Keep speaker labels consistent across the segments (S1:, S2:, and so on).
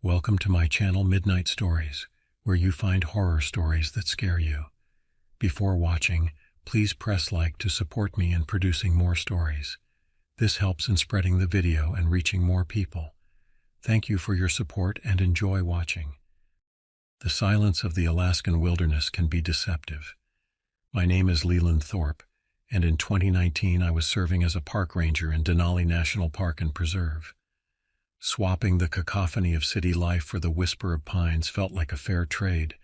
S1: Welcome to my channel Midnight Stories, where you find horror stories that scare you. Before watching, please press like to support me in producing more stories. This helps in spreading the video and reaching more people. Thank you for your support and enjoy watching. The silence of the Alaskan wilderness can be deceptive. My name is Leland Thorpe, and in 2019 I was serving as a park ranger in Denali National Park and Preserve. Swapping the cacophony of city life for the whisper of pines felt like a fair trade,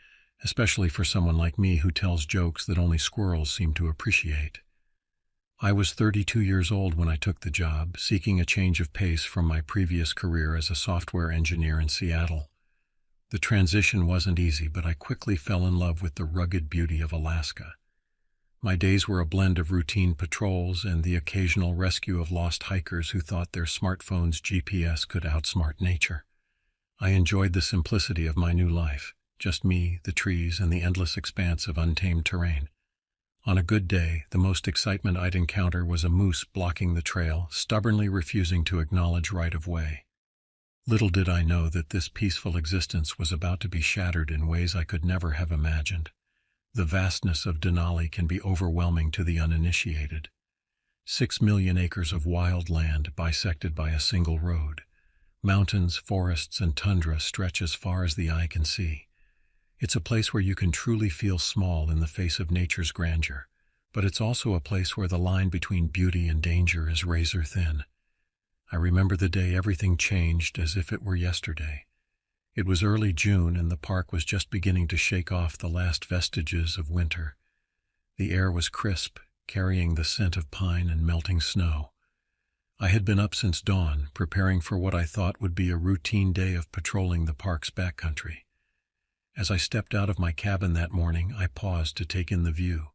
S1: especially for someone like me who tells jokes that only squirrels seem to appreciate. I was 32 years old when I took the job, seeking a change of pace from my previous career as a software engineer in Seattle. The transition wasn't easy, but I quickly fell in love with the rugged beauty of Alaska. My days were a blend of routine patrols and the occasional rescue of lost hikers who thought their smartphone's GPS could outsmart nature. I enjoyed the simplicity of my new life, just me, the trees, and the endless expanse of untamed terrain. On a good day, the most excitement I'd encounter was a moose blocking the trail, stubbornly refusing to acknowledge right-of-way. Little did I know that this peaceful existence was about to be shattered in ways I could never have imagined. The vastness of Denali can be overwhelming to the uninitiated. 6 million acres of wild land bisected by a single road. Mountains, forests, and tundra stretch as far as the eye can see. It's a place where you can truly feel small in the face of nature's grandeur, but it's also a place where the line between beauty and danger is razor thin. I remember the day everything changed as if it were yesterday. It was early June, and the park was just beginning to shake off the last vestiges of winter. The air was crisp, carrying the scent of pine and melting snow. I had been up since dawn, preparing for what I thought would be a routine day of patrolling the park's backcountry. As I stepped out of my cabin that morning, I paused to take in the view.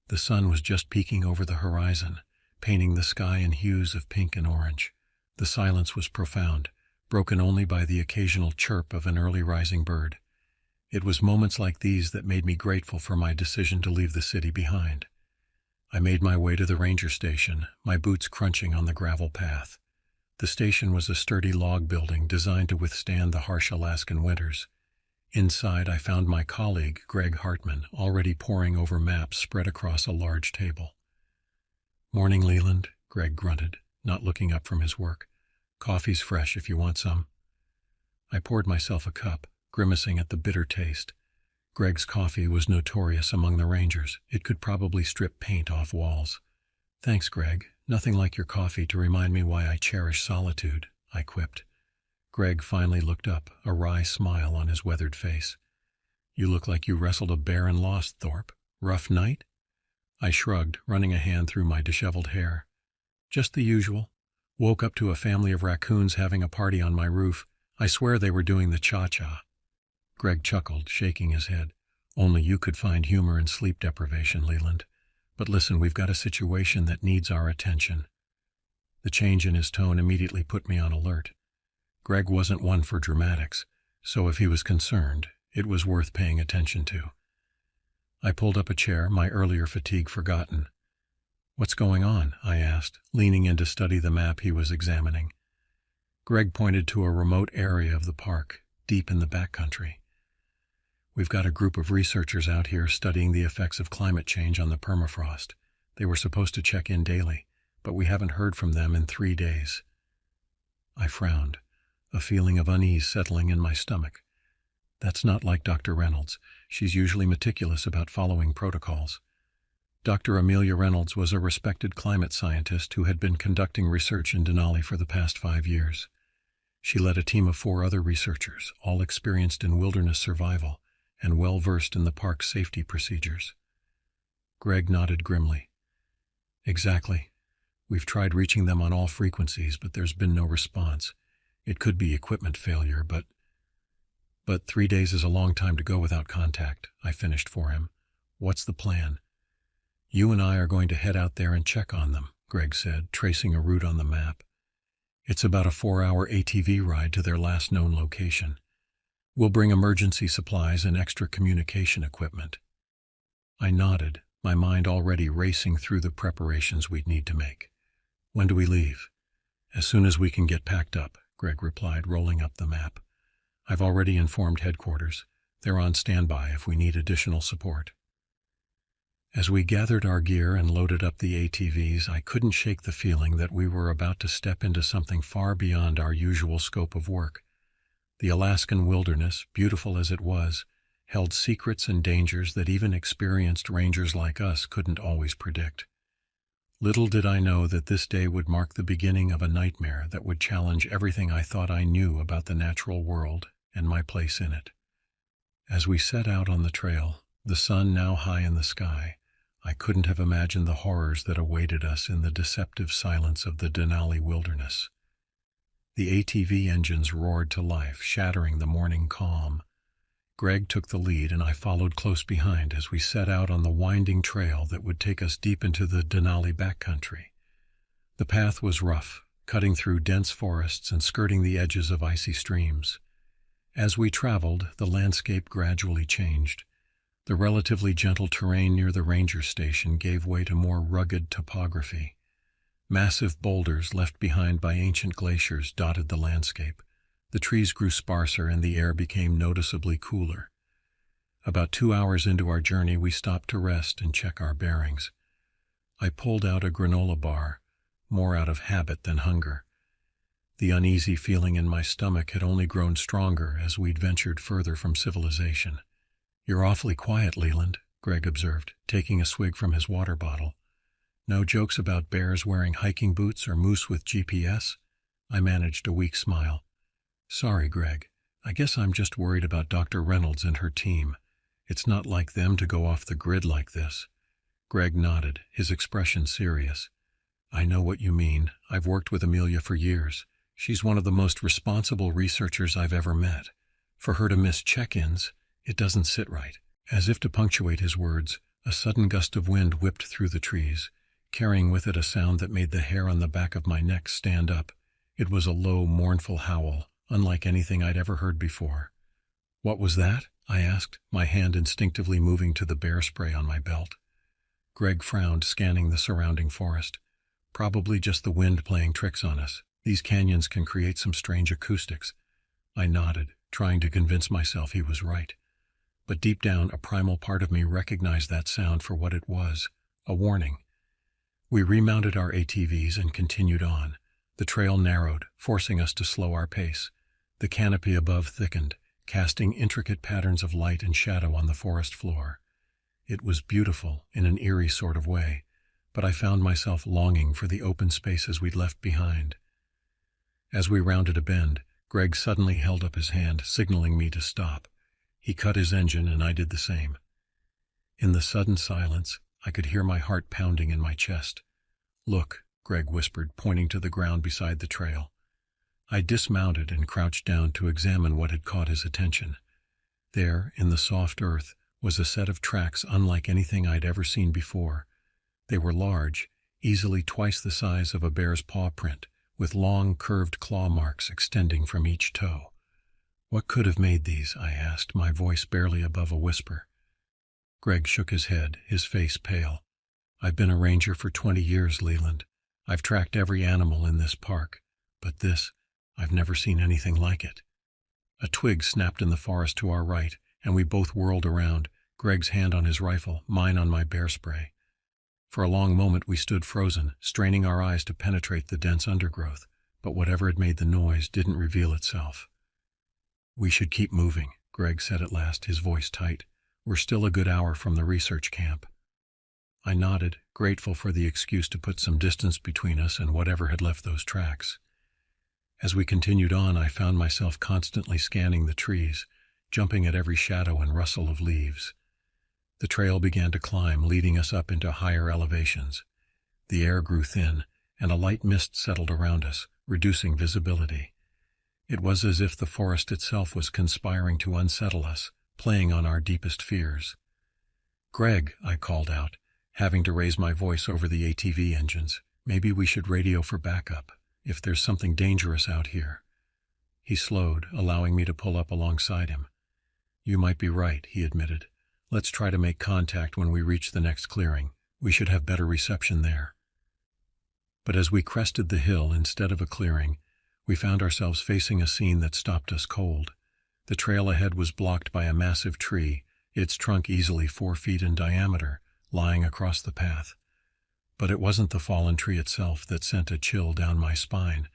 S1: The sun was just peeking over the horizon, painting the sky in hues of pink and orange. The silence was profound, broken only by the occasional chirp of an early rising bird. It was moments like these that made me grateful for my decision to leave the city behind. I made my way to the ranger station, my boots crunching on the gravel path. The station was a sturdy log building designed to withstand the harsh Alaskan winters. Inside, I found my colleague, Greg Hartman, already poring over maps spread across a large table. "Morning, Leland," Greg grunted, not looking up from his work. "Coffee's fresh if you want some." I poured myself a cup, grimacing at the bitter taste. Greg's coffee was notorious among the rangers. It could probably strip paint off walls. "Thanks, Greg. Nothing like your coffee to remind me why I cherish solitude," I quipped. Greg finally looked up, a wry smile on his weathered face. "You look like you wrestled a bear and lost, Thorpe. Rough night?" I shrugged, running a hand through my disheveled hair. "Just the usual. Woke up to a family of raccoons having a party on my roof. I swear they were doing the cha-cha." Greg chuckled, shaking his head. "Only you could find humor in sleep deprivation, Leland. But listen, we've got a situation that needs our attention." The change in his tone immediately put me on alert. Greg wasn't one for dramatics, so if he was concerned, it was worth paying attention to. I pulled up a chair, my earlier fatigue forgotten. "What's going on?" I asked, leaning in to study the map he was examining. Greg pointed to a remote area of the park, deep in the backcountry. "We've got a group of researchers out here studying the effects of climate change on the permafrost. They were supposed to check in daily, but we haven't heard from them in 3 days." I frowned, a feeling of unease settling in my stomach. That's not like Dr. Reynolds. She's usually meticulous about following protocols. Dr. Amelia Reynolds was a respected climate scientist who had been conducting research in Denali for the past 5 years. She led a team of 4 other researchers, all experienced in wilderness survival and well-versed in the park's safety procedures. Greg nodded grimly. "Exactly. We've tried reaching them on all frequencies, but there's been no response. It could be equipment failure, but 3 days is a long time to go without contact," I finished for him. "What's the plan?" "You and I are going to head out there and check on them," Greg said, tracing a route on the map. "It's about a 4-hour ATV ride to their last known location. We'll bring emergency supplies and extra communication equipment." I nodded, my mind already racing through the preparations we'd need to make. "When do we leave?" "As soon as we can get packed up," Greg replied, rolling up the map. I've already informed headquarters. They're on standby if we need additional support. As we gathered our gear and loaded up the ATVs, I couldn't shake the feeling that we were about to step into something far beyond our usual scope of work. The Alaskan wilderness, beautiful as it was, held secrets and dangers that even experienced rangers like us couldn't always predict. Little did I know that this day would mark the beginning of a nightmare that would challenge everything I thought I knew about the natural world and my place in it. As we set out on the trail, the sun now high in the sky, I couldn't have imagined the horrors that awaited us in the deceptive silence of the Denali wilderness. The ATV engines roared to life, shattering the morning calm. Greg took the lead and I followed close behind as we set out on the winding trail that would take us deep into the Denali backcountry. The path was rough, cutting through dense forests and skirting the edges of icy streams. As we traveled, the landscape gradually changed. The relatively gentle terrain near the ranger station gave way to more rugged topography. Massive boulders left behind by ancient glaciers dotted the landscape. The trees grew sparser and the air became noticeably cooler. About 2 hours into our journey, we stopped to rest and check our bearings. I pulled out a granola bar, more out of habit than hunger. The uneasy feeling in my stomach had only grown stronger as we'd ventured further from civilization. "You're awfully quiet, Leland," Greg observed, taking a swig from his water bottle. "No jokes about bears wearing hiking boots or moose with GPS?" I managed a weak smile. "Sorry, Greg. I guess I'm just worried about Dr. Reynolds and her team. It's not like them to go off the grid like this." Greg nodded, his expression serious. "I know what you mean. I've worked with Amelia for years. She's one of the most responsible researchers I've ever met. For her to miss check-ins, it doesn't sit right." As if to punctuate his words, a sudden gust of wind whipped through the trees, carrying with it a sound that made the hair on the back of my neck stand up. It was a low, mournful howl, unlike anything I'd ever heard before. "What was that?" I asked, my hand instinctively moving to the bear spray on my belt. Greg frowned, scanning the surrounding forest. "Probably just the wind playing tricks on us. These canyons can create some strange acoustics." I nodded, trying to convince myself he was right. But deep down, a primal part of me recognized that sound for what it was, a warning. We remounted our ATVs and continued on. The trail narrowed, forcing us to slow our pace. The canopy above thickened, casting intricate patterns of light and shadow on the forest floor. It was beautiful in an eerie sort of way, but I found myself longing for the open spaces we'd left behind. As we rounded a bend, Greg suddenly held up his hand, signaling me to stop. He cut his engine and I did the same. In the sudden silence, I could hear my heart pounding in my chest. "Look," Greg whispered, pointing to the ground beside the trail. I dismounted and crouched down to examine what had caught his attention. There, in the soft earth, was a set of tracks unlike anything I'd ever seen before. They were large, easily twice the size of a bear's paw print, with long, curved claw marks extending from each toe. "What could have made these?" I asked, my voice barely above a whisper. Greg shook his head, his face pale. "I've been a ranger for 20 years, Leland. I've tracked every animal in this park, but this, I've never seen anything like it." A twig snapped in the forest to our right, and we both whirled around, Greg's hand on his rifle, mine on my bear spray. For a long moment we stood frozen, straining our eyes to penetrate the dense undergrowth, but whatever had made the noise didn't reveal itself. "We should keep moving," Greg said at last, his voice tight. "We're still a good hour from the research camp." I nodded, grateful for the excuse to put some distance between us and whatever had left those tracks. As we continued on, I found myself constantly scanning the trees, jumping at every shadow and rustle of leaves. The trail began to climb, leading us up into higher elevations. The air grew thin, and a light mist settled around us, reducing visibility. It was as if the forest itself was conspiring to unsettle us, playing on our deepest fears. "Greg," I called out, having to raise my voice over the ATV engines, "maybe we should radio for backup, if there's something dangerous out here." He slowed, allowing me to pull up alongside him. "You might be right," he admitted. "Let's try to make contact when we reach the next clearing. We should have better reception there." But as we crested the hill instead of a clearing, we found ourselves facing a scene that stopped us cold. The trail ahead was blocked by a massive tree, its trunk easily 4 feet in diameter, lying across the path. But it wasn't the fallen tree itself that sent a chill down my spine.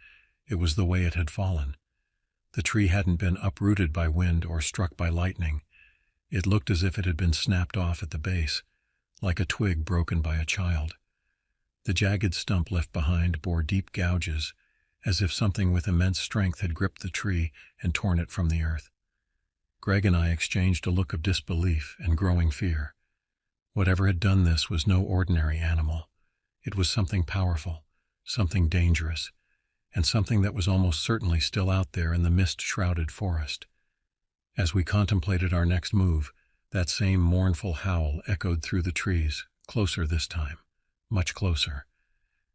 S1: It was the way it had fallen. The tree hadn't been uprooted by wind or struck by lightning. It looked as if it had been snapped off at the base, like a twig broken by a child. The jagged stump left behind bore deep gouges, as if something with immense strength had gripped the tree and torn it from the earth. Greg and I exchanged a look of disbelief and growing fear. Whatever had done this was no ordinary animal. It was something powerful, something dangerous, and something that was almost certainly still out there in the mist-shrouded forest. As we contemplated our next move, that same mournful howl echoed through the trees, closer this time, much closer.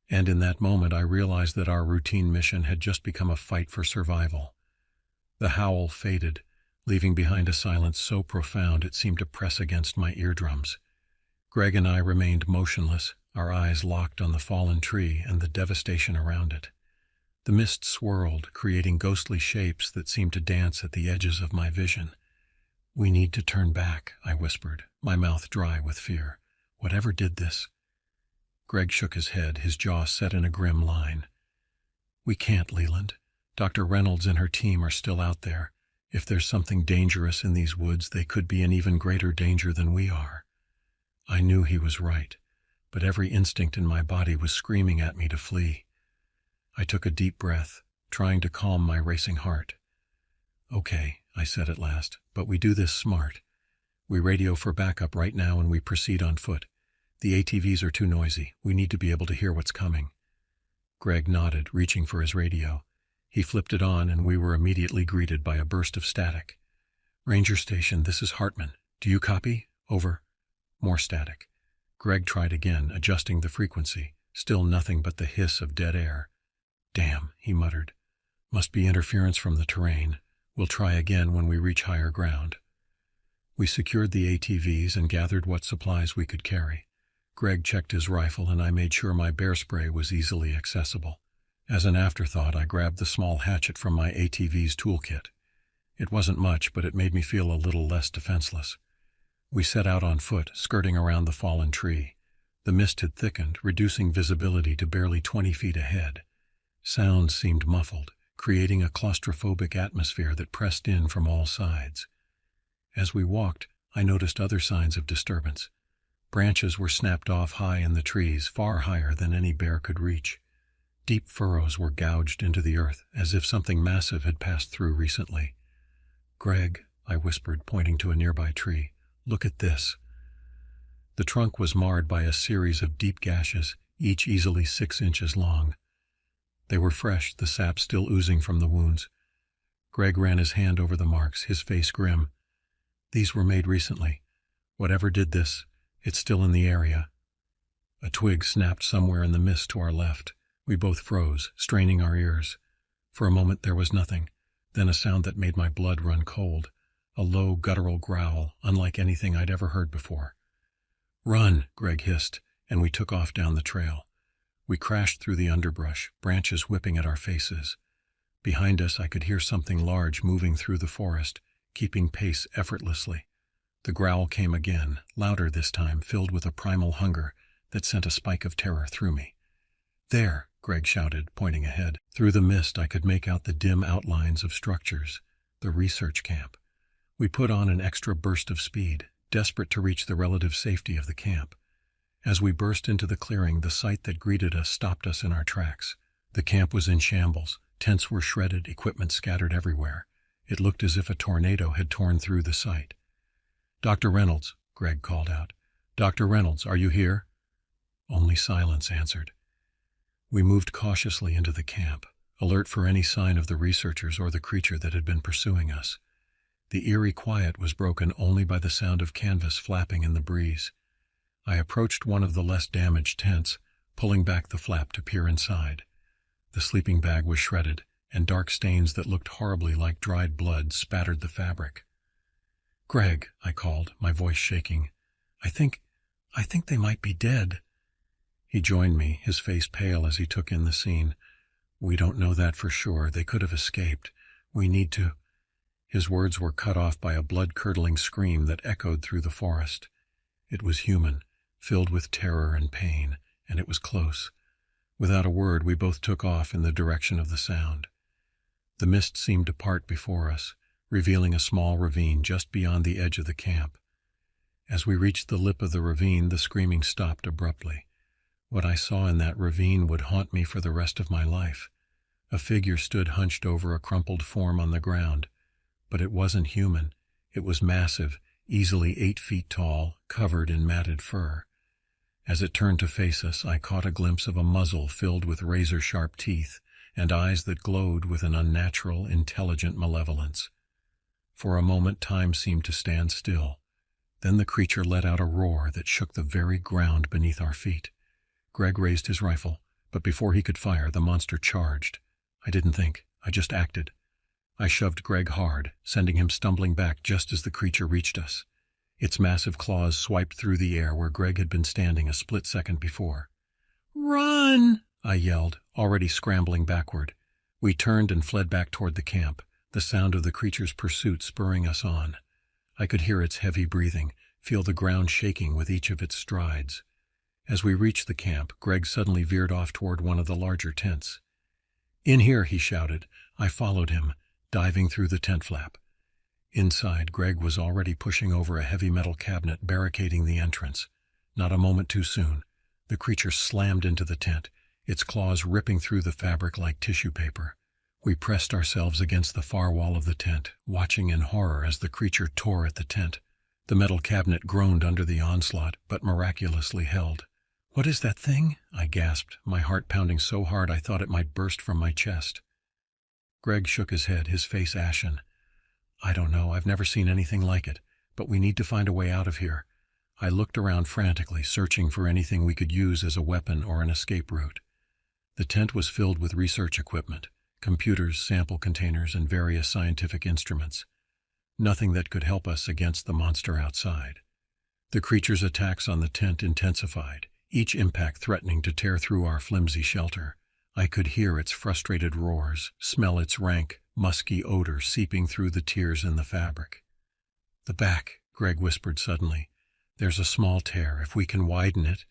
S1: And in that moment I realized that our routine mission had just become a fight for survival. The howl faded, leaving behind a silence so profound it seemed to press against my eardrums. Greg and I remained motionless, our eyes locked on the fallen tree and the devastation around it. The mist swirled, creating ghostly shapes that seemed to dance at the edges of my vision. "We need to turn back," I whispered, my mouth dry with fear. "Whatever did this?" Greg shook his head, his jaw set in a grim line. "We can't, Leland. Dr. Reynolds and her team are still out there. If there's something dangerous in these woods, they could be in even greater danger than we are." I knew he was right, but every instinct in my body was screaming at me to flee. I took a deep breath, trying to calm my racing heart. "Okay," I said at last, "but we do this smart. We radio for backup right now and we proceed on foot. The ATVs are too noisy. We need to be able to hear what's coming." Greg nodded, reaching for his radio. He flipped it on and we were immediately greeted by a burst of static. "Ranger Station, this is Hartman. Do you copy? Over." More static. Greg tried again, adjusting the frequency. Still nothing but the hiss of dead air. "Damn," he muttered. "Must be interference from the terrain. We'll try again when we reach higher ground." We secured the ATVs and gathered what supplies we could carry. Greg checked his rifle and I made sure my bear spray was easily accessible. As an afterthought, I grabbed the small hatchet from my ATV's toolkit. It wasn't much, but it made me feel a little less defenseless. We set out on foot, skirting around the fallen tree. The mist had thickened, reducing visibility to barely 20 feet ahead. Sounds seemed muffled, creating a claustrophobic atmosphere that pressed in from all sides. As we walked, I noticed other signs of disturbance. Branches were snapped off high in the trees, far higher than any bear could reach. Deep furrows were gouged into the earth, as if something massive had passed through recently. "Greg," I whispered, pointing to a nearby tree, "look at this." The trunk was marred by a series of deep gashes, each easily 6 inches long. They were fresh, the sap still oozing from the wounds. Greg ran his hand over the marks, his face grim. "These were made recently. Whatever did this, it's still in the area." A twig snapped somewhere in the mist to our left. We both froze, straining our ears. For a moment there was nothing, then a sound that made my blood run cold, a low, guttural growl, unlike anything I'd ever heard before. "Run," Greg hissed, and we took off down the trail. We crashed through the underbrush, branches whipping at our faces. Behind us I could hear something large moving through the forest, keeping pace effortlessly. The growl came again, louder this time, filled with a primal hunger that sent a spike of terror through me. "There," Greg shouted, pointing ahead. Through the mist I could make out the dim outlines of structures, the research camp. We put on an extra burst of speed, desperate to reach the relative safety of the camp. As we burst into the clearing, the sight that greeted us stopped us in our tracks. The camp was in shambles. Tents were shredded, equipment scattered everywhere. It looked as if a tornado had torn through the site. "Dr. Reynolds," Greg called out. "Dr. Reynolds, are you here?" Only silence answered. We moved cautiously into the camp, alert for any sign of the researchers or the creature that had been pursuing us. The eerie quiet was broken only by the sound of canvas flapping in the breeze. I approached one of the less damaged tents, pulling back the flap to peer inside. The sleeping bag was shredded, and dark stains that looked horribly like dried blood spattered the fabric. "Greg," I called, my voice shaking. I think they might be dead." He joined me, his face pale as he took in the scene. "We don't know that for sure. They could have escaped. We need to—" His words were cut off by a blood-curdling scream that echoed through the forest. It was human, filled with terror and pain, and it was close. Without a word, we both took off in the direction of the sound. The mist seemed to part before us, revealing a small ravine just beyond the edge of the camp. As we reached the lip of the ravine, the screaming stopped abruptly. What I saw in that ravine would haunt me for the rest of my life. A figure stood hunched over a crumpled form on the ground. But it wasn't human. It was massive, easily 8 feet tall, covered in matted fur. As it turned to face us, I caught a glimpse of a muzzle filled with razor-sharp teeth and eyes that glowed with an unnatural, intelligent malevolence. For a moment, time seemed to stand still. Then the creature let out a roar that shook the very ground beneath our feet. Greg raised his rifle, but before he could fire, the monster charged. I didn't think. I just acted. I shoved Greg hard, sending him stumbling back just as the creature reached us. Its massive claws swiped through the air where Greg had been standing a split second before. "Run!" I yelled, already scrambling backward. We turned and fled back toward the camp, the sound of the creature's pursuit spurring us on. I could hear its heavy breathing, feel the ground shaking with each of its strides. As we reached the camp, Greg suddenly veered off toward one of the larger tents. "In here," he shouted. I followed him, diving through the tent flap. Inside, Greg was already pushing over a heavy metal cabinet barricading the entrance. Not a moment too soon. The creature slammed into the tent, its claws ripping through the fabric like tissue paper. We pressed ourselves against the far wall of the tent, watching in horror as the creature tore at the tent. The metal cabinet groaned under the onslaught, but miraculously held. "What is that thing?" I gasped, my heart pounding so hard I thought it might burst from my chest. Greg shook his head, his face ashen. "I don't know, I've never seen anything like it, but we need to find a way out of here." I looked around frantically, searching for anything we could use as a weapon or an escape route. The tent was filled with research equipment, computers, sample containers, and various scientific instruments. Nothing that could help us against the monster outside. The creature's attacks on the tent intensified, each impact threatening to tear through our flimsy shelter. I could hear its frustrated roars, smell its rank, musky odor seeping through the tears in the fabric. "The back," Greg whispered suddenly. "There's a small tear. If we can widen it—"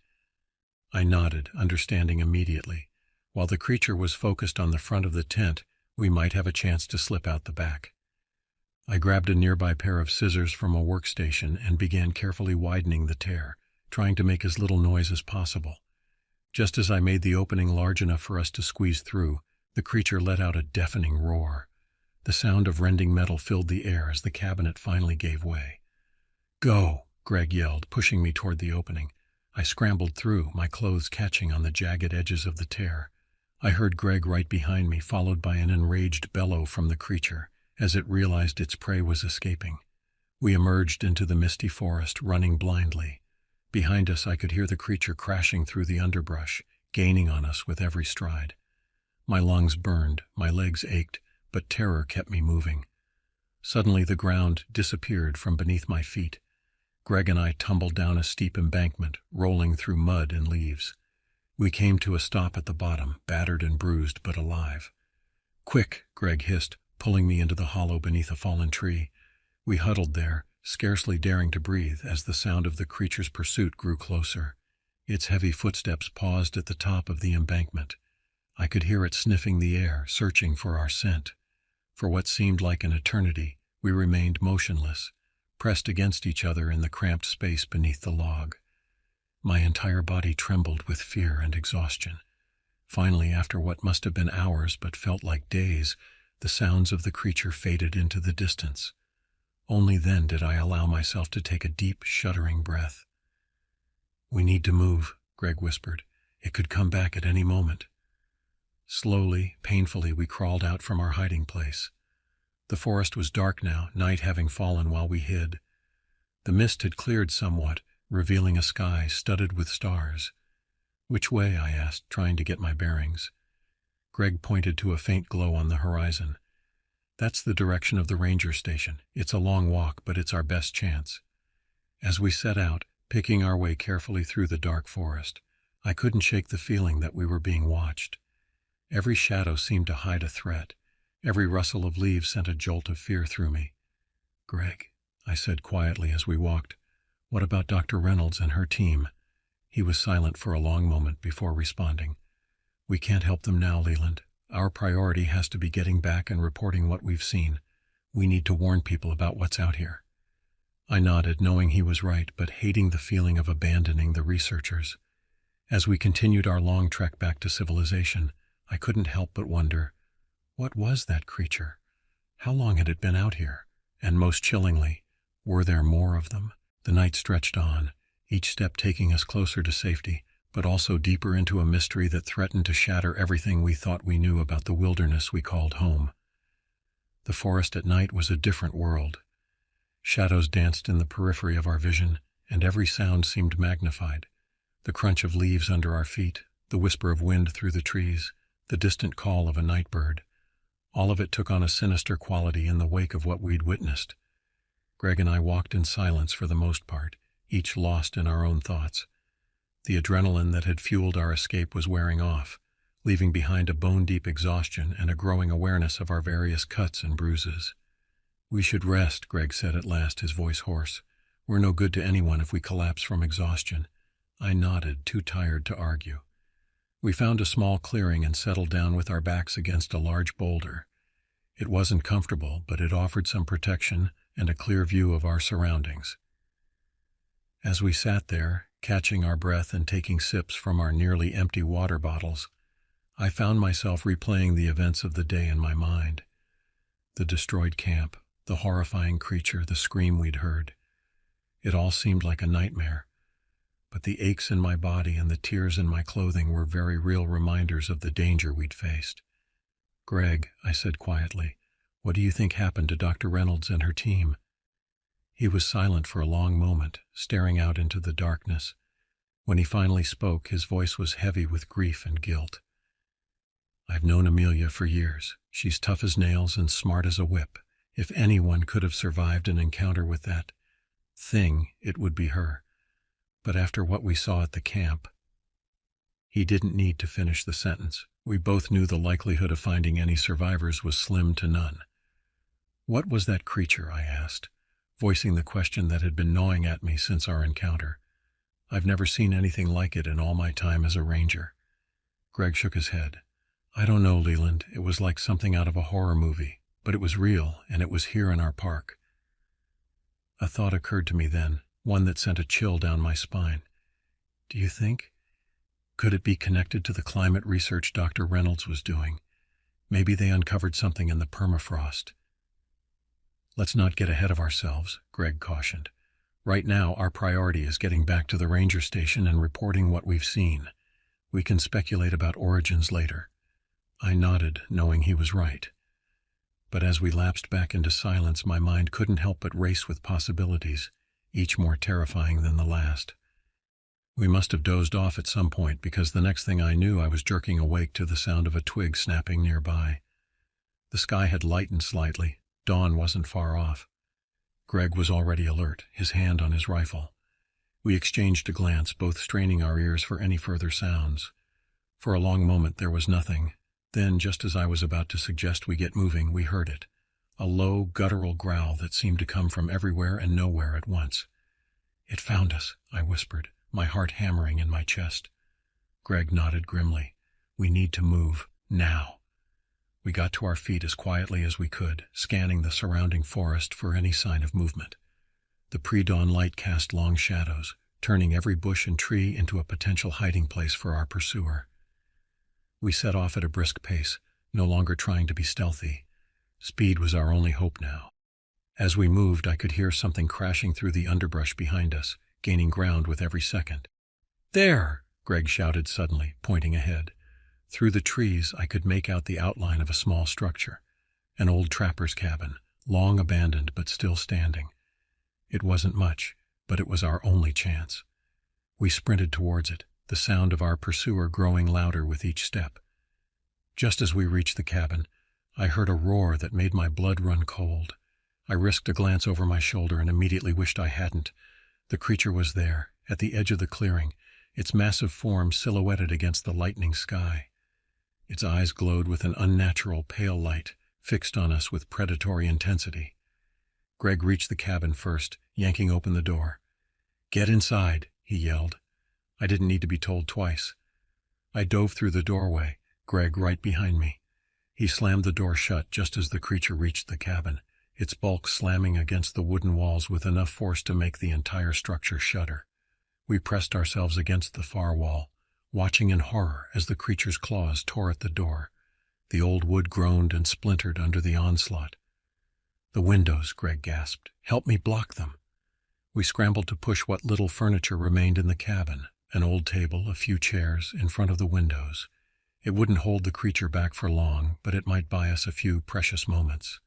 S1: I nodded, understanding immediately. While the creature was focused on the front of the tent, we might have a chance to slip out the back. I grabbed a nearby pair of scissors from a workstation and began carefully widening the tear, trying to make as little noise as possible. Just as I made the opening large enough for us to squeeze through, the creature let out a deafening roar. The sound of rending metal filled the air as the cabinet finally gave way. "Go!" Greg yelled, pushing me toward the opening. I scrambled through, my clothes catching on the jagged edges of the tear. I heard Greg right behind me, followed by an enraged bellow from the creature, as it realized its prey was escaping. We emerged into the misty forest, running blindly. Behind us, I could hear the creature crashing through the underbrush, gaining on us with every stride. My lungs burned, my legs ached, but terror kept me moving. Suddenly, the ground disappeared from beneath my feet. Greg and I tumbled down a steep embankment, rolling through mud and leaves. We came to a stop at the bottom, battered and bruised, but alive. "Quick!" Greg hissed, pulling me into the hollow beneath a fallen tree. We huddled there, scarcely daring to breathe as the sound of the creature's pursuit grew closer. Its heavy footsteps paused at the top of the embankment. I could hear it sniffing the air, searching for our scent. For what seemed like an eternity, we remained motionless, pressed against each other in the cramped space beneath the log. My entire body trembled with fear and exhaustion. Finally, after what must have been hours but felt like days, the sounds of the creature faded into the distance. Only then did I allow myself to take a deep, shuddering breath. "We need to move," Greg whispered. "It could come back at any moment." Slowly, painfully, we crawled out from our hiding place. The forest was dark now, night having fallen while we hid. The mist had cleared somewhat, revealing a sky studded with stars. "Which way?" I asked, trying to get my bearings. Greg pointed to a faint glow on the horizon. "That's the direction of the ranger station. It's a long walk, but it's our best chance." As we set out, picking our way carefully through the dark forest, I couldn't shake the feeling that we were being watched. Every shadow seemed to hide a threat. Every rustle of leaves sent a jolt of fear through me. Greg, I said quietly as we walked. What about Dr. Reynolds and her team? He was silent for a long moment before responding. We can't help them now, Leland. Our priority has to be getting back and reporting what we've seen. We need to warn people about what's out here. I nodded, knowing he was right, but hating the feeling of abandoning the researchers. As we continued our long trek back to civilization, I couldn't help but wonder, what was that creature? How long had it been out here? And most chillingly, were there more of them? The night stretched on, each step taking us closer to safety, but also deeper into a mystery that threatened to shatter everything we thought we knew about the wilderness we called home. The forest at night was a different world. Shadows danced in the periphery of our vision, and every sound seemed magnified. The crunch of leaves under our feet, the whisper of wind through the trees, the distant call of a night bird. All of it took on a sinister quality in the wake of what we'd witnessed. Greg and I walked in silence for the most part, each lost in our own thoughts. The adrenaline that had fueled our escape was wearing off, leaving behind a bone-deep exhaustion and a growing awareness of our various cuts and bruises. We should rest, Greg said at last, his voice hoarse. We're no good to anyone if we collapse from exhaustion. I nodded, too tired to argue. We found a small clearing and settled down with our backs against a large boulder. It wasn't comfortable, but it offered some protection and a clear view of our surroundings. As we sat there, catching our breath and taking sips from our nearly empty water bottles, I found myself replaying the events of the day in my mind. The destroyed camp, the horrifying creature, the scream we'd heard. It all seemed like a nightmare, but the aches in my body and the tears in my clothing were very real reminders of the danger we'd faced. Greg, I said quietly, what do you think happened to Dr. Reynolds and her team? He was silent for a long moment, staring out into the darkness. When he finally spoke, his voice was heavy with grief and guilt. I've known Amelia for years. She's tough as nails and smart as a whip. If anyone could have survived an encounter with that thing, it would be her. But after what we saw at the camp... He didn't need to finish the sentence. We both knew the likelihood of finding any survivors was slim to none. What was that creature? I asked, voicing the question that had been gnawing at me since our encounter. I've never seen anything like it in all my time as a ranger. Greg shook his head. I don't know, Leland. It was like something out of a horror movie, but it was real, and it was here in our park. A thought occurred to me then, one that sent a chill down my spine. Do you think? Could it be connected to the climate research Dr. Reynolds was doing? Maybe they uncovered something in the permafrost. Let's not get ahead of ourselves, Greg cautioned. Right now, our priority is getting back to the ranger station and reporting what we've seen. We can speculate about origins later. I nodded, knowing he was right. But as we lapsed back into silence, my mind couldn't help but race with possibilities, each more terrifying than the last. We must have dozed off at some point, because the next thing I knew I was jerking awake to the sound of a twig snapping nearby. The sky had lightened slightly. Dawn wasn't far off. Greg was already alert, his hand on his rifle. We exchanged a glance, both straining our ears for any further sounds. For a long moment there was nothing. Then, just as I was about to suggest we get moving, we heard it. A low, guttural growl that seemed to come from everywhere and nowhere at once. It found us, I whispered, my heart hammering in my chest. Greg nodded grimly. We need to move, now. We got to our feet as quietly as we could, scanning the surrounding forest for any sign of movement. The pre-dawn light cast long shadows, turning every bush and tree into a potential hiding place for our pursuer. We set off at a brisk pace, no longer trying to be stealthy. Speed was our only hope now. As we moved, I could hear something crashing through the underbrush behind us, gaining ground with every second. There! Greg shouted suddenly, pointing ahead. Through the trees, I could make out the outline of a small structure. An old trapper's cabin, long abandoned but still standing. It wasn't much, but it was our only chance. We sprinted towards it, the sound of our pursuer growing louder with each step. Just as we reached the cabin, I heard a roar that made my blood run cold. I risked a glance over my shoulder and immediately wished I hadn't. The creature was there, at the edge of the clearing, its massive form silhouetted against the lightening sky. Its eyes glowed with an unnatural pale light, fixed on us with predatory intensity. Greg reached the cabin first, yanking open the door. "Get inside," he yelled. I didn't need to be told twice. I dove through the doorway, Greg right behind me. He slammed the door shut just as the creature reached the cabin, its bulk slamming against the wooden walls with enough force to make the entire structure shudder. We pressed ourselves against the far wall, watching in horror as the creature's claws tore at the door. The old wood groaned and splintered under the onslaught. "The windows," Greg gasped. "Help me block them." We scrambled to push what little furniture remained in the cabin, an old table, a few chairs, in front of the windows. It wouldn't hold the creature back for long, but it might buy us a few precious moments.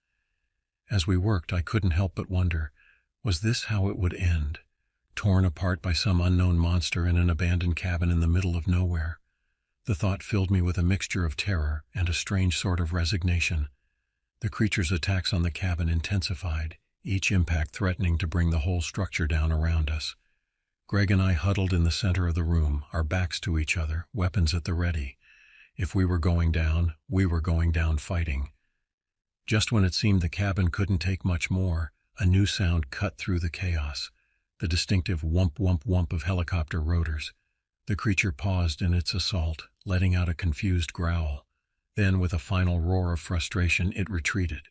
S1: As we worked, I couldn't help but wonder, was this how it would end? Torn apart by some unknown monster in an abandoned cabin in the middle of nowhere? The thought filled me with a mixture of terror and a strange sort of resignation. The creature's attacks on the cabin intensified, each impact threatening to bring the whole structure down around us. Greg and I huddled in the center of the room, our backs to each other, weapons at the ready. If we were going down, we were going down fighting. Just when it seemed the cabin couldn't take much more, a new sound cut through the chaos, the distinctive whump whump whump of helicopter rotors. The creature paused in its assault, letting out a confused growl. Then, with a final roar of frustration, it retreated.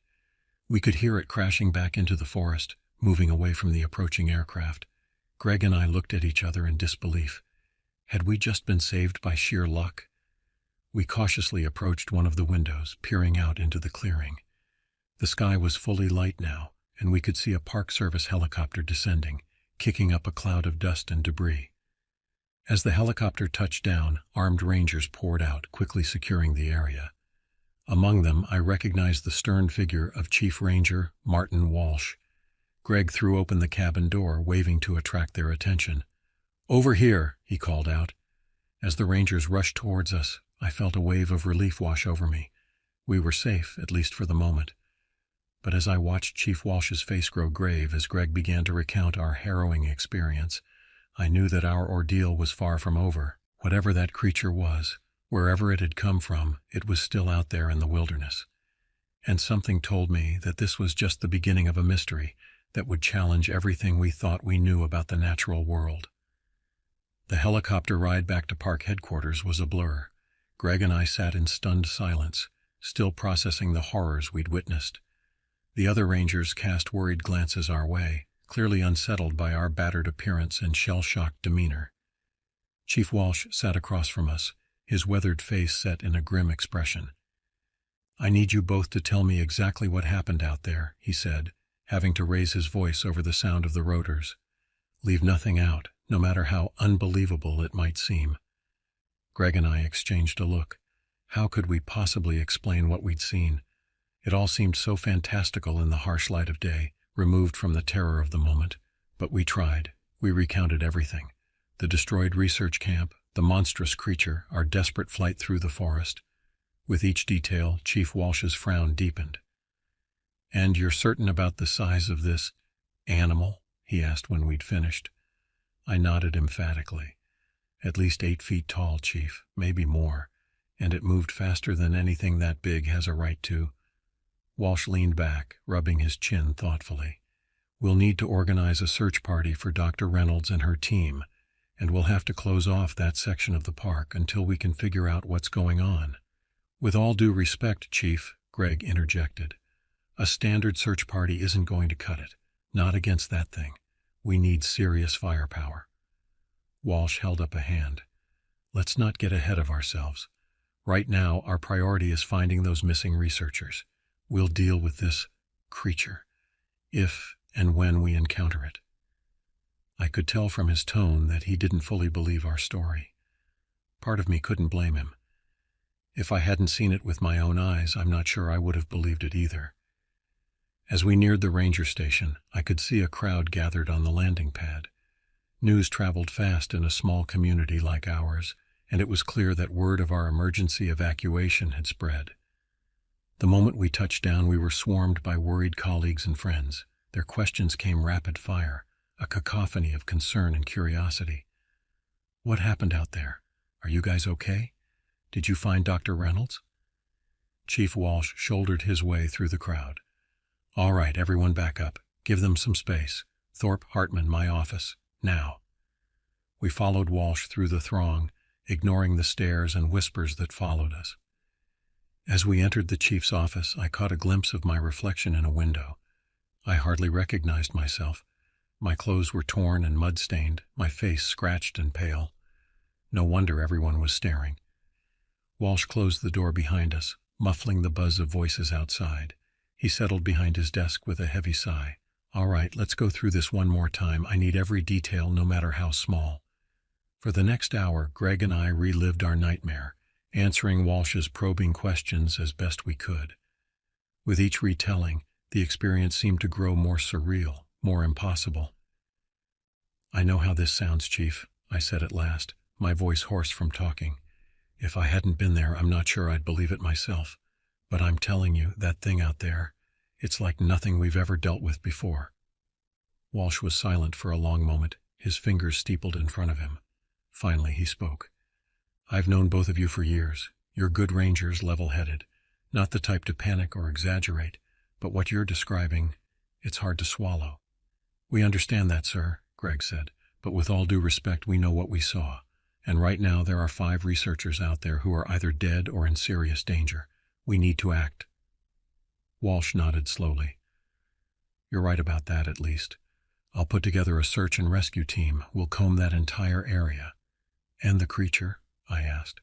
S1: We could hear it crashing back into the forest, moving away from the approaching aircraft. Greg and I looked at each other in disbelief. Had we just been saved by sheer luck? We cautiously approached one of the windows, peering out into the clearing. The sky was fully light now, and we could see a Park Service helicopter descending, kicking up a cloud of dust and debris. As the helicopter touched down, armed rangers poured out, quickly securing the area. Among them, I recognized the stern figure of Chief Ranger Martin Walsh. Greg threw open the cabin door, waving to attract their attention. "Over here," he called out. As the rangers rushed towards us, I felt a wave of relief wash over me. We were safe, at least for the moment. But as I watched Chief Walsh's face grow grave as Greg began to recount our harrowing experience, I knew that our ordeal was far from over. Whatever that creature was, wherever it had come from, it was still out there in the wilderness. And something told me that this was just the beginning of a mystery that would challenge everything we thought we knew about the natural world. The helicopter ride back to park headquarters was a blur. Greg and I sat in stunned silence, still processing the horrors we'd witnessed. The other rangers cast worried glances our way, clearly unsettled by our battered appearance and shell-shocked demeanor. Chief Walsh sat across from us, his weathered face set in a grim expression. "I need you both to tell me exactly what happened out there," he said, having to raise his voice over the sound of the rotors. "Leave nothing out, no matter how unbelievable it might seem." Greg and I exchanged a look. How could we possibly explain what we'd seen? It all seemed so fantastical in the harsh light of day, removed from the terror of the moment. But we tried. We recounted everything. The destroyed research camp, the monstrous creature, our desperate flight through the forest. With each detail, Chief Walsh's frown deepened. "And you're certain about the size of this animal?" he asked when we'd finished. I nodded emphatically. "At least 8 feet tall, Chief, maybe more. And it moved faster than anything that big has a right to." Walsh leaned back, rubbing his chin thoughtfully. "We'll need to organize a search party for Dr. Reynolds and her team, and we'll have to close off that section of the park until we can figure out what's going on." "With all due respect, Chief," Greg interjected, "a standard search party isn't going to cut it. Not against that thing. We need serious firepower." Walsh held up a hand. "Let's not get ahead of ourselves. Right now, our priority is finding those missing researchers. We'll deal with this creature, if and when we encounter it." I could tell from his tone that he didn't fully believe our story. Part of me couldn't blame him. If I hadn't seen it with my own eyes, I'm not sure I would have believed it either. As we neared the ranger station, I could see a crowd gathered on the landing pad. News traveled fast in a small community like ours, and it was clear that word of our emergency evacuation had spread. The moment we touched down, we were swarmed by worried colleagues and friends. Their questions came rapid fire, a cacophony of concern and curiosity. "What happened out there? Are you guys okay? Did you find Dr. Reynolds?" Chief Walsh shouldered his way through the crowd. "All right, everyone back up. Give them some space. Thorpe, Hartman, my office. Now. We followed Walsh through the throng, ignoring the stares and whispers that followed us. As we entered the chief's office, I caught a glimpse of my reflection in a window. I hardly recognized myself. My clothes were torn and mud-stained, my face scratched and pale. No wonder everyone was staring. Walsh closed the door behind us, muffling the buzz of voices outside. He settled behind his desk with a heavy sigh. All right, let's go through this one more time. I need every detail, no matter how small. For the next hour, Greg and I relived our nightmare, answering Walsh's probing questions as best we could. With each retelling, the experience seemed to grow more surreal, more impossible. I know how this sounds, Chief, I said at last, my voice hoarse from talking. If I hadn't been there, I'm not sure I'd believe it myself. But I'm telling you, that thing out there, it's like nothing we've ever dealt with before. Walsh was silent for a long moment, his fingers steepled in front of him. Finally, he spoke. I've known both of you for years. You're good rangers, level-headed. Not the type to panic or exaggerate, but what you're describing, it's hard to swallow. We understand that, sir, Greg said, but with all due respect, we know what we saw. And right now there are 5 researchers out there who are either dead or in serious danger. We need to act. Walsh nodded slowly. You're right about that, at least. I'll put together a search and rescue team. We'll comb that entire area. And the creature? I asked.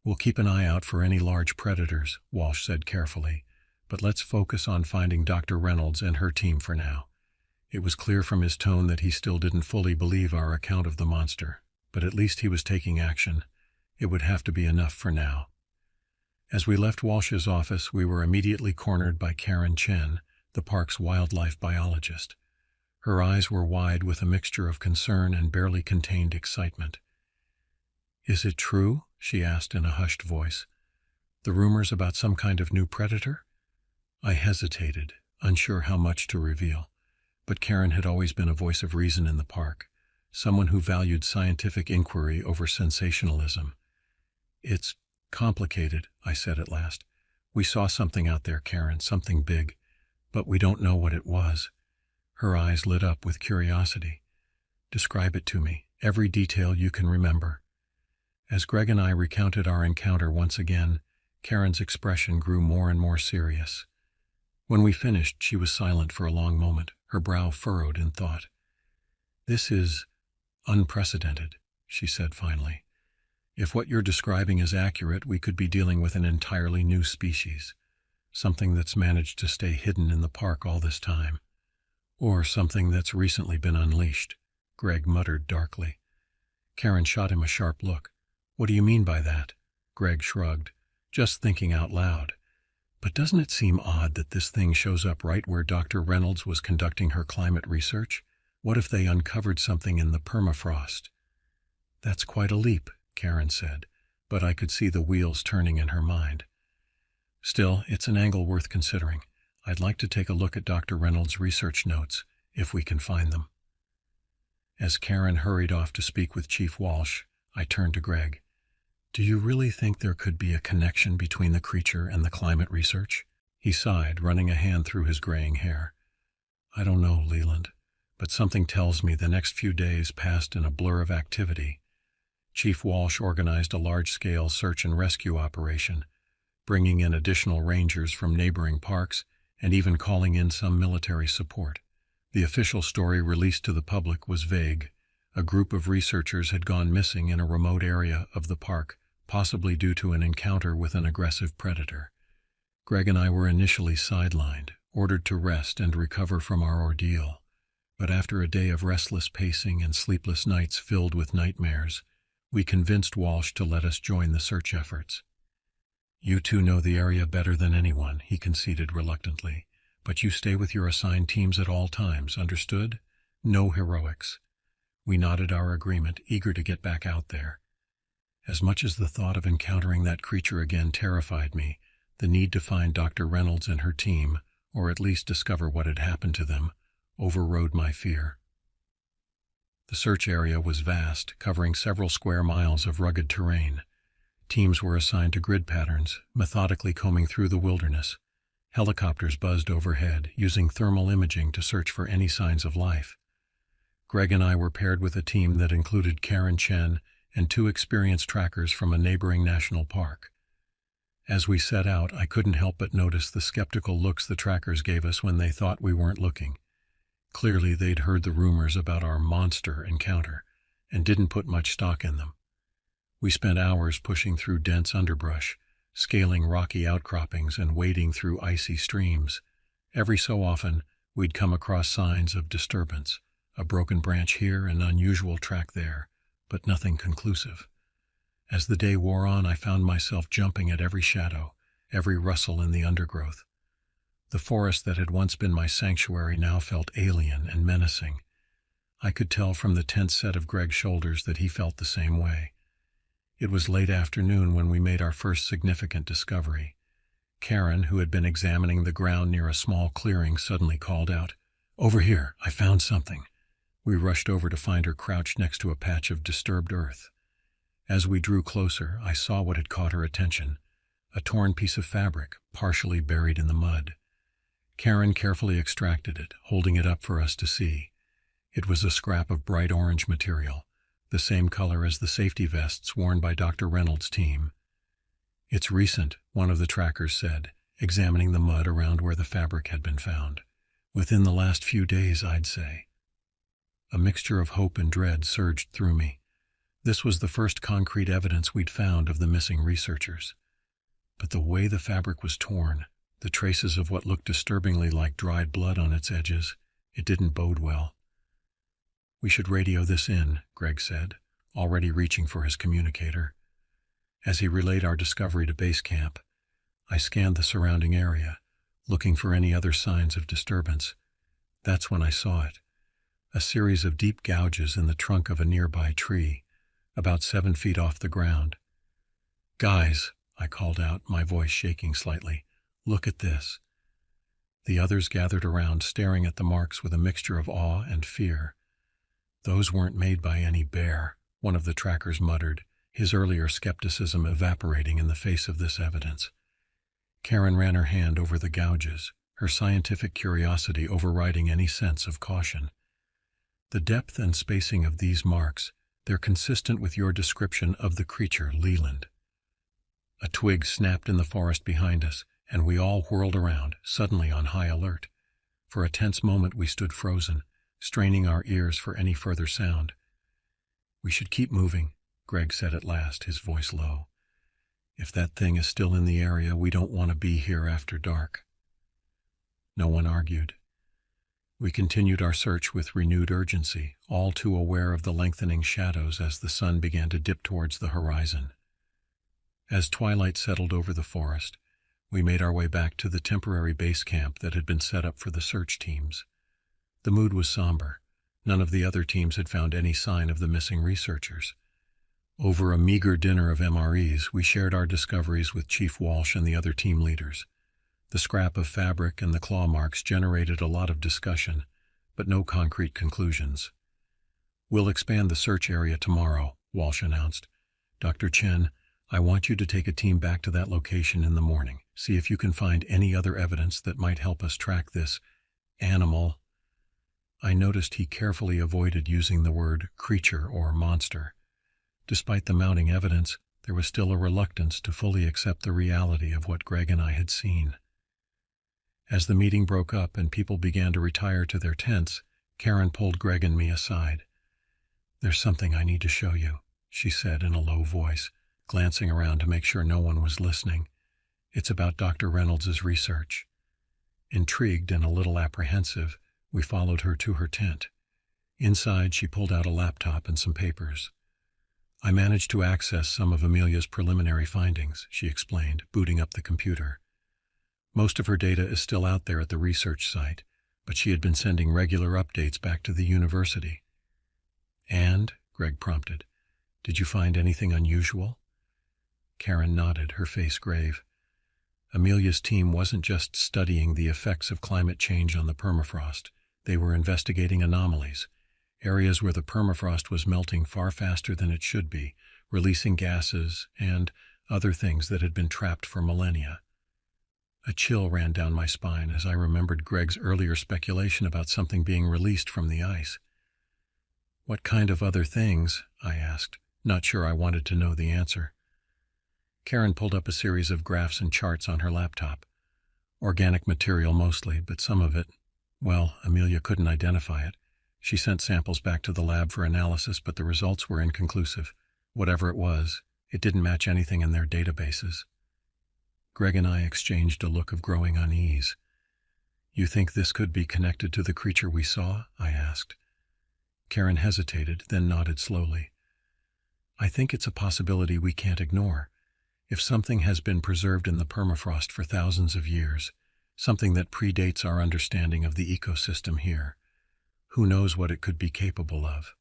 S1: We'll keep an eye out for any large predators, Walsh said carefully, but let's focus on finding Dr. Reynolds and her team for now. It was clear from his tone that he still didn't fully believe our account of the monster, but at least he was taking action. It would have to be enough for now. As we left Walsh's office, we were immediately cornered by Karen Chen, the park's wildlife biologist. Her eyes were wide with a mixture of concern and barely contained excitement. Is it true? She asked in a hushed voice. The rumors about some kind of new predator? I hesitated, unsure how much to reveal. But Karen had always been a voice of reason in the park, someone who valued scientific inquiry over sensationalism. It's complicated, I said at last. We saw something out there, Karen, something big, but we don't know what it was. Her eyes lit up with curiosity. Describe it to me, every detail you can remember. As Greg and I recounted our encounter once again, Karen's expression grew more and more serious. When we finished, she was silent for a long moment, her brow furrowed in thought. This is unprecedented, she said finally. If what you're describing is accurate, we could be dealing with an entirely new species, something that's managed to stay hidden in the park all this time. Or something that's recently been unleashed, Greg muttered darkly. Karen shot him a sharp look. What do you mean by that? Greg shrugged, just thinking out loud. But doesn't it seem odd that this thing shows up right where Dr. Reynolds was conducting her climate research? What if they uncovered something in the permafrost? That's quite a leap, Karen said, but I could see the wheels turning in her mind. Still, it's an angle worth considering. I'd like to take a look at Dr. Reynolds' research notes, if we can find them. As Karen hurried off to speak with Chief Walsh, I turned to Greg. Do you really think there could be a connection between the creature and the climate research? He sighed, running a hand through his graying hair. I don't know, Leland, but something tells me the next few days passed in a blur of activity. Chief Walsh organized a large-scale search and rescue operation, bringing in additional rangers from neighboring parks and even calling in some military support. The official story released to the public was vague. A group of researchers had gone missing in a remote area of the park, possibly due to an encounter with an aggressive predator. Greg and I were initially sidelined, ordered to rest and recover from our ordeal. But after a day of restless pacing and sleepless nights filled with nightmares, we convinced Walsh to let us join the search efforts. You two know the area better than anyone, he conceded reluctantly. But you stay with your assigned teams at all times, understood? No heroics. We nodded our agreement, eager to get back out there. As much as the thought of encountering that creature again terrified me, the need to find Dr. Reynolds and her team, or at least discover what had happened to them, overrode my fear. The search area was vast, covering several square miles of rugged terrain. Teams were assigned to grid patterns, methodically combing through the wilderness. Helicopters buzzed overhead, using thermal imaging to search for any signs of life. Greg and I were paired with a team that included Karen Chen and 2 experienced trackers from a neighboring national park. As we set out, I couldn't help but notice the skeptical looks the trackers gave us when they thought we weren't looking. Clearly, they'd heard the rumors about our monster encounter and didn't put much stock in them. We spent hours pushing through dense underbrush, scaling rocky outcroppings and wading through icy streams. Every so often, we'd come across signs of disturbance, a broken branch here, an unusual track there, but nothing conclusive. As the day wore on, I found myself jumping at every shadow, every rustle in the undergrowth. The forest that had once been my sanctuary now felt alien and menacing. I could tell from the tense set of Greg's shoulders that he felt the same way. It was late afternoon when we made our first significant discovery. Karen, who had been examining the ground near a small clearing, suddenly called out, "Over here, I found something." We rushed over to find her crouched next to a patch of disturbed earth. As we drew closer, I saw what had caught her attention, a torn piece of fabric, partially buried in the mud. Karen carefully extracted it, holding it up for us to see. It was a scrap of bright orange material, the same color as the safety vests worn by Dr. Reynolds' team. "It's recent," one of the trackers said, examining the mud around where the fabric had been found. "Within the last few days, I'd say." A mixture of hope and dread surged through me. This was the first concrete evidence we'd found of the missing researchers. But the way the fabric was torn, the traces of what looked disturbingly like dried blood on its edges, it didn't bode well. "We should radio this in," Greg said, already reaching for his communicator. As he relayed our discovery to base camp, I scanned the surrounding area, looking for any other signs of disturbance. That's when I saw it. A series of deep gouges in the trunk of a nearby tree, about 7 feet off the ground. "Guys," I called out, my voice shaking slightly, "look at this." The others gathered around, staring at the marks with a mixture of awe and fear. "Those weren't made by any bear," one of the trackers muttered, his earlier skepticism evaporating in the face of this evidence. Karen ran her hand over the gouges, her scientific curiosity overriding any sense of caution. "The depth and spacing of these marks, they're consistent with your description of the creature, Leland." A twig snapped in the forest behind us, and we all whirled around, suddenly on high alert. For a tense moment we stood frozen, straining our ears for any further sound. "We should keep moving," Greg said at last, his voice low. "If that thing is still in the area, we don't want to be here after dark." No one argued. We continued our search with renewed urgency, all too aware of the lengthening shadows as the sun began to dip towards the horizon. As twilight settled over the forest, we made our way back to the temporary base camp that had been set up for the search teams. The mood was somber. None of the other teams had found any sign of the missing researchers. Over a meager dinner of MREs, we shared our discoveries with Chief Walsh and the other team leaders. The scrap of fabric and the claw marks generated a lot of discussion, but no concrete conclusions. "We'll expand the search area tomorrow," Walsh announced. "Dr. Chen, I want you to take a team back to that location in the morning. See if you can find any other evidence that might help us track this animal." I noticed he carefully avoided using the word creature or monster. Despite the mounting evidence, there was still a reluctance to fully accept the reality of what Greg and I had seen. As the meeting broke up and people began to retire to their tents, Karen pulled Greg and me aside. "There's something I need to show you," she said in a low voice, glancing around to make sure no one was listening. "It's about Dr. Reynolds' research." Intrigued and a little apprehensive, we followed her to her tent. Inside, she pulled out a laptop and some papers. "I managed to access some of Amelia's preliminary findings," she explained, booting up the computer. "Most of her data is still out there at the research site, but she had been sending regular updates back to the university." "And?" Greg prompted. "Did you find anything unusual?" Karen nodded, her face grave. Amelia's team wasn't just studying the effects of climate change on the permafrost. They were investigating anomalies, areas where the permafrost was melting far faster than it should be, releasing gases and other things that had been trapped for millennia. A chill ran down my spine as I remembered Greg's earlier speculation about something being released from the ice. "What kind of other things?" I asked, not sure I wanted to know the answer. Karen pulled up a series of graphs and charts on her laptop. Organic material mostly, but some of it, well, Amelia couldn't identify it. She sent samples back to the lab for analysis, but the results were inconclusive. Whatever it was, it didn't match anything in their databases. Greg and I exchanged a look of growing unease. "You think this could be connected to the creature we saw?" I asked. Karen hesitated, then nodded slowly. "I think it's a possibility we can't ignore. If something has been preserved in the permafrost for thousands of years, something that predates our understanding of the ecosystem here, who knows what it could be capable of?"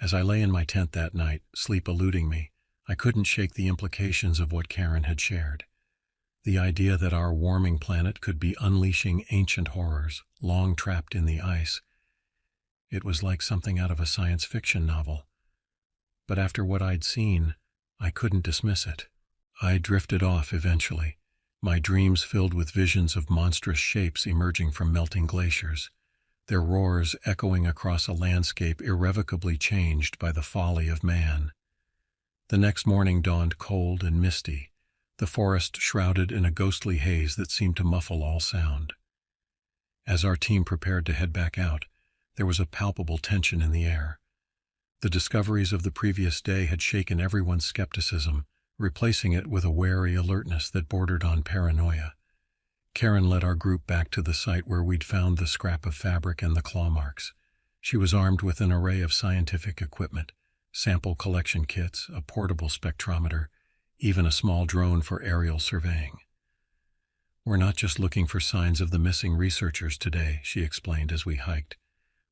S1: As I lay in my tent that night, sleep eluding me, I couldn't shake the implications of what Karen had shared. The idea that our warming planet could be unleashing ancient horrors, long trapped in the ice. It was like something out of a science fiction novel. But after what I'd seen, I couldn't dismiss it. I drifted off eventually, my dreams filled with visions of monstrous shapes emerging from melting glaciers, their roars echoing across a landscape irrevocably changed by the folly of man. The next morning dawned cold and misty, the forest shrouded in a ghostly haze that seemed to muffle all sound. As our team prepared to head back out, there was a palpable tension in the air. The discoveries of the previous day had shaken everyone's skepticism, replacing it with a wary alertness that bordered on paranoia. Karen led our group back to the site where we'd found the scrap of fabric and the claw marks. She was armed with an array of scientific equipment, sample collection kits, a portable spectrometer, even a small drone for aerial surveying. "We're not just looking for signs of the missing researchers today," she explained as we hiked.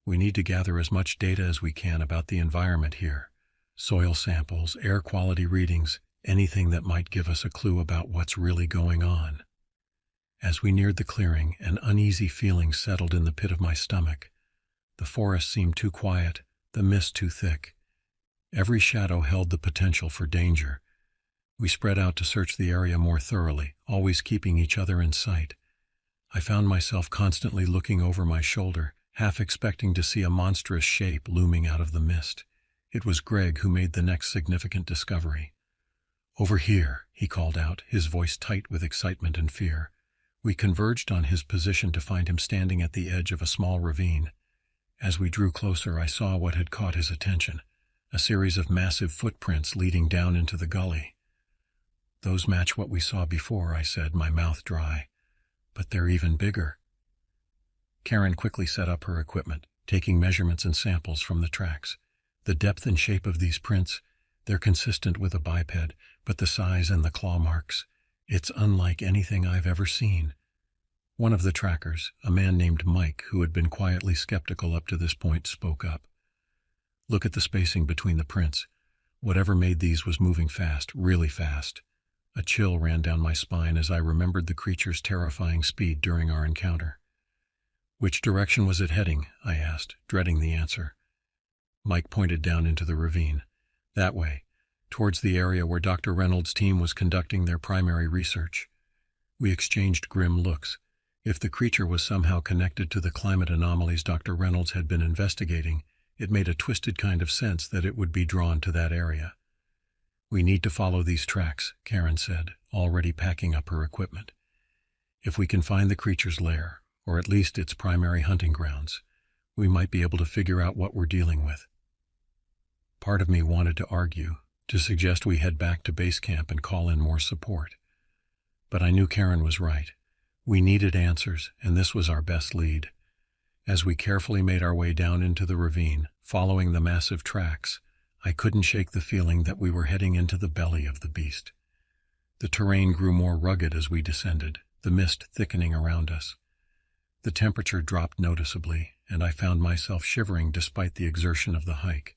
S1: "We need to gather as much data as we can about the environment here. Soil samples, air quality readings, anything that might give us a clue about what's really going on." As we neared the clearing, an uneasy feeling settled in the pit of my stomach. The forest seemed too quiet, the mist too thick. Every shadow held the potential for danger. We spread out to search the area more thoroughly, always keeping each other in sight. I found myself constantly looking over my shoulder, half expecting to see a monstrous shape looming out of the mist. It was Greg who made the next significant discovery. "Over here," he called out, his voice tight with excitement and fear. We converged on his position to find him standing at the edge of a small ravine. As we drew closer, I saw what had caught his attention, a series of massive footprints leading down into the gully. "Those match what we saw before," I said, my mouth dry. "But they're even bigger." Karen quickly set up her equipment, taking measurements and samples from the tracks. The depth and shape of these prints, they're consistent with a biped, but the size and the claw marks, it's unlike anything I've ever seen. One of the trackers, a man named Mike, who had been quietly skeptical up to this point, spoke up. "Look at the spacing between the prints. Whatever made these was moving fast, really fast." A chill ran down my spine as I remembered the creature's terrifying speed during our encounter. "Which direction was it heading?" I asked, dreading the answer. Mike pointed down into the ravine. "That way, towards the area where Dr. Reynolds' team was conducting their primary research." We exchanged grim looks. If the creature was somehow connected to the climate anomalies Dr. Reynolds had been investigating, it made a twisted kind of sense that it would be drawn to that area. "We need to follow these tracks," Karen said, already packing up her equipment. "If we can find the creature's lair, or at least its primary hunting grounds, we might be able to figure out what we're dealing with." Part of me wanted to argue, to suggest we head back to base camp and call in more support. But I knew Karen was right. We needed answers, and this was our best lead. As we carefully made our way down into the ravine, following the massive tracks, I couldn't shake the feeling that we were heading into the belly of the beast. The terrain grew more rugged as we descended, the mist thickening around us. The temperature dropped noticeably, and I found myself shivering despite the exertion of the hike.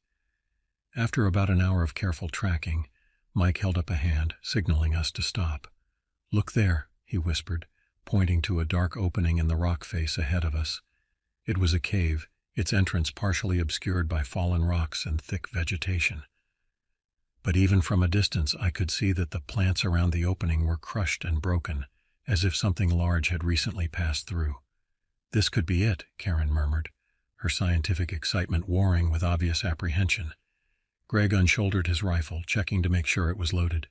S1: After about an hour of careful tracking, Mike held up a hand, signaling us to stop. "Look there," he whispered, pointing to a dark opening in the rock face ahead of us. It was a cave, its entrance partially obscured by fallen rocks and thick vegetation. But even from a distance I could see that the plants around the opening were crushed and broken, as if something large had recently passed through. "This could be it," Karen murmured, her scientific excitement warring with obvious apprehension. Greg unshouldered his rifle, checking to make sure it was loaded.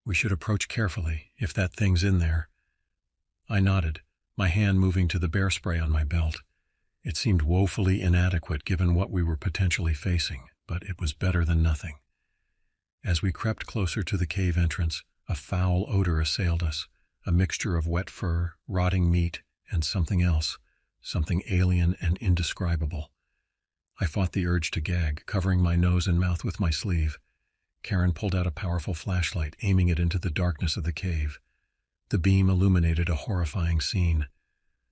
S1: "We should approach carefully, if that thing's in there." I nodded, my hand moving to the bear spray on my belt. It seemed woefully inadequate given what we were potentially facing, but it was better than nothing. As we crept closer to the cave entrance, a foul odor assailed us, a mixture of wet fur, rotting meat, and something else, something alien and indescribable. I fought the urge to gag, covering my nose and mouth with my sleeve. Karen pulled out a powerful flashlight, aiming it into the darkness of the cave. The beam illuminated a horrifying scene.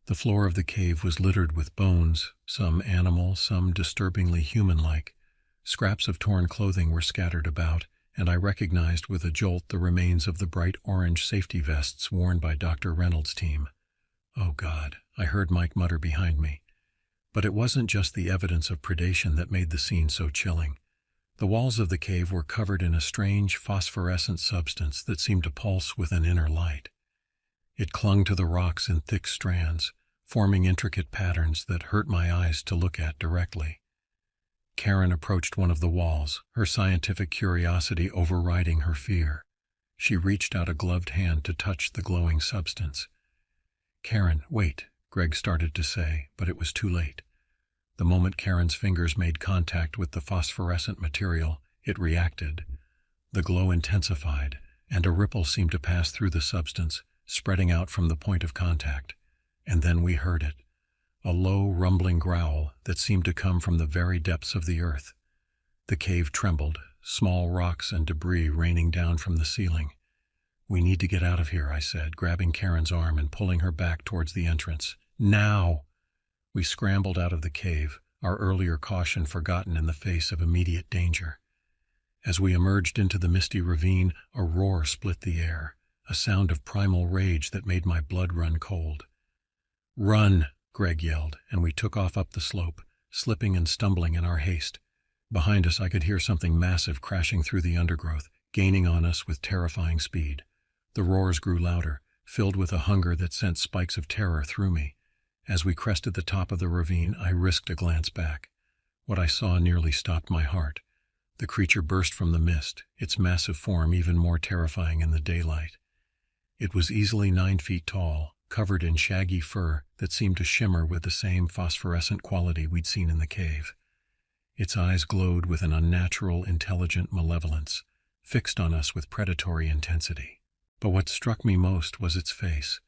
S1: The floor of the cave was littered with bones, some animal, some disturbingly human-like. Scraps of torn clothing were scattered about, and I recognized with a jolt the remains of the bright orange safety vests worn by Dr. Reynolds' team. "Oh God," I heard Mike mutter behind me. But it wasn't just the evidence of predation that made the scene so chilling. The walls of the cave were covered in a strange phosphorescent substance that seemed to pulse with an inner light. It clung to the rocks in thick strands, forming intricate patterns that hurt my eyes to look at directly. Karen approached one of the walls, her scientific curiosity overriding her fear. She reached out a gloved hand to touch the glowing substance. "Karen, wait," Greg started to say, but it was too late. The moment Karen's fingers made contact with the phosphorescent material, it reacted. The glow intensified, and a ripple seemed to pass through the substance, spreading out from the point of contact. And then we heard it, a low, rumbling growl that seemed to come from the very depths of the earth. The cave trembled, small rocks and debris raining down from the ceiling. "We need to get out of here," I said, grabbing Karen's arm and pulling her back towards the entrance. "Now!" We scrambled out of the cave, our earlier caution forgotten in the face of immediate danger. As we emerged into the misty ravine, a roar split the air, a sound of primal rage that made my blood run cold. "Run!" Greg yelled, and we took off up the slope, slipping and stumbling in our haste. Behind us I could hear something massive crashing through the undergrowth, gaining on us with terrifying speed. The roars grew louder, filled with a hunger that sent spikes of terror through me. As we crested the top of the ravine, I risked a glance back. What I saw nearly stopped my heart. The creature burst from the mist, its massive form even more terrifying in the daylight. It was easily 9 feet tall, covered in shaggy fur that seemed to shimmer with the same phosphorescent quality we'd seen in the cave. Its eyes glowed with an unnatural, intelligent malevolence, fixed on us with predatory intensity. But what struck me most was its face.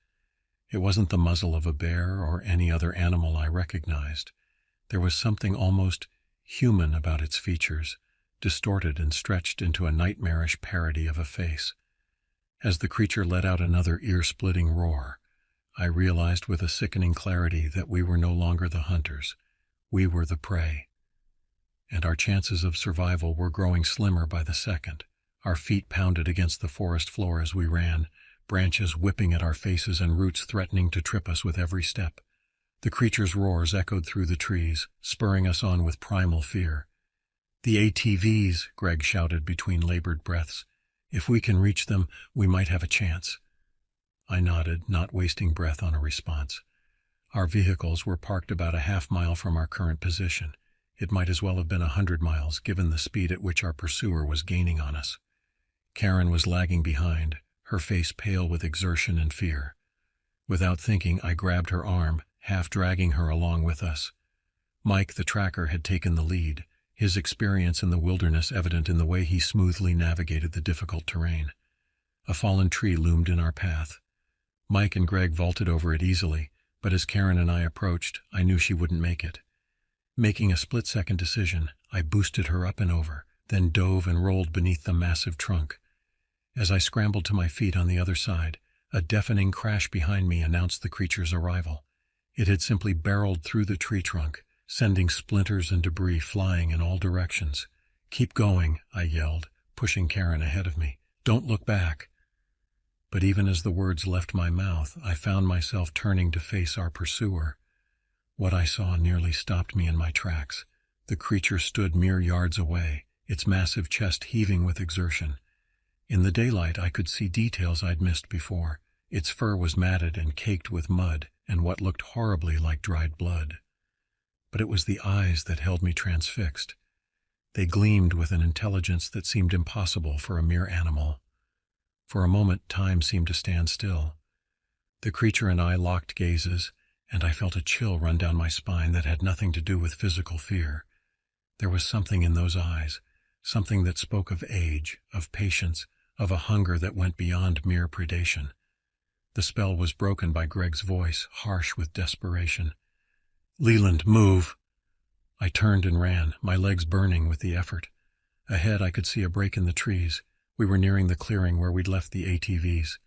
S1: It wasn't the muzzle of a bear or any other animal I recognized. There was something almost human about its features, distorted and stretched into a nightmarish parody of a face. As the creature let out another ear-splitting roar, I realized with a sickening clarity that we were no longer the hunters. We were the prey. And our chances of survival were growing slimmer by the second. Our feet pounded against the forest floor as we ran, branches whipping at our faces and roots threatening to trip us with every step. The creature's roars echoed through the trees, spurring us on with primal fear. "The ATVs!" Greg shouted between labored breaths. "If we can reach them, we might have a chance." I nodded, not wasting breath on a response. Our vehicles were parked about a half-mile from our current position. It might as well have been 100 miles, given the speed at which our pursuer was gaining on us. Karen was lagging behind, her face pale with exertion and fear. Without thinking, I grabbed her arm, half dragging her along with us. Mike, the tracker, had taken the lead, his experience in the wilderness evident in the way he smoothly navigated the difficult terrain. A fallen tree loomed in our path. Mike and Greg vaulted over it easily, but as Karen and I approached, I knew she wouldn't make it. Making a split-second decision, I boosted her up and over, then dove and rolled beneath the massive trunk. As I scrambled to my feet on the other side, a deafening crash behind me announced the creature's arrival. It had simply barreled through the tree trunk, sending splinters and debris flying in all directions. "Keep going," I yelled, pushing Karen ahead of me. "Don't look back." But even as the words left my mouth, I found myself turning to face our pursuer. What I saw nearly stopped me in my tracks. The creature stood mere yards away, its massive chest heaving with exertion. In the daylight, I could see details I'd missed before. Its fur was matted and caked with mud and what looked horribly like dried blood. But it was the eyes that held me transfixed. They gleamed with an intelligence that seemed impossible for a mere animal. For a moment, time seemed to stand still. The creature and I locked gazes, and I felt a chill run down my spine that had nothing to do with physical fear. There was something in those eyes, something that spoke of age, of patience, of a hunger that went beyond mere predation. The spell was broken by Greg's voice, harsh with desperation. "Leland, move!" I turned and ran, my legs burning with the effort. Ahead I could see a break in the trees. We were nearing the clearing where we'd left the ATVs.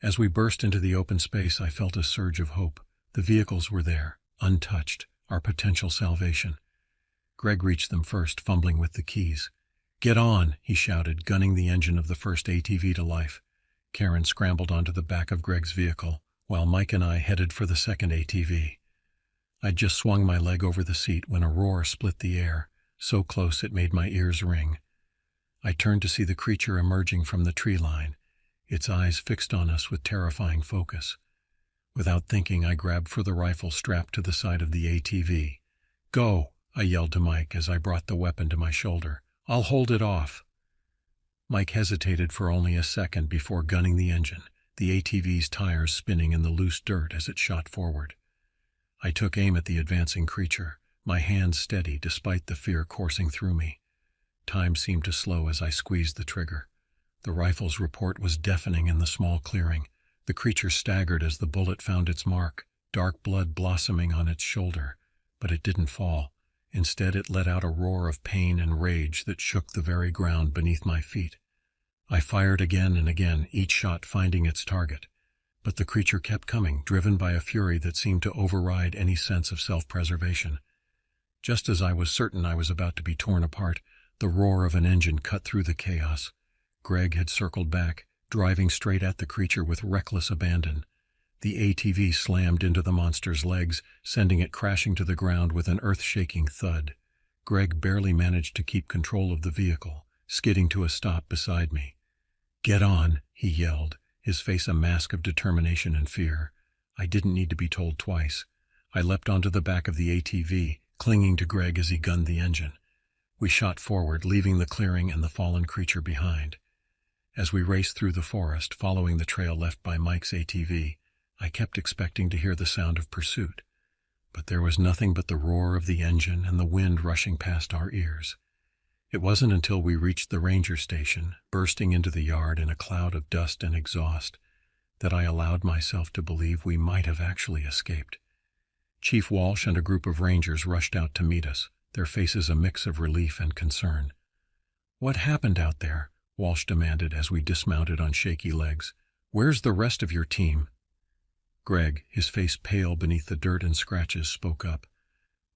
S1: As we burst into the open space, I felt a surge of hope. The vehicles were there, untouched, our potential salvation. Greg reached them first, fumbling with the keys. "Get on!" he shouted, gunning the engine of the first ATV to life. Karen scrambled onto the back of Greg's vehicle, while Mike and I headed for the second ATV. I'd just swung my leg over the seat when a roar split the air, so close it made my ears ring. I turned to see the creature emerging from the tree line, its eyes fixed on us with terrifying focus. Without thinking, I grabbed for the rifle strapped to the side of the ATV. "Go!" I yelled to Mike as I brought the weapon to my shoulder. "I'll hold it off." Mike hesitated for only a second before gunning the engine, the ATV's tires spinning in the loose dirt as it shot forward. I took aim at the advancing creature, my hands steady despite the fear coursing through me. Time seemed to slow as I squeezed the trigger. The rifle's report was deafening in the small clearing. The creature staggered as the bullet found its mark, dark blood blossoming on its shoulder. But it didn't fall. Instead, it let out a roar of pain and rage that shook the very ground beneath my feet. I fired again and again, each shot finding its target. But the creature kept coming, driven by a fury that seemed to override any sense of self-preservation. Just as I was certain I was about to be torn apart, the roar of an engine cut through the chaos. Greg had circled back, driving straight at the creature with reckless abandon. The ATV slammed into the monster's legs, sending it crashing to the ground with an earth-shaking thud. Greg barely managed to keep control of the vehicle, skidding to a stop beside me. "Get on," he yelled, his face a mask of determination and fear. I didn't need to be told twice. I leapt onto the back of the ATV, clinging to Greg as he gunned the engine. We shot forward, leaving the clearing and the fallen creature behind. As we raced through the forest, following the trail left by Mike's ATV, I kept expecting to hear the sound of pursuit. But there was nothing but the roar of the engine and the wind rushing past our ears. It wasn't until we reached the ranger station, bursting into the yard in a cloud of dust and exhaust, that I allowed myself to believe we might have actually escaped. Chief Walsh and a group of rangers rushed out to meet us, their faces a mix of relief and concern. "What happened out there?" Walsh demanded as we dismounted on shaky legs. "Where's the rest of your team?" Greg, his face pale beneath the dirt and scratches, spoke up.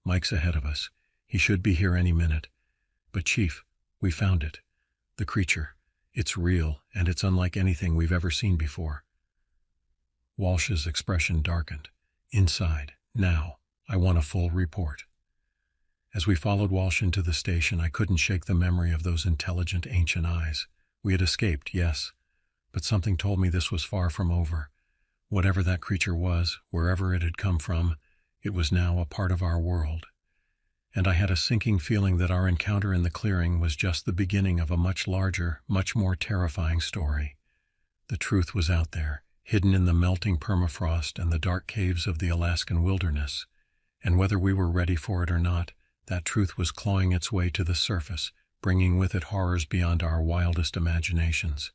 S1: "Mike's ahead of us. He should be here any minute. But Chief, we found it. The creature. It's real, and it's unlike anything we've ever seen before." Walsh's expression darkened. "Inside. Now. I want a full report." As we followed Walsh into the station, I couldn't shake the memory of those intelligent, ancient eyes. We had escaped, yes, but something told me this was far from over. Whatever that creature was, wherever it had come from, it was now a part of our world. And I had a sinking feeling that our encounter in the clearing was just the beginning of a much larger, much more terrifying story. The truth was out there, hidden in the melting permafrost and the dark caves of the Alaskan wilderness. And whether we were ready for it or not, that truth was clawing its way to the surface, bringing with it horrors beyond our wildest imaginations.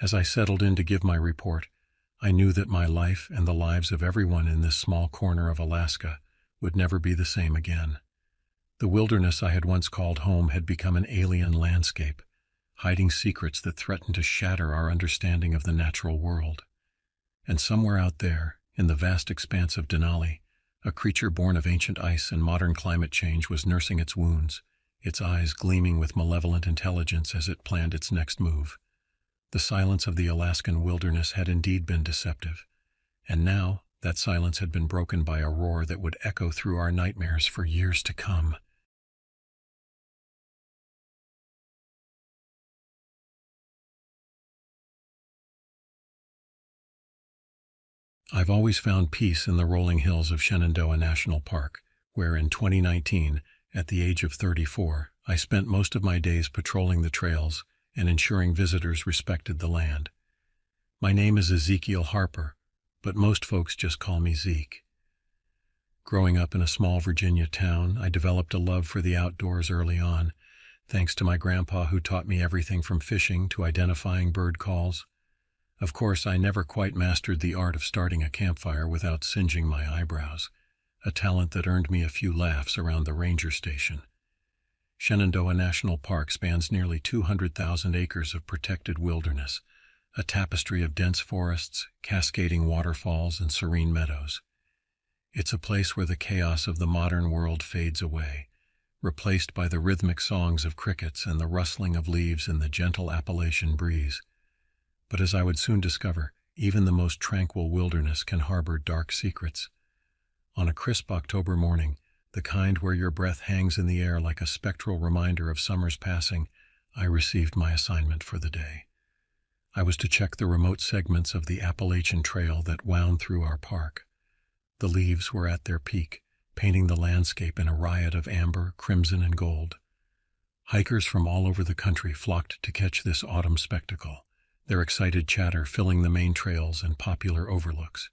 S1: As I settled in to give my report, I knew that my life and the lives of everyone in this small corner of Alaska would never be the same again. The wilderness I had once called home had become an alien landscape, hiding secrets that threatened to shatter our understanding of the natural world. And somewhere out there, in the vast expanse of Denali, a creature born of ancient ice and modern climate change was nursing its wounds, its eyes gleaming with malevolent intelligence as it planned its next move. The silence of the Alaskan wilderness had indeed been deceptive, and now that silence had been broken by a roar that would echo through our nightmares for years to come. I've always found peace in the rolling hills of Shenandoah National Park, where in 2019, at the age of 34, I spent most of my days patrolling the trails and ensuring visitors respected the land. My name is Ezekiel Harper, but most folks just call me Zeke. Growing up in a small Virginia town, I developed a love for the outdoors early on, thanks to my grandpa who taught me everything from fishing to identifying bird calls. Of course, I never quite mastered the art of starting a campfire without singeing my eyebrows, a talent that earned me a few laughs around the ranger station. Shenandoah National Park spans nearly 200,000 acres of protected wilderness, a tapestry of dense forests, cascading waterfalls, and serene meadows. It's a place where the chaos of the modern world fades away, replaced by the rhythmic songs of crickets and the rustling of leaves in the gentle Appalachian breeze. But as I would soon discover, even the most tranquil wilderness can harbor dark secrets. On a crisp October morning, the kind where your breath hangs in the air like a spectral reminder of summer's passing, I received my assignment for the day. I was to check the remote segments of the Appalachian Trail that wound through our park. The leaves were at their peak, painting the landscape in a riot of amber, crimson, and gold. Hikers from all over the country flocked to catch this autumn spectacle, their excited chatter filling the main trails and popular overlooks.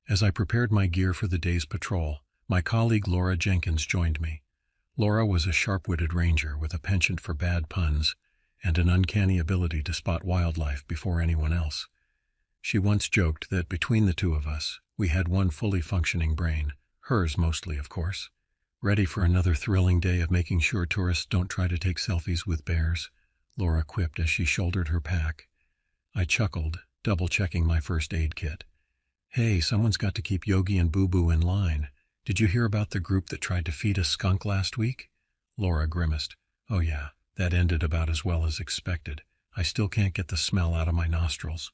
S1: As I prepared my gear for the day's patrol, my colleague Laura Jenkins joined me. Laura was a sharp-witted ranger with a penchant for bad puns and an uncanny ability to spot wildlife before anyone else. She once joked that between the two of us, we had one fully functioning brain, hers mostly, of course, ready for another thrilling day of making sure tourists don't try to take selfies with bears, Laura quipped as she shouldered her pack. I chuckled, double-checking my first aid kit. Hey, someone's got to keep Yogi and Boo Boo in line. Did you hear about the group that tried to feed a skunk last week? Laura grimaced. Oh yeah, that ended about as well as expected. I still can't get the smell out of my nostrils.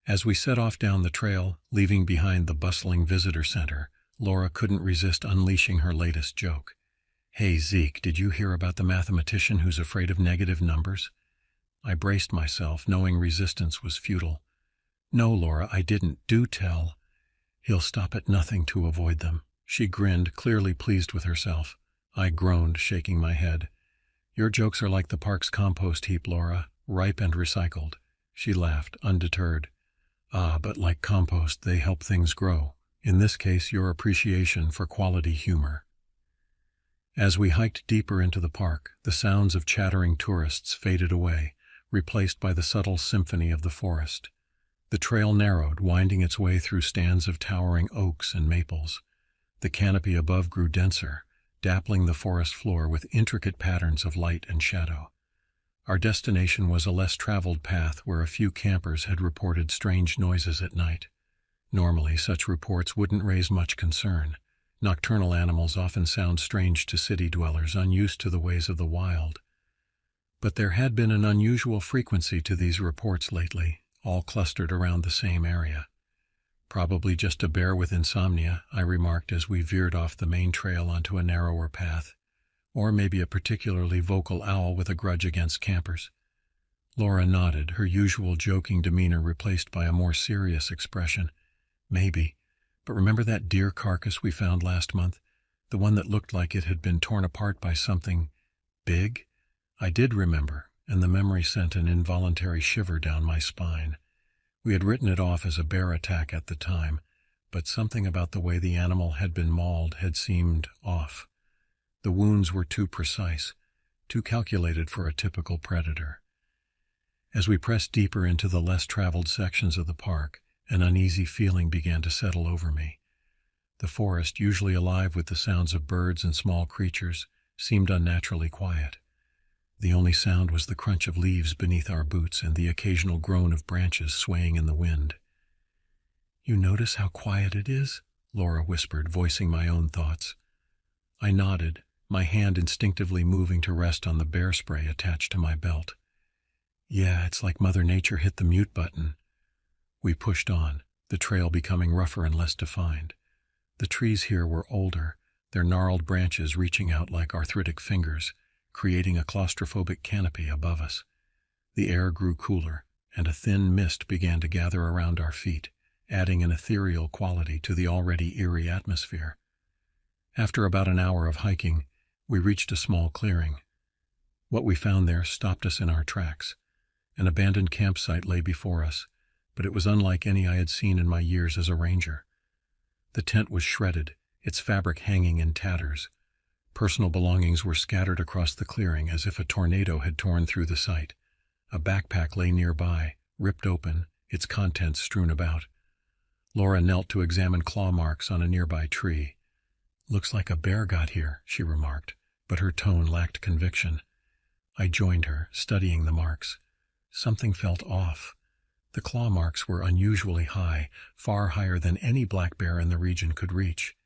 S1: As we set off down the trail, leaving behind the bustling visitor center, Laura couldn't resist unleashing her latest joke. Hey Zeke, did you hear about the mathematician who's afraid of negative numbers? I braced myself, knowing resistance was futile. No, Laura, I didn't. Do tell. He'll stop at nothing to avoid them. She grinned, clearly pleased with herself. I groaned, shaking my head. Your jokes are like the park's compost heap, Laura, ripe and recycled. She laughed, undeterred. Ah, but like compost, they help things grow. In this case, your appreciation for quality humor. As we hiked deeper into the park, the sounds of chattering tourists faded away, replaced by the subtle symphony of the forest. The trail narrowed, winding its way through stands of towering oaks and maples. The canopy above grew denser, dappling the forest floor with intricate patterns of light and shadow. Our destination was a less traveled path where a few campers had reported strange noises at night. Normally, such reports wouldn't raise much concern. Nocturnal animals often sound strange to city dwellers unused to the ways of the wild. But there had been an unusual frequency to these reports lately, all clustered around the same area. Probably just a bear with insomnia, I remarked as we veered off the main trail onto a narrower path. Or maybe a particularly vocal owl with a grudge against campers. Laura nodded, her usual joking demeanor replaced by a more serious expression. Maybe. But remember that deer carcass we found last month? The one that looked like it had been torn apart by something big? I did remember, and the memory sent an involuntary shiver down my spine. We had written it off as a bear attack at the time, but something about the way the animal had been mauled had seemed off. The wounds were too precise, too calculated for a typical predator. As we pressed deeper into the less traveled sections of the park, an uneasy feeling began to settle over me. The forest, usually alive with the sounds of birds and small creatures, seemed unnaturally quiet. The only sound was the crunch of leaves beneath our boots and the occasional groan of branches swaying in the wind. "You notice how quiet it is?" Laura whispered, voicing my own thoughts. I nodded, my hand instinctively moving to rest on the bear spray attached to my belt. Yeah, it's like Mother Nature hit the mute button. We pushed on, the trail becoming rougher and less defined. The trees here were older, their gnarled branches reaching out like arthritic fingers, creating a claustrophobic canopy above us. The air grew cooler, and a thin mist began to gather around our feet, adding an ethereal quality to the already eerie atmosphere. After about an hour of hiking, we reached a small clearing. What we found there stopped us in our tracks. An abandoned campsite lay before us, but it was unlike any I had seen in my years as a ranger. The tent was shredded, its fabric hanging in tatters. Personal belongings were scattered across the clearing as if a tornado had torn through the site. A backpack lay nearby, ripped open, its contents strewn about. Laura knelt to examine claw marks on a nearby tree. "Looks like a bear got here," she remarked, but her tone lacked conviction. I joined her, studying the marks. Something felt off. The claw marks were unusually high, far higher than any black bear in the region could reach.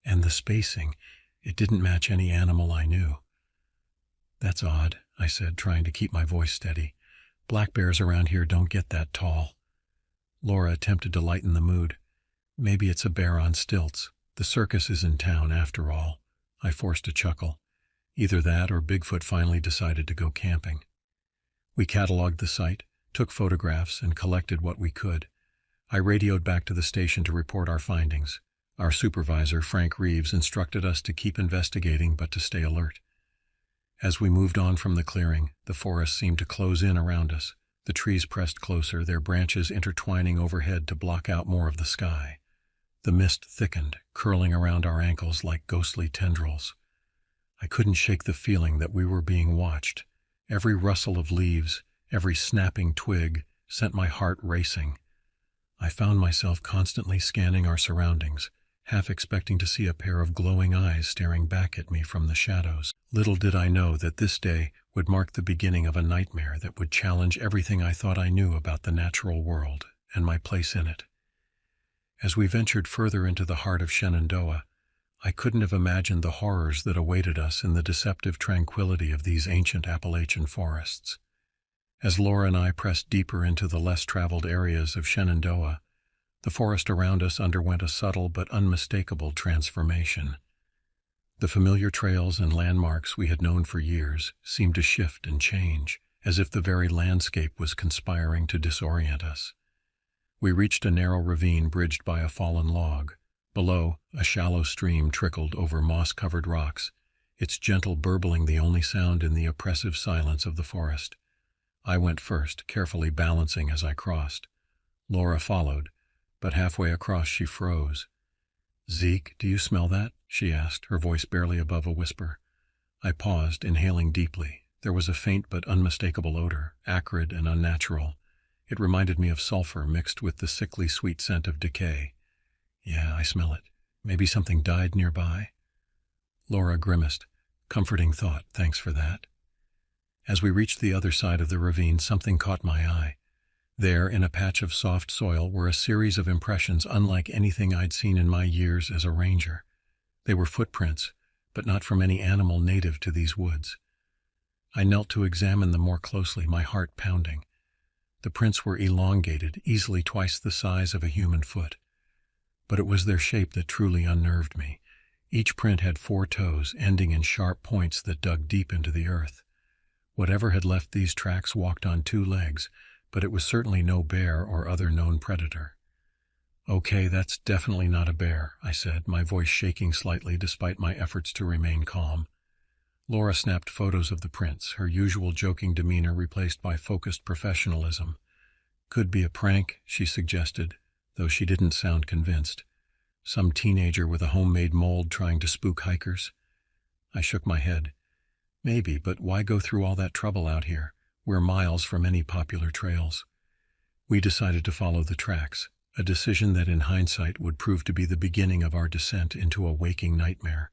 S1: And the spacing, it didn't match any animal I knew. "That's odd," I said, trying to keep my voice steady. "Black bears around here don't get that tall." Laura attempted to lighten the mood. "Maybe it's a bear on stilts. The circus is in town, after all." I forced a chuckle. Either that or Bigfoot finally decided to go camping. We cataloged the site, took photographs, and collected what we could. I radioed back to the station to report our findings. Our supervisor, Frank Reeves, instructed us to keep investigating but to stay alert. As we moved on from the clearing, the forest seemed to close in around us. The trees pressed closer, their branches intertwining overhead to block out more of the sky. The mist thickened, curling around our ankles like ghostly tendrils. I couldn't shake the feeling that we were being watched. Every rustle of leaves, every snapping twig, sent my heart racing. I found myself constantly scanning our surroundings, half expecting to see a pair of glowing eyes staring back at me from the shadows. Little did I know that this day would mark the beginning of a nightmare that would challenge everything I thought I knew about the natural world and my place in it. As we ventured further into the heart of Shenandoah, I couldn't have imagined the horrors that awaited us in the deceptive tranquility of these ancient Appalachian forests. As Laura and I pressed deeper into the less traveled areas of Shenandoah, the forest around us underwent a subtle but unmistakable transformation. The familiar trails and landmarks we had known for years seemed to shift and change, as if the very landscape was conspiring to disorient us. We reached a narrow ravine bridged by a fallen log. Below, a shallow stream trickled over moss-covered rocks, its gentle burbling the only sound in the oppressive silence of the forest. I went first, carefully balancing as I crossed. Laura followed, but halfway across she froze. "Zeke, do you smell that?" she asked, her voice barely above a whisper. I paused, inhaling deeply. There was a faint but unmistakable odor, acrid and unnatural. It reminded me of sulfur mixed with the sickly sweet scent of decay. "Yeah, I smell it. Maybe something died nearby?" Laura grimaced. "Comforting thought, thanks for that." As we reached the other side of the ravine, something caught my eye. There, in a patch of soft soil, were a series of impressions unlike anything I'd seen in my years as a ranger. They were footprints, but not from any animal native to these woods. I knelt to examine them more closely, my heart pounding. The prints were elongated, easily twice the size of a human foot. But it was their shape that truly unnerved me. Each print had 4 toes, ending in sharp points that dug deep into the earth. Whatever had left these tracks walked on 2 legs, but it was certainly no bear or other known predator. "Okay, that's definitely not a bear," I said, my voice shaking slightly despite my efforts to remain calm. Laura snapped photos of the prints, her usual joking demeanor replaced by focused professionalism. "Could be a prank," she suggested, though she didn't sound convinced. "Some teenager with a homemade mold trying to spook hikers?" I shook my head. "Maybe, but why go through all that trouble out here? We're miles from any popular trails." We decided to follow the tracks, a decision that in hindsight would prove to be the beginning of our descent into a waking nightmare.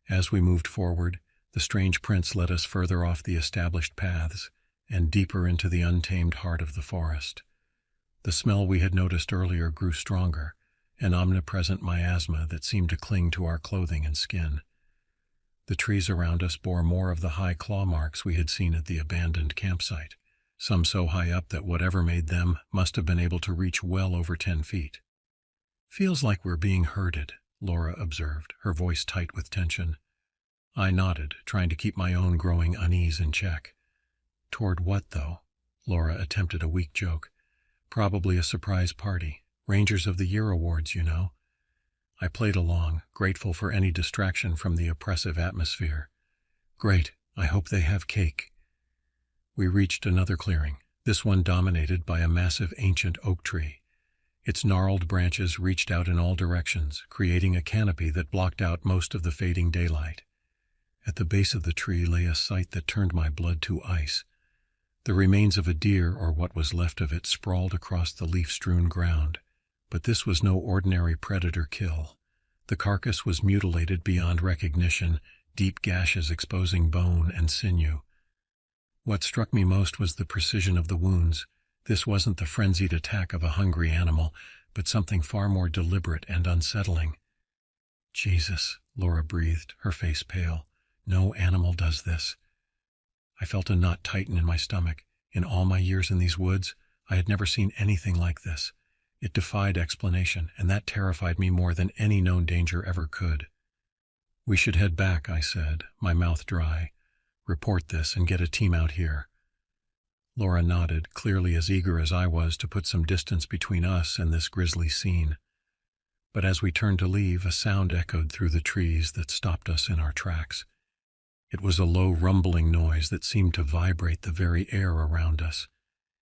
S1: As we moved forward, the strange prints led us further off the established paths and deeper into the untamed heart of the forest. The smell we had noticed earlier grew stronger, an omnipresent miasma that seemed to cling to our clothing and skin. The trees around us bore more of the high claw marks we had seen at the abandoned campsite, some so high up that whatever made them must have been able to reach well over 10 feet. "Feels like we're being herded," Laura observed, her voice tight with tension. I nodded, trying to keep my own growing unease in check. "Toward what, though?" Laura attempted a weak joke. "Probably a surprise party. Rangers of the Year awards, you know. I played along, grateful for any distraction from the oppressive atmosphere. Great, I hope they have cake. We reached another clearing, this one dominated by a massive ancient oak tree. Its gnarled branches reached out in all directions, creating a canopy that blocked out most of the fading daylight. At the base of the tree lay a sight that turned my blood to ice. The remains of a deer, or what was left of it, sprawled across the leaf-strewn ground. But this was no ordinary predator kill. The carcass was mutilated beyond recognition, deep gashes exposing bone and sinew. What struck me most was the precision of the wounds. This wasn't the frenzied attack of a hungry animal, but something far more deliberate and unsettling. Jesus, Laura breathed, her face pale. No animal does this. I felt a knot tighten in my stomach. In all my years in these woods, I had never seen anything like this. It defied explanation, and that terrified me more than any known danger ever could. We should head back, I said, my mouth dry. Report this and get a team out here. Laura nodded, clearly as eager as I was to put some distance between us and this grisly scene. But as we turned to leave, a sound echoed through the trees that stopped us in our tracks. It was a low, rumbling noise that seemed to vibrate the very air around us.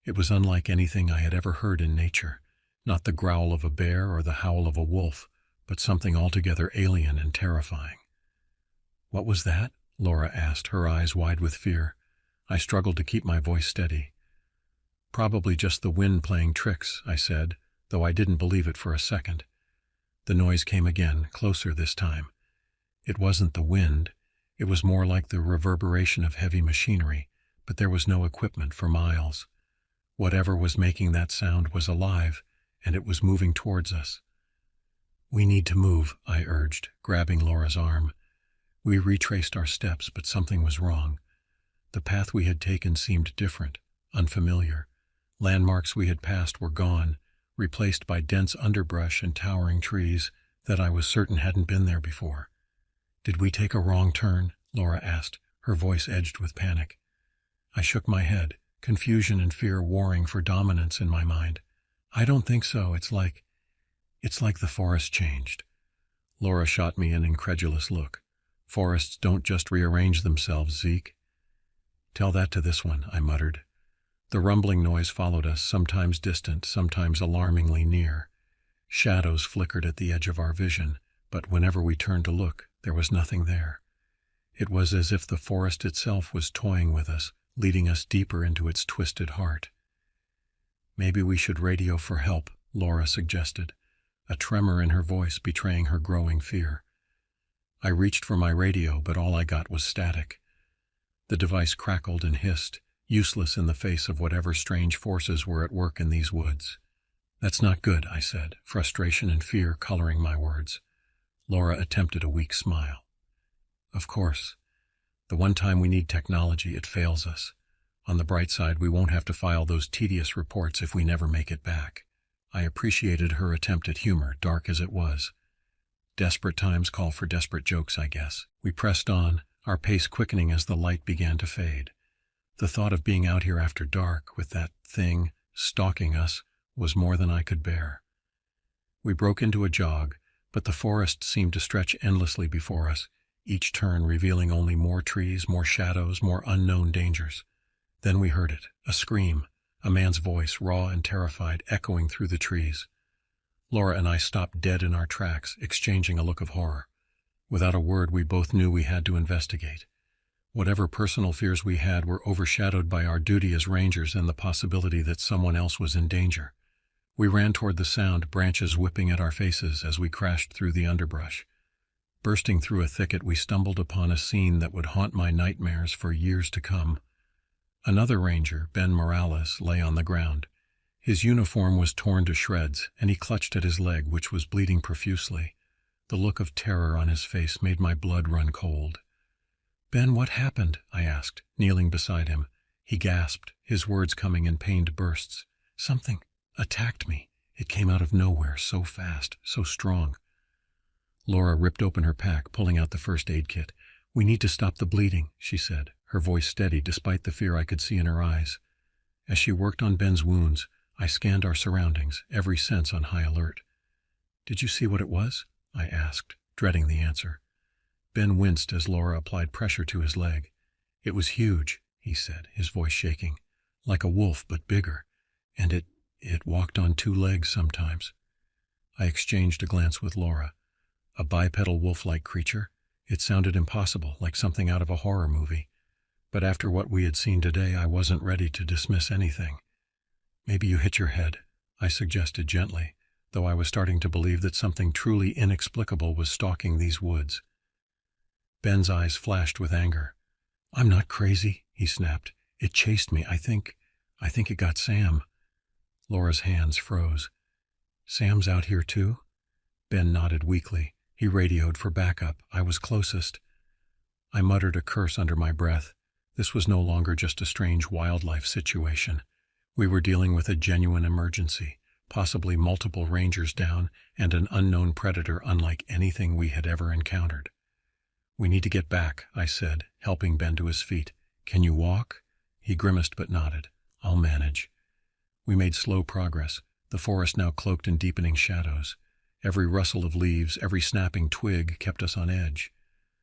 S1: It was unlike anything I had ever heard in nature, not the growl of a bear or the howl of a wolf, but something altogether alien and terrifying. "What was that?" Laura asked, her eyes wide with fear. I struggled to keep my voice steady. "Probably just the wind playing tricks," I said, though I didn't believe it for a second. The noise came again, closer this time. It wasn't the wind. It was more like the reverberation of heavy machinery, but there was no equipment for miles. Whatever was making that sound was alive, and it was moving towards us. "We need to move," I urged, grabbing Laura's arm. We retraced our steps, but something was wrong. The path we had taken seemed different, unfamiliar. Landmarks we had passed were gone, replaced by dense underbrush and towering trees that I was certain hadn't been there before. "Did we take a wrong turn?" Laura asked, her voice edged with panic. I shook my head, confusion and fear warring for dominance in my mind. "I don't think so. It's like the forest changed." Laura shot me an incredulous look. "Forests don't just rearrange themselves, Zeke." "Tell that to this one," I muttered. The rumbling noise followed us, sometimes distant, sometimes alarmingly near. Shadows flickered at the edge of our vision, but whenever we turned to look, there was nothing there. It was as if the forest itself was toying with us, leading us deeper into its twisted heart. "Maybe we should radio for help," Laura suggested, a tremor in her voice betraying her growing fear. I reached for my radio, but all I got was static. The device crackled and hissed, useless in the face of whatever strange forces were at work in these woods. "That's not good," I said, frustration and fear coloring my words. Laura attempted a weak smile. "Of course. The one time we need technology, it fails us. On the bright side, we won't have to file those tedious reports if we never make it back." I appreciated her attempt at humor, dark as it was. Desperate times call for desperate jokes, I guess. We pressed on, our pace quickening as the light began to fade. The thought of being out here after dark, with that thing stalking us, was more than I could bear. We broke into a jog, but the forest seemed to stretch endlessly before us, each turn revealing only more trees, more shadows, more unknown dangers. Then we heard it, a scream, a man's voice, raw and terrified, echoing through the trees. Laura and I stopped dead in our tracks, exchanging a look of horror. Without a word, we both knew we had to investigate. Whatever personal fears we had were overshadowed by our duty as rangers and the possibility that someone else was in danger. We ran toward the sound, branches whipping at our faces as we crashed through the underbrush. Bursting through a thicket, we stumbled upon a scene that would haunt my nightmares for years to come. Another ranger, Ben Morales, lay on the ground. His uniform was torn to shreds, and he clutched at his leg, which was bleeding profusely. The look of terror on his face made my blood run cold. "Ben, what happened?" I asked, kneeling beside him. He gasped, his words coming in pained bursts. "Something attacked me. It came out of nowhere, so fast, so strong." Laura ripped open her pack, pulling out the first aid kit. "We need to stop the bleeding," she said, her voice steady despite the fear I could see in her eyes. As she worked on Ben's wounds, I scanned our surroundings, every sense on high alert. "Did you see what it was?" I asked, dreading the answer. Ben winced as Laura applied pressure to his leg. "It was huge," he said, his voice shaking. "Like a wolf, but bigger. And it walked on two legs sometimes." I exchanged a glance with Laura. A bipedal wolf-like creature? It sounded impossible, like something out of a horror movie. But after what we had seen today, I wasn't ready to dismiss anything. "Maybe you hit your head," I suggested gently, though I was starting to believe that something truly inexplicable was stalking these woods. Ben's eyes flashed with anger. "I'm not crazy," he snapped. "It chased me. I think it got Sam." Laura's hands froze. "Sam's out here too?" Ben nodded weakly. He radioed for backup. I was closest. I muttered a curse under my breath. This was no longer just a strange wildlife situation. We were dealing with a genuine emergency, possibly multiple rangers down and an unknown predator unlike anything we had ever encountered. "We need to get back," I said, helping Ben to his feet. "Can you walk?" He grimaced but nodded. "I'll manage." We made slow progress, the forest now cloaked in deepening shadows. Every rustle of leaves, every snapping twig kept us on edge.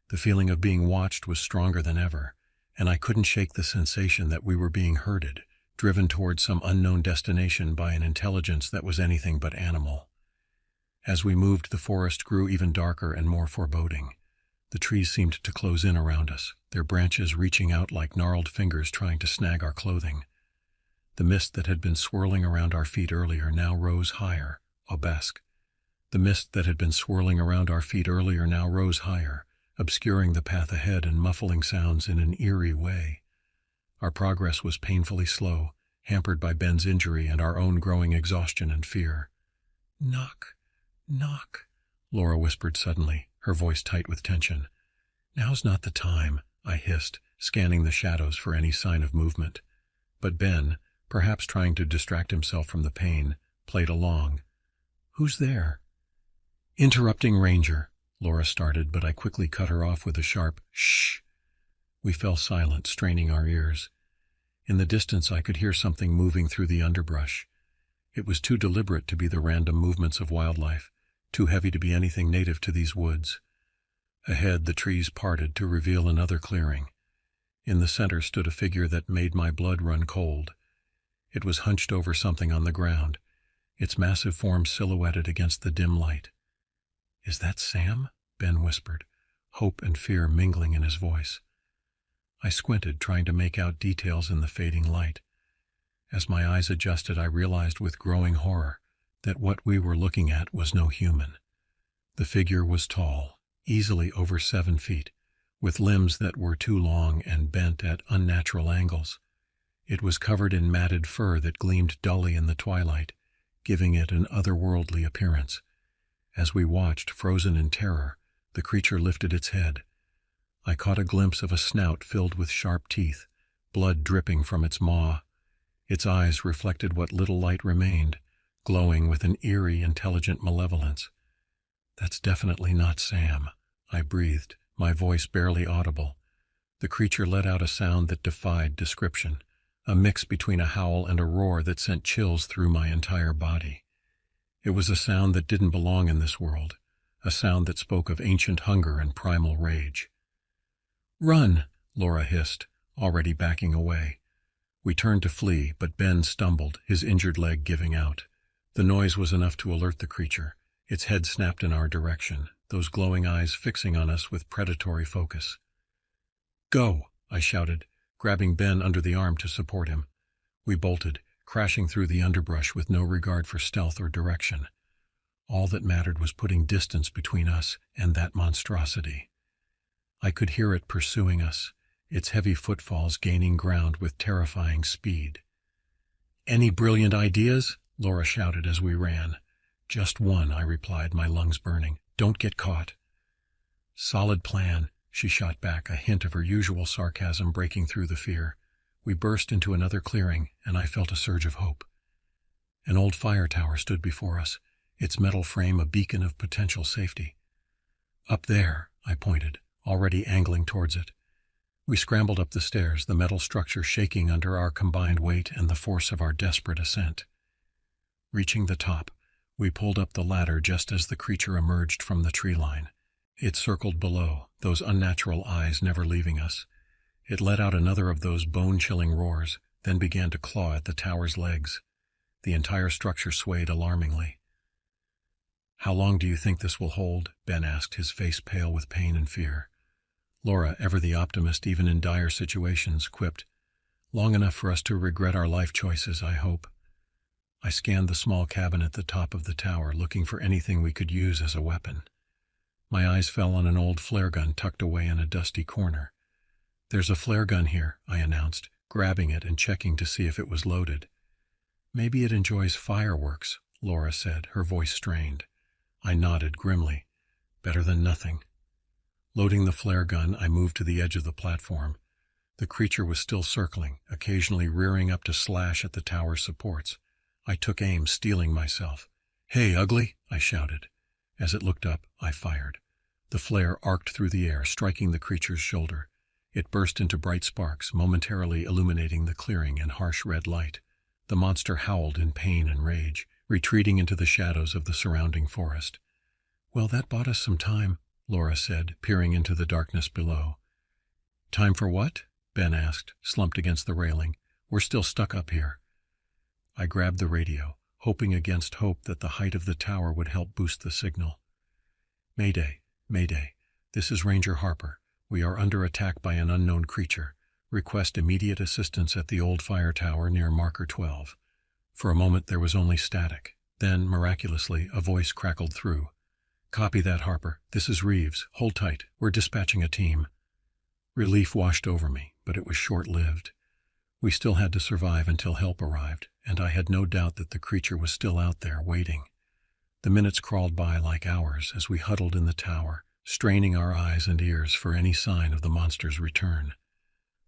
S1: The feeling of being watched was stronger than ever, and I couldn't shake the sensation that we were being herded, driven toward some unknown destination by an intelligence that was anything but animal. As we moved, the forest grew even darker and more foreboding. The trees seemed to close in around us, their branches reaching out like gnarled fingers trying to snag our clothing. The mist that had been swirling around our feet earlier now rose higher, obscure. The mist that had been swirling around our feet earlier now rose higher, obscuring the path ahead and muffling sounds in an eerie way. Our progress was painfully slow, hampered by Ben's injury and our own growing exhaustion and fear. "Knock, knock," Laura whispered suddenly, her voice tight with tension. "Now's not the time," I hissed, scanning the shadows for any sign of movement. But Ben, perhaps trying to distract himself from the pain, played along. "Who's there?" "Interrupting Ranger," Laura started, but I quickly cut her off with a sharp shh. We fell silent, straining our ears. In the distance I could hear something moving through the underbrush. It was too deliberate to be the random movements of wildlife, too heavy to be anything native to these woods. Ahead, the trees parted to reveal another clearing. In the center stood a figure that made my blood run cold. It was hunched over something on the ground, its massive form silhouetted against the dim light. "Is that Sam?" Ben whispered, hope and fear mingling in his voice. I squinted, trying to make out details in the fading light. As my eyes adjusted, I realized with growing horror that what we were looking at was no human. The figure was tall, easily over 7 feet, with limbs that were too long and bent at unnatural angles. It was covered in matted fur that gleamed dully in the twilight, giving it an otherworldly appearance. As we watched, frozen in terror, the creature lifted its head. I caught a glimpse of a snout filled with sharp teeth, blood dripping from its maw. Its eyes reflected what little light remained, glowing with an eerie, intelligent malevolence. "That's definitely not Sam," I breathed, my voice barely audible. The creature let out a sound that defied description, a mix between a howl and a roar that sent chills through my entire body. It was a sound that didn't belong in this world, a sound that spoke of ancient hunger and primal rage. "Run!" Laura hissed, already backing away. We turned to flee, but Ben stumbled, his injured leg giving out. The noise was enough to alert the creature. Its head snapped in our direction, those glowing eyes fixing on us with predatory focus. "Go!" I shouted, grabbing Ben under the arm to support him. We bolted, crashing through the underbrush with no regard for stealth or direction. All that mattered was putting distance between us and that monstrosity. I could hear it pursuing us, its heavy footfalls gaining ground with terrifying speed. "Any brilliant ideas?" Laura shouted as we ran. "Just one," I replied, my lungs burning. "Don't get caught." "Solid plan," she shot back, a hint of her usual sarcasm breaking through the fear. We burst into another clearing, and I felt a surge of hope. An old fire tower stood before us, its metal frame a beacon of potential safety. "Up there," I pointed, already angling towards it. We scrambled up the stairs, the metal structure shaking under our combined weight and the force of our desperate ascent. Reaching the top, we pulled up the ladder just as the creature emerged from the tree line. It circled below, those unnatural eyes never leaving us. It let out another of those bone-chilling roars, then began to claw at the tower's legs. The entire structure swayed alarmingly. "How long do you think this will hold?" Ben asked, his face pale with pain and fear. Laura, ever the optimist even in dire situations, quipped, "Long enough for us to regret our life choices, I hope." I scanned the small cabin at the top of the tower, looking for anything we could use as a weapon. My eyes fell on an old flare gun tucked away in a dusty corner. "There's a flare gun here," I announced, grabbing it and checking to see if it was loaded. "Maybe it enjoys fireworks," Laura said, her voice strained. I nodded grimly. Better than nothing. Loading the flare gun, I moved to the edge of the platform. The creature was still circling, occasionally rearing up to slash at the tower's supports. I took aim, steeling myself. "Hey, ugly!" I shouted. As it looked up, I fired. The flare arced through the air, striking the creature's shoulder. It burst into bright sparks, momentarily illuminating the clearing in harsh red light. The monster howled in pain and rage, retreating into the shadows of the surrounding forest. "Well, that bought us some time," Laura said, peering into the darkness below. "Time for what?" Ben asked, slumped against the railing. "We're still stuck up here." I grabbed the radio, hoping against hope that the height of the tower would help boost the signal. "Mayday, Mayday. This is Ranger Harper. We are under attack by an unknown creature. Request immediate assistance at the old fire tower near Marker 12. For a moment there was only static. Then, miraculously, a voice crackled through. "Copy that, Harper. This is Reeves. Hold tight. We're dispatching a team." Relief washed over me, but it was short-lived. We still had to survive until help arrived, and I had no doubt that the creature was still out there, waiting. The minutes crawled by like hours as we huddled in the tower, straining our eyes and ears for any sign of the monster's return.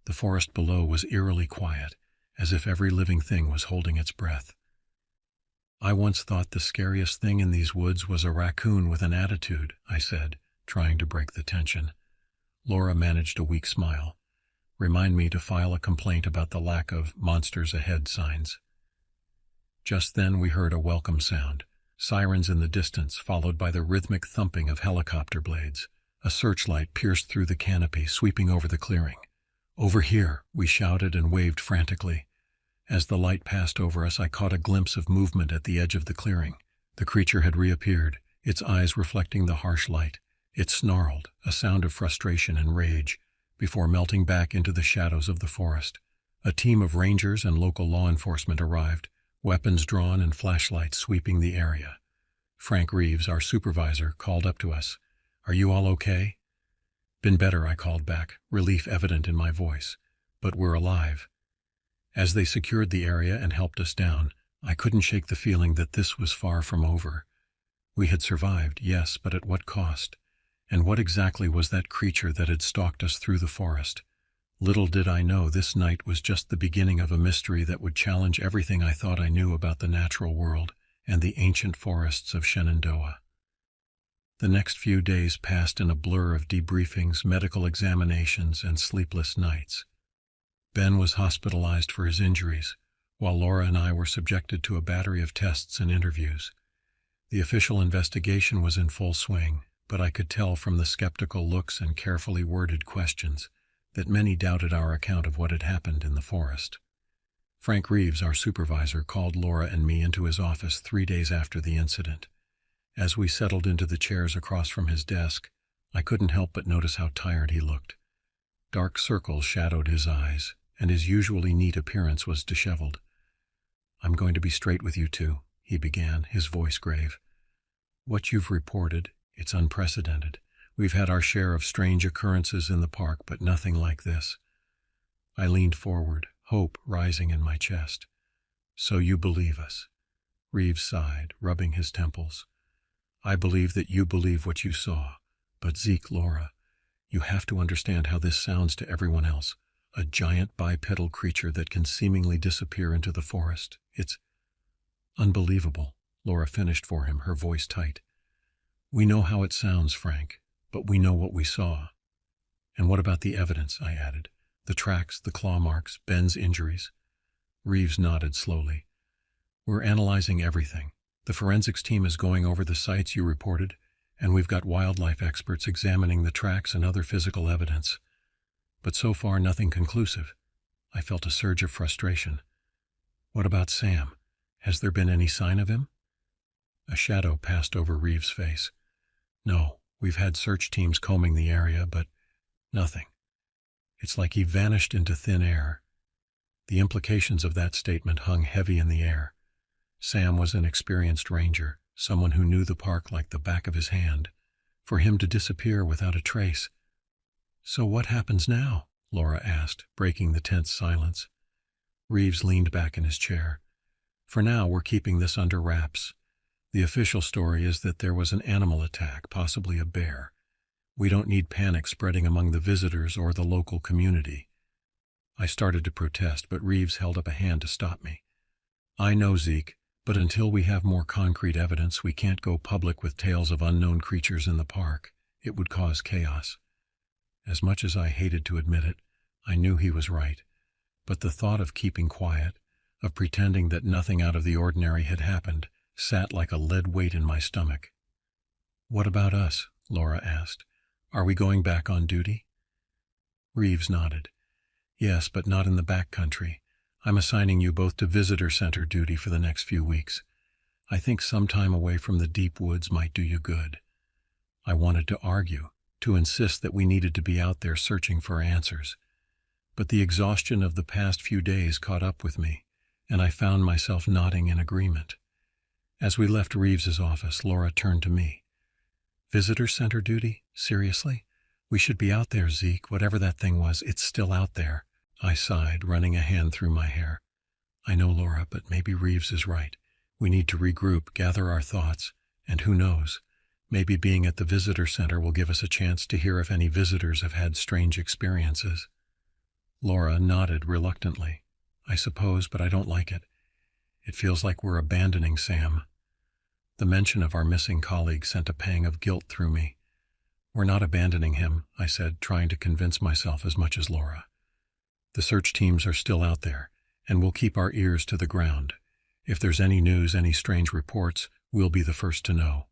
S1: The forest below was eerily quiet, as if every living thing was holding its breath. "I once thought the scariest thing in these woods was a raccoon with an attitude," I said, trying to break the tension. Laura managed a weak smile. "Remind me to file a complaint about the lack of monsters ahead signs." Just then we heard a welcome sound. Sirens in the distance, followed by the rhythmic thumping of helicopter blades. A searchlight pierced through the canopy, sweeping over the clearing. "Over here!" we shouted and waved frantically. As the light passed over us, I caught a glimpse of movement at the edge of the clearing. The creature had reappeared, its eyes reflecting the harsh light. It snarled, a sound of frustration and rage, before melting back into the shadows of the forest. A team of rangers and local law enforcement arrived, weapons drawn and flashlights sweeping the area. Frank Reeves, our supervisor, called up to us. "Are you all okay?" "Been better," I called back, relief evident in my voice. "But we're alive." As they secured the area and helped us down, I couldn't shake the feeling that this was far from over. We had survived, yes, but at what cost? And what exactly was that creature that had stalked us through the forest? Little did I know this night was just the beginning of a mystery that would challenge everything I thought I knew about the natural world and the ancient forests of Shenandoah. The next few days passed in a blur of debriefings, medical examinations, and sleepless nights. Ben was hospitalized for his injuries, while Laura and I were subjected to a battery of tests and interviews. The official investigation was in full swing, but I could tell from the skeptical looks and carefully worded questions that many doubted our account of what had happened in the forest. Frank Reeves, our supervisor, called Laura and me into his office 3 days after the incident. As we settled into the chairs across from his desk, I couldn't help but notice how tired he looked. Dark circles shadowed his eyes, and his usually neat appearance was disheveled. "I'm going to be straight with you two," he began, his voice grave. "What you've reported, it's unprecedented. We've had our share of strange occurrences in the park, but nothing like this." I leaned forward, hope rising in my chest. "So you believe us?" Reeves sighed, rubbing his temples. "I believe that you believe what you saw. But Zeke, Laura, you have to understand how this sounds to everyone else. A giant bipedal creature that can seemingly disappear into the forest. It's unbelievable," Laura finished for him, her voice tight. "We know how it sounds, Frank, but we know what we saw." "And what about the evidence?" I added. "The tracks, the claw marks, Ben's injuries?" Reeves nodded slowly. We're analyzing everything. The forensics team is going over the sites you reported, and we've got wildlife experts examining the tracks and other physical evidence. But so far, nothing conclusive. I felt a surge of frustration. What about Sam? Has there been any sign of him? A shadow passed over Reeves' face. No, we've had search teams combing the area, but nothing. It's like he vanished into thin air. The implications of that statement hung heavy in the air. Sam was an experienced ranger, someone who knew the park like the back of his hand. For him to disappear without a trace. So what happens now? Laura asked, breaking the tense silence. Reeves leaned back in his chair. For now, we're keeping this under wraps. The official story is that there was an animal attack, possibly a bear. We don't need panic spreading among the visitors or the local community. I started to protest, but Reeves held up a hand to stop me. I know, Zeke, but until we have more concrete evidence, we can't go public with tales of unknown creatures in the park. It would cause chaos. As much as I hated to admit it, I knew he was right. But the thought of keeping quiet, of pretending that nothing out of the ordinary had happened, sat like a lead weight in my stomach. What about us? Laura asked. Are we going back on duty? Reeves nodded. Yes, but not in the back country. I'm assigning you both to visitor center duty for the next few weeks. I think some time away from the deep woods might do you good. I wanted to argue, to insist that we needed to be out there searching for answers. But the exhaustion of the past few days caught up with me, and I found myself nodding in agreement. As we left Reeves's office, Laura turned to me. Visitor center duty? Seriously? We should be out there, Zeke. Whatever that thing was, it's still out there. I sighed, running a hand through my hair. I know, Laura, but maybe Reeves is right. We need to regroup, gather our thoughts, and who knows, maybe being at the visitor center will give us a chance to hear if any visitors have had strange experiences. Laura nodded reluctantly. I suppose, but I don't like it. It feels like we're abandoning Sam. The mention of our missing colleague sent a pang of guilt through me. We're not abandoning him, I said, trying to convince myself as much as Laura. The search teams are still out there, and we'll keep our ears to the ground. If there's any news, any strange reports, we'll be the first to know.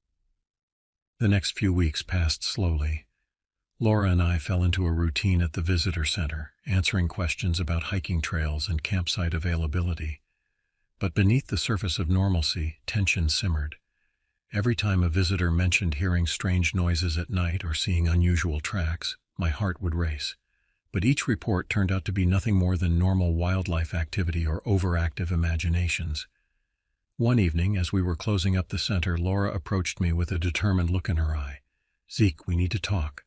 S1: The next few weeks passed slowly. Laura and I fell into a routine at the visitor center, answering questions about hiking trails and campsite availability. But beneath the surface of normalcy, tension simmered. Every time a visitor mentioned hearing strange noises at night or seeing unusual tracks, my heart would race. But each report turned out to be nothing more than normal wildlife activity or overactive imaginations. One evening, as we were closing up the center, Laura approached me with a determined look in her eye. Zeke, we need to talk.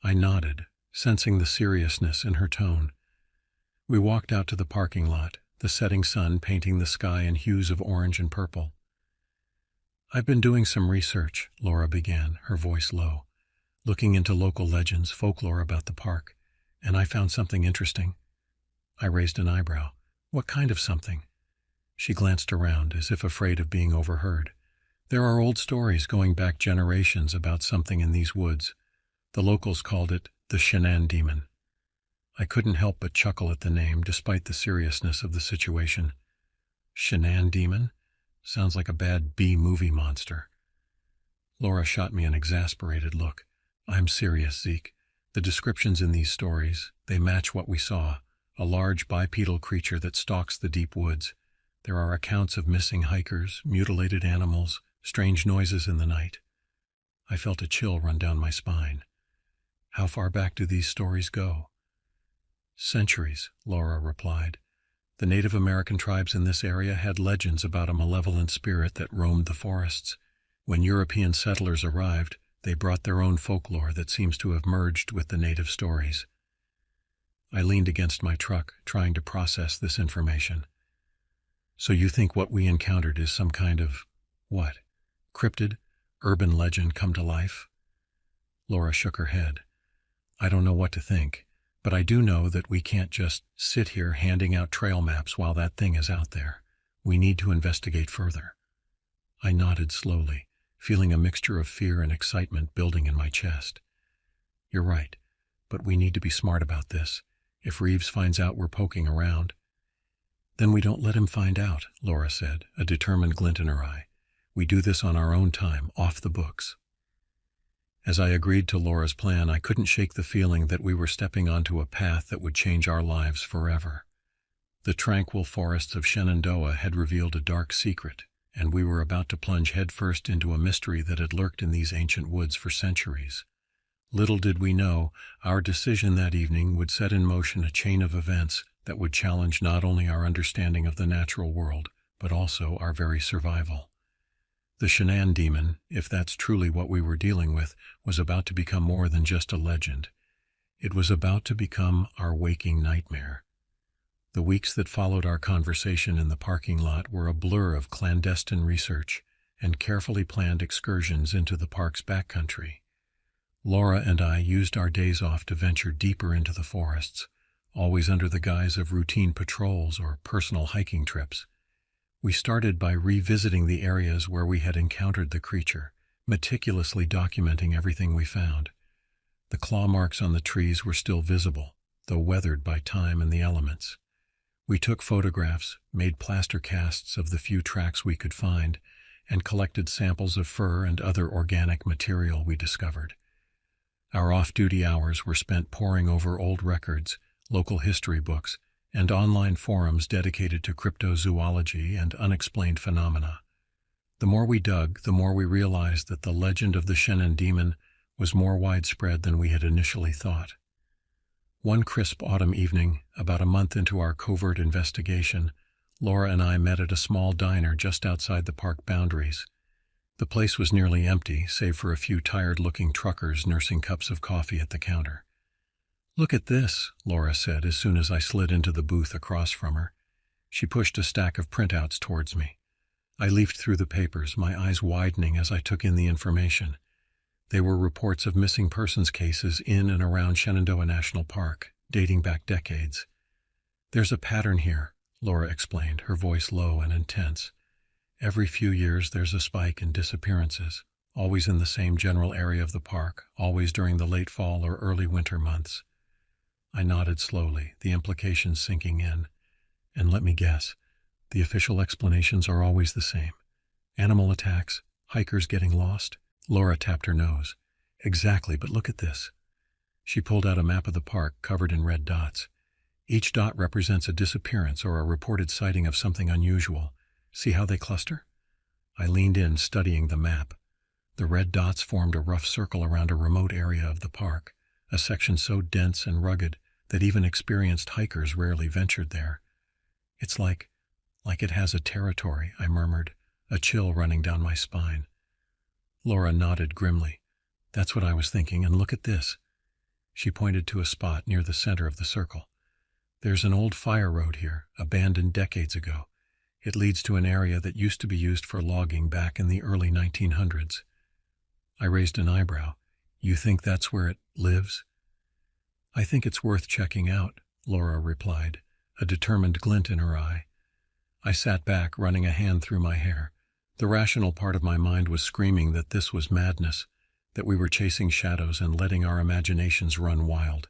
S1: I nodded, sensing the seriousness in her tone. We walked out to the parking lot, the setting sun painting the sky in hues of orange and purple. I've been doing some research, Laura began, her voice low, looking into local legends, folklore about the park, and I found something interesting. I raised an eyebrow. What kind of something? She glanced around, as if afraid of being overheard. There are old stories going back generations about something in these woods. The locals called it the Shannon demon. I couldn't help but chuckle at the name, despite the seriousness of the situation. Shannon demon? Sounds like a bad B-movie monster. Laura shot me an exasperated look. I'm serious, Zeke. The descriptions in these stories, they match what we saw. A large bipedal creature that stalks the deep woods. There are accounts of missing hikers, mutilated animals, strange noises in the night. I felt a chill run down my spine. How far back do these stories go? Centuries, Laura replied. The Native American tribes in this area had legends about a malevolent spirit that roamed the forests. When European settlers arrived, they brought their own folklore that seems to have merged with the native stories. I leaned against my truck, trying to process this information. So you think what we encountered is some kind of, what? Cryptid? Urban legend come to life? Laura shook her head. I don't know what to think, but I do know that we can't just sit here handing out trail maps while that thing is out there. We need to investigate further. I nodded slowly, feeling a mixture of fear and excitement building in my chest. You're right, but we need to be smart about this. If Reeves finds out we're poking around. Then we don't let him find out, Laura said, a determined glint in her eye. We do this on our own time, off the books. As I agreed to Laura's plan, I couldn't shake the feeling that we were stepping onto a path that would change our lives forever. The tranquil forests of Shenandoah had revealed a dark secret, and we were about to plunge headfirst into a mystery that had lurked in these ancient woods for centuries. Little did we know, our decision that evening would set in motion a chain of events that would challenge not only our understanding of the natural world, but also our very survival. The Shanann demon, if that's truly what we were dealing with, was about to become more than just a legend. It was about to become our waking nightmare. The weeks that followed our conversation in the parking lot were a blur of clandestine research and carefully planned excursions into the park's backcountry. Laura and I used our days off to venture deeper into the forests, always under the guise of routine patrols or personal hiking trips. We started by revisiting the areas where we had encountered the creature, meticulously documenting everything we found. The claw marks on the trees were still visible, though weathered by time and the elements. We took photographs, made plaster casts of the few tracks we could find, and collected samples of fur and other organic material we discovered. Our off-duty hours were spent poring over old records, local history books, and online forums dedicated to cryptozoology and unexplained phenomena. The more we dug, the more we realized that the legend of the Shanann demon was more widespread than we had initially thought. One crisp autumn evening, about a month into our covert investigation, Laura and I met at a small diner just outside the park boundaries. The place was nearly empty, save for a few tired-looking truckers nursing cups of coffee at the counter. "Look at this," Laura said as soon as I slid into the booth across from her. She pushed a stack of printouts towards me. I leafed through the papers, my eyes widening as I took in the information. They were reports of missing persons cases in and around Shenandoah National Park, dating back decades. "There's a pattern here," Laura explained, her voice low and intense. "Every few years there's a spike in disappearances, always in the same general area of the park, always during the late fall or early winter months." I nodded slowly, the implications sinking in. "And let me guess, the official explanations are always the same. Animal attacks, hikers getting lost?" Laura tapped her nose. "Exactly, but look at this." She pulled out a map of the park covered in red dots. Each dot represents a disappearance or a reported sighting of something unusual. See how they cluster? I leaned in, studying the map. The red dots formed a rough circle around a remote area of the park, a section so dense and rugged that even experienced hikers rarely ventured there. "It's like it has a territory," I murmured, a chill running down my spine. Laura nodded grimly. "That's what I was thinking, and look at this." She pointed to a spot near the center of the circle. "There's an old fire road here, abandoned decades ago. It leads to an area that used to be used for logging back in the early 1900s. I raised an eyebrow. "You think that's where it lives?" "I think it's worth checking out," Laura replied, a determined glint in her eye. I sat back, running a hand through my hair. The rational part of my mind was screaming that this was madness, that we were chasing shadows and letting our imaginations run wild.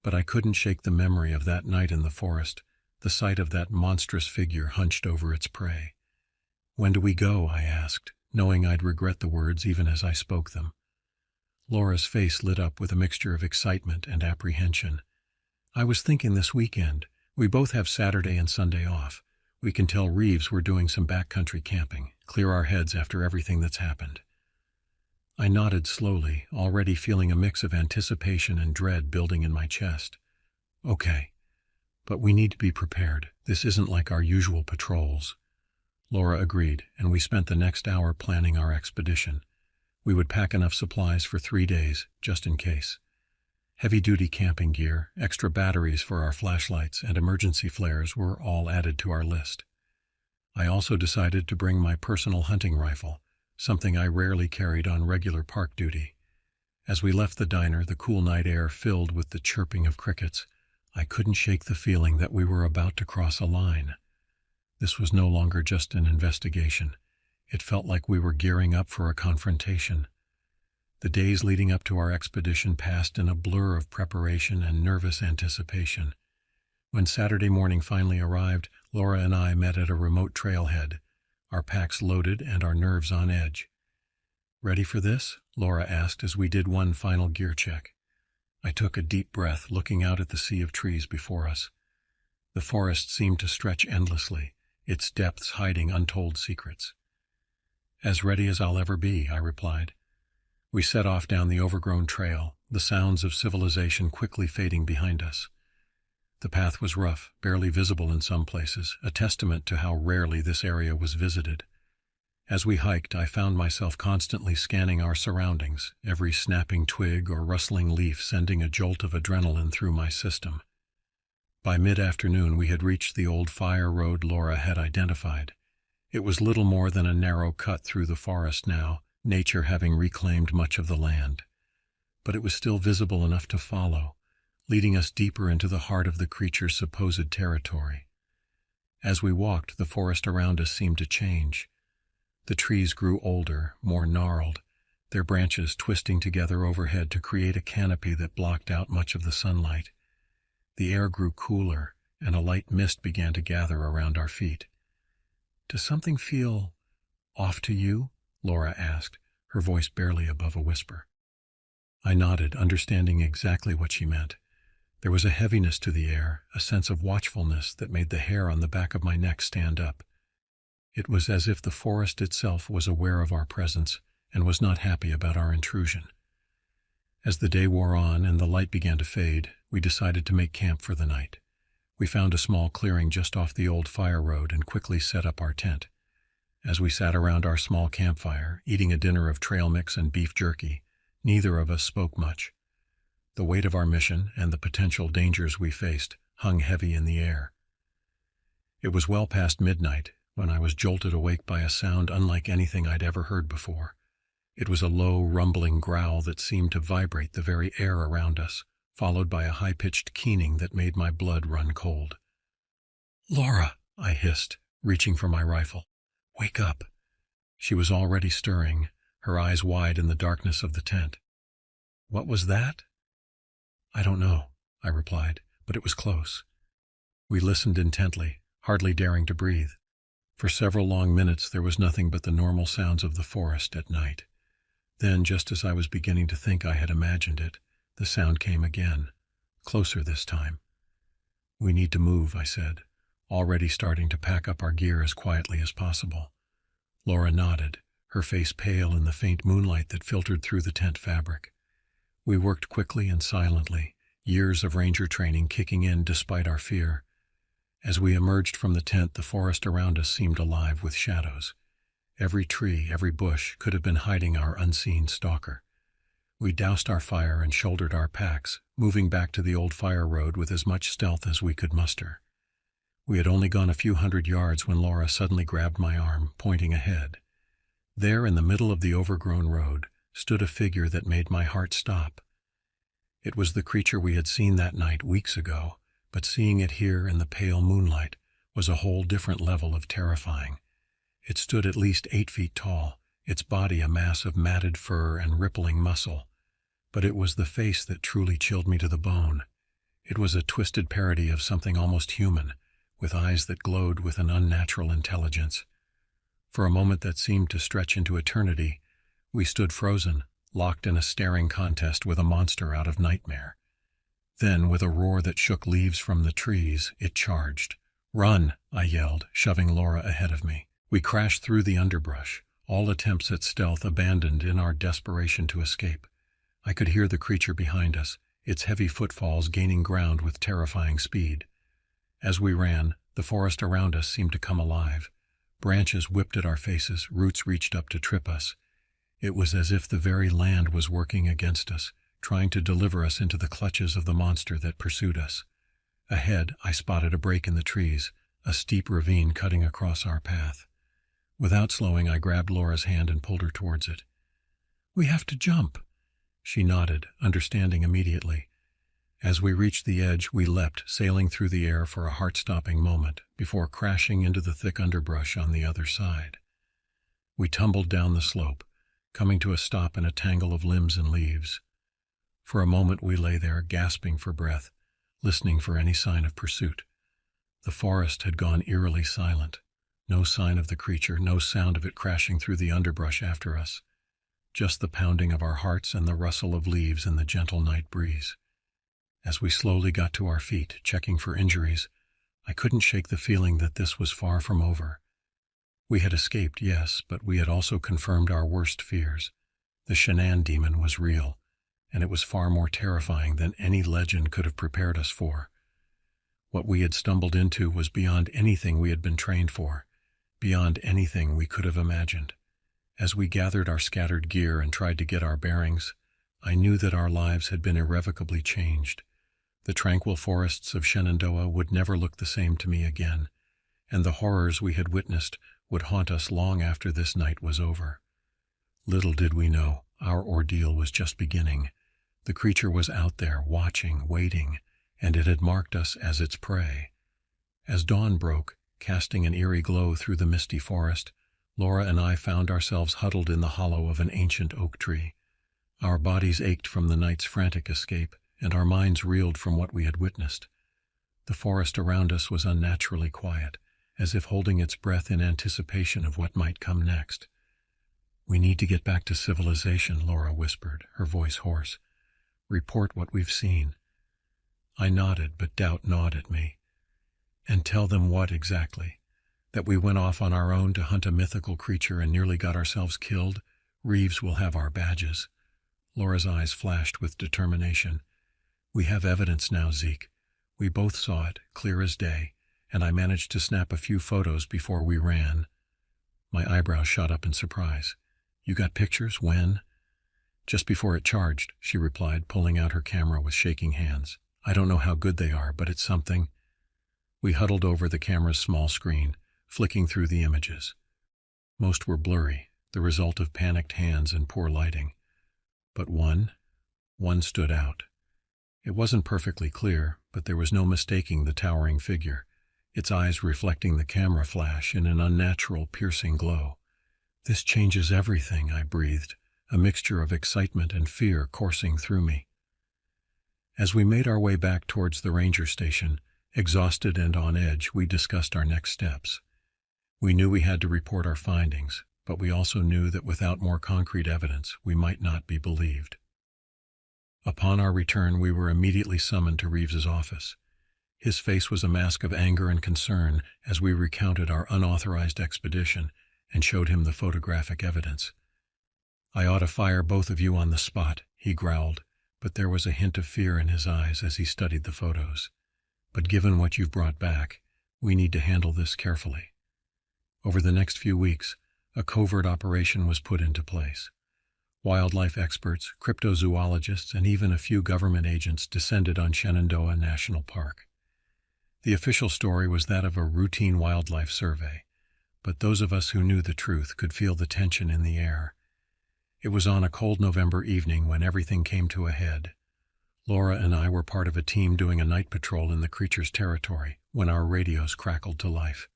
S1: But I couldn't shake the memory of that night in the forest, the sight of that monstrous figure hunched over its prey. "When do we go?" I asked, knowing I'd regret the words even as I spoke them. Laura's face lit up with a mixture of excitement and apprehension. "I was thinking this weekend. We both have Saturday and Sunday off. We can tell Reeves we're doing some backcountry camping, clear our heads after everything that's happened." I nodded slowly, already feeling a mix of anticipation and dread building in my chest. "Okay. But we need to be prepared. This isn't like our usual patrols." Laura agreed, and we spent the next hour planning our expedition. We would pack enough supplies for 3 days, just in case. Heavy-duty camping gear, extra batteries for our flashlights, and emergency flares were all added to our list. I also decided to bring my personal hunting rifle, something I rarely carried on regular park duty. As we left the diner, the cool night air filled with the chirping of crickets, I couldn't shake the feeling that we were about to cross a line. This was no longer just an investigation. It felt like we were gearing up for a confrontation. The days leading up to our expedition passed in a blur of preparation and nervous anticipation. When Saturday morning finally arrived, Laura and I met at a remote trailhead, our packs loaded and our nerves on edge. "Ready for this?" Laura asked as we did one final gear check. I took a deep breath, looking out at the sea of trees before us. The forest seemed to stretch endlessly, its depths hiding untold secrets. "As ready as I'll ever be," I replied. We set off down the overgrown trail, the sounds of civilization quickly fading behind us. The path was rough, barely visible in some places, a testament to how rarely this area was visited. As we hiked, I found myself constantly scanning our surroundings, every snapping twig or rustling leaf sending a jolt of adrenaline through my system. By mid-afternoon, we had reached the old fire road Laura had identified. It was little more than a narrow cut through the forest now, nature having reclaimed much of the land. But it was still visible enough to follow, leading us deeper into the heart of the creature's supposed territory. As we walked, the forest around us seemed to change. The trees grew older, more gnarled, their branches twisting together overhead to create a canopy that blocked out much of the sunlight. The air grew cooler, and a light mist began to gather around our feet. "Does something feel off to you?" Laura asked, her voice barely above a whisper. I nodded, understanding exactly what she meant. There was a heaviness to the air, a sense of watchfulness that made the hair on the back of my neck stand up. It was as if the forest itself was aware of our presence and was not happy about our intrusion. As the day wore on and the light began to fade, we decided to make camp for the night. We found a small clearing just off the old fire road and quickly set up our tent. As we sat around our small campfire, eating a dinner of trail mix and beef jerky, neither of us spoke much. The weight of our mission and the potential dangers we faced hung heavy in the air. It was well past midnight when I was jolted awake by a sound unlike anything I'd ever heard before. It was a low, rumbling growl that seemed to vibrate the very air around us, followed by a high-pitched keening that made my blood run cold. "Laura," I hissed, reaching for my rifle. "Wake up." She was already stirring, her eyes wide in the darkness of the tent. "What was that?" "I don't know," I replied, but it was close. We listened intently, hardly daring to breathe. For several long minutes there was nothing but the normal sounds of the forest at night. Then, just as I was beginning to think I had imagined it, the sound came again, closer this time. "We need to move," I said, already starting to pack up our gear as quietly as possible. Laura nodded, her face pale in the faint moonlight that filtered through the tent fabric. We worked quickly and silently, years of ranger training kicking in despite our fear. As we emerged from the tent, the forest around us seemed alive with shadows. Every tree, every bush could have been hiding our unseen stalker. We doused our fire and shouldered our packs, moving back to the old fire road with as much stealth as we could muster. We had only gone a few hundred yards when Laura suddenly grabbed my arm, pointing ahead. There, in the middle of the overgrown road, stood a figure that made my heart stop. It was the creature we had seen that night weeks ago, but seeing it here in the pale moonlight was a whole different level of terrifying. It stood at least 8 feet tall, its body a mass of matted fur and rippling muscle. But it was the face that truly chilled me to the bone. It was a twisted parody of something almost human, with eyes that glowed with an unnatural intelligence. For a moment that seemed to stretch into eternity, we stood frozen, locked in a staring contest with a monster out of nightmare. Then, with a roar that shook leaves from the trees, it charged. "Run!" I yelled, shoving Laura ahead of me. We crashed through the underbrush, all attempts at stealth abandoned in our desperation to escape. I could hear the creature behind us, its heavy footfalls gaining ground with terrifying speed. As we ran, the forest around us seemed to come alive. Branches whipped at our faces, roots reached up to trip us. It was as if the very land was working against us, trying to deliver us into the clutches of the monster that pursued us. Ahead, I spotted a break in the trees, a steep ravine cutting across our path. Without slowing, I grabbed Laura's hand and pulled her towards it. "We have to jump." She nodded, understanding immediately. As we reached the edge, we leapt, sailing through the air for a heart-stopping moment, before crashing into the thick underbrush on the other side. We tumbled down the slope, coming to a stop in a tangle of limbs and leaves. For a moment we lay there, gasping for breath, listening for any sign of pursuit. The forest had gone eerily silent. No sign of the creature, no sound of it crashing through the underbrush after us. Just the pounding of our hearts and the rustle of leaves in the gentle night breeze. As we slowly got to our feet, checking for injuries, I couldn't shake the feeling that this was far from over. We had escaped, yes, but we had also confirmed our worst fears. The Shanann demon was real, and it was far more terrifying than any legend could have prepared us for. What we had stumbled into was beyond anything we had been trained for, beyond anything we could have imagined. As we gathered our scattered gear and tried to get our bearings, I knew that our lives had been irrevocably changed. The tranquil forests of Shenandoah would never look the same to me again, and the horrors we had witnessed would haunt us long after this night was over. Little did we know, our ordeal was just beginning. The creature was out there, watching, waiting, and it had marked us as its prey. As dawn broke, casting an eerie glow through the misty forest, Laura and I found ourselves huddled in the hollow of an ancient oak tree. Our bodies ached from the night's frantic escape, and our minds reeled from what we had witnessed. The forest around us was unnaturally quiet, as if holding its breath in anticipation of what might come next. "We need to get back to civilization," Laura whispered, her voice hoarse. "Report what we've seen." I nodded, but doubt gnawed at me. "And tell them what exactly? That we went off on our own to hunt a mythical creature and nearly got ourselves killed? Reeves will have our badges." Laura's eyes flashed with determination. "We have evidence now, Zeke. We both saw it, clear as day, and I managed to snap a few photos before we ran." My eyebrows shot up in surprise. "You got pictures? When?" "Just before it charged," she replied, pulling out her camera with shaking hands. "I don't know how good they are, but it's something." We huddled over the camera's small screen, flicking through the images. Most were blurry, the result of panicked hands and poor lighting. But one stood out. It wasn't perfectly clear, but there was no mistaking the towering figure, its eyes reflecting the camera flash in an unnatural, piercing glow. "This changes everything," I breathed, a mixture of excitement and fear coursing through me. As we made our way back towards the ranger station, exhausted and on edge, we discussed our next steps. We knew we had to report our findings, but we also knew that without more concrete evidence, we might not be believed. Upon our return, we were immediately summoned to Reeves's office. His face was a mask of anger and concern as we recounted our unauthorized expedition and showed him the photographic evidence. "I ought to fire both of you on the spot," he growled, but there was a hint of fear in his eyes as he studied the photos. "But given what you've brought back, we need to handle this carefully." Over the next few weeks, a covert operation was put into place. Wildlife experts, cryptozoologists, and even a few government agents descended on Shenandoah National Park. The official story was that of a routine wildlife survey, but those of us who knew the truth could feel the tension in the air. It was on a cold November evening when everything came to a head. Laura and I were part of a team doing a night patrol in the creature's territory when our radios crackled to life.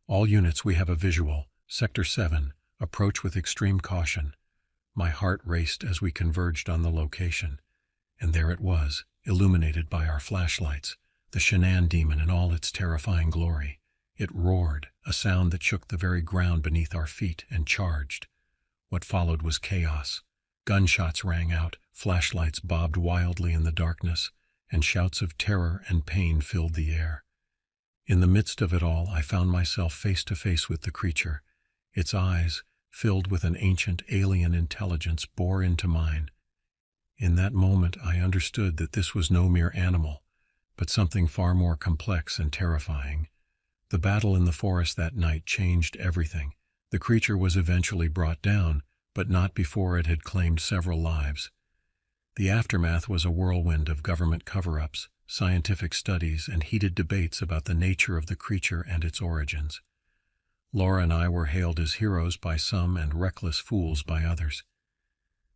S1: "All units, we have a visual. Sector 7, approach with extreme caution." My heart raced as we converged on the location, and there it was, illuminated by our flashlights, the Shanann demon in all its terrifying glory. It roared, a sound that shook the very ground beneath our feet, and charged. What followed was chaos. Gunshots rang out, flashlights bobbed wildly in the darkness, and shouts of terror and pain filled the air. In the midst of it all, I found myself face to face with the creature. Its eyes, filled with an ancient alien intelligence, bore into mine. In that moment, I understood that this was no mere animal, but something far more complex and terrifying. The battle in the forest that night changed everything. The creature was eventually brought down, but not before it had claimed several lives. The aftermath was a whirlwind of government cover-ups, scientific studies, and heated debates about the nature of the creature and its origins. Laura and I were hailed as heroes by some and reckless fools by others.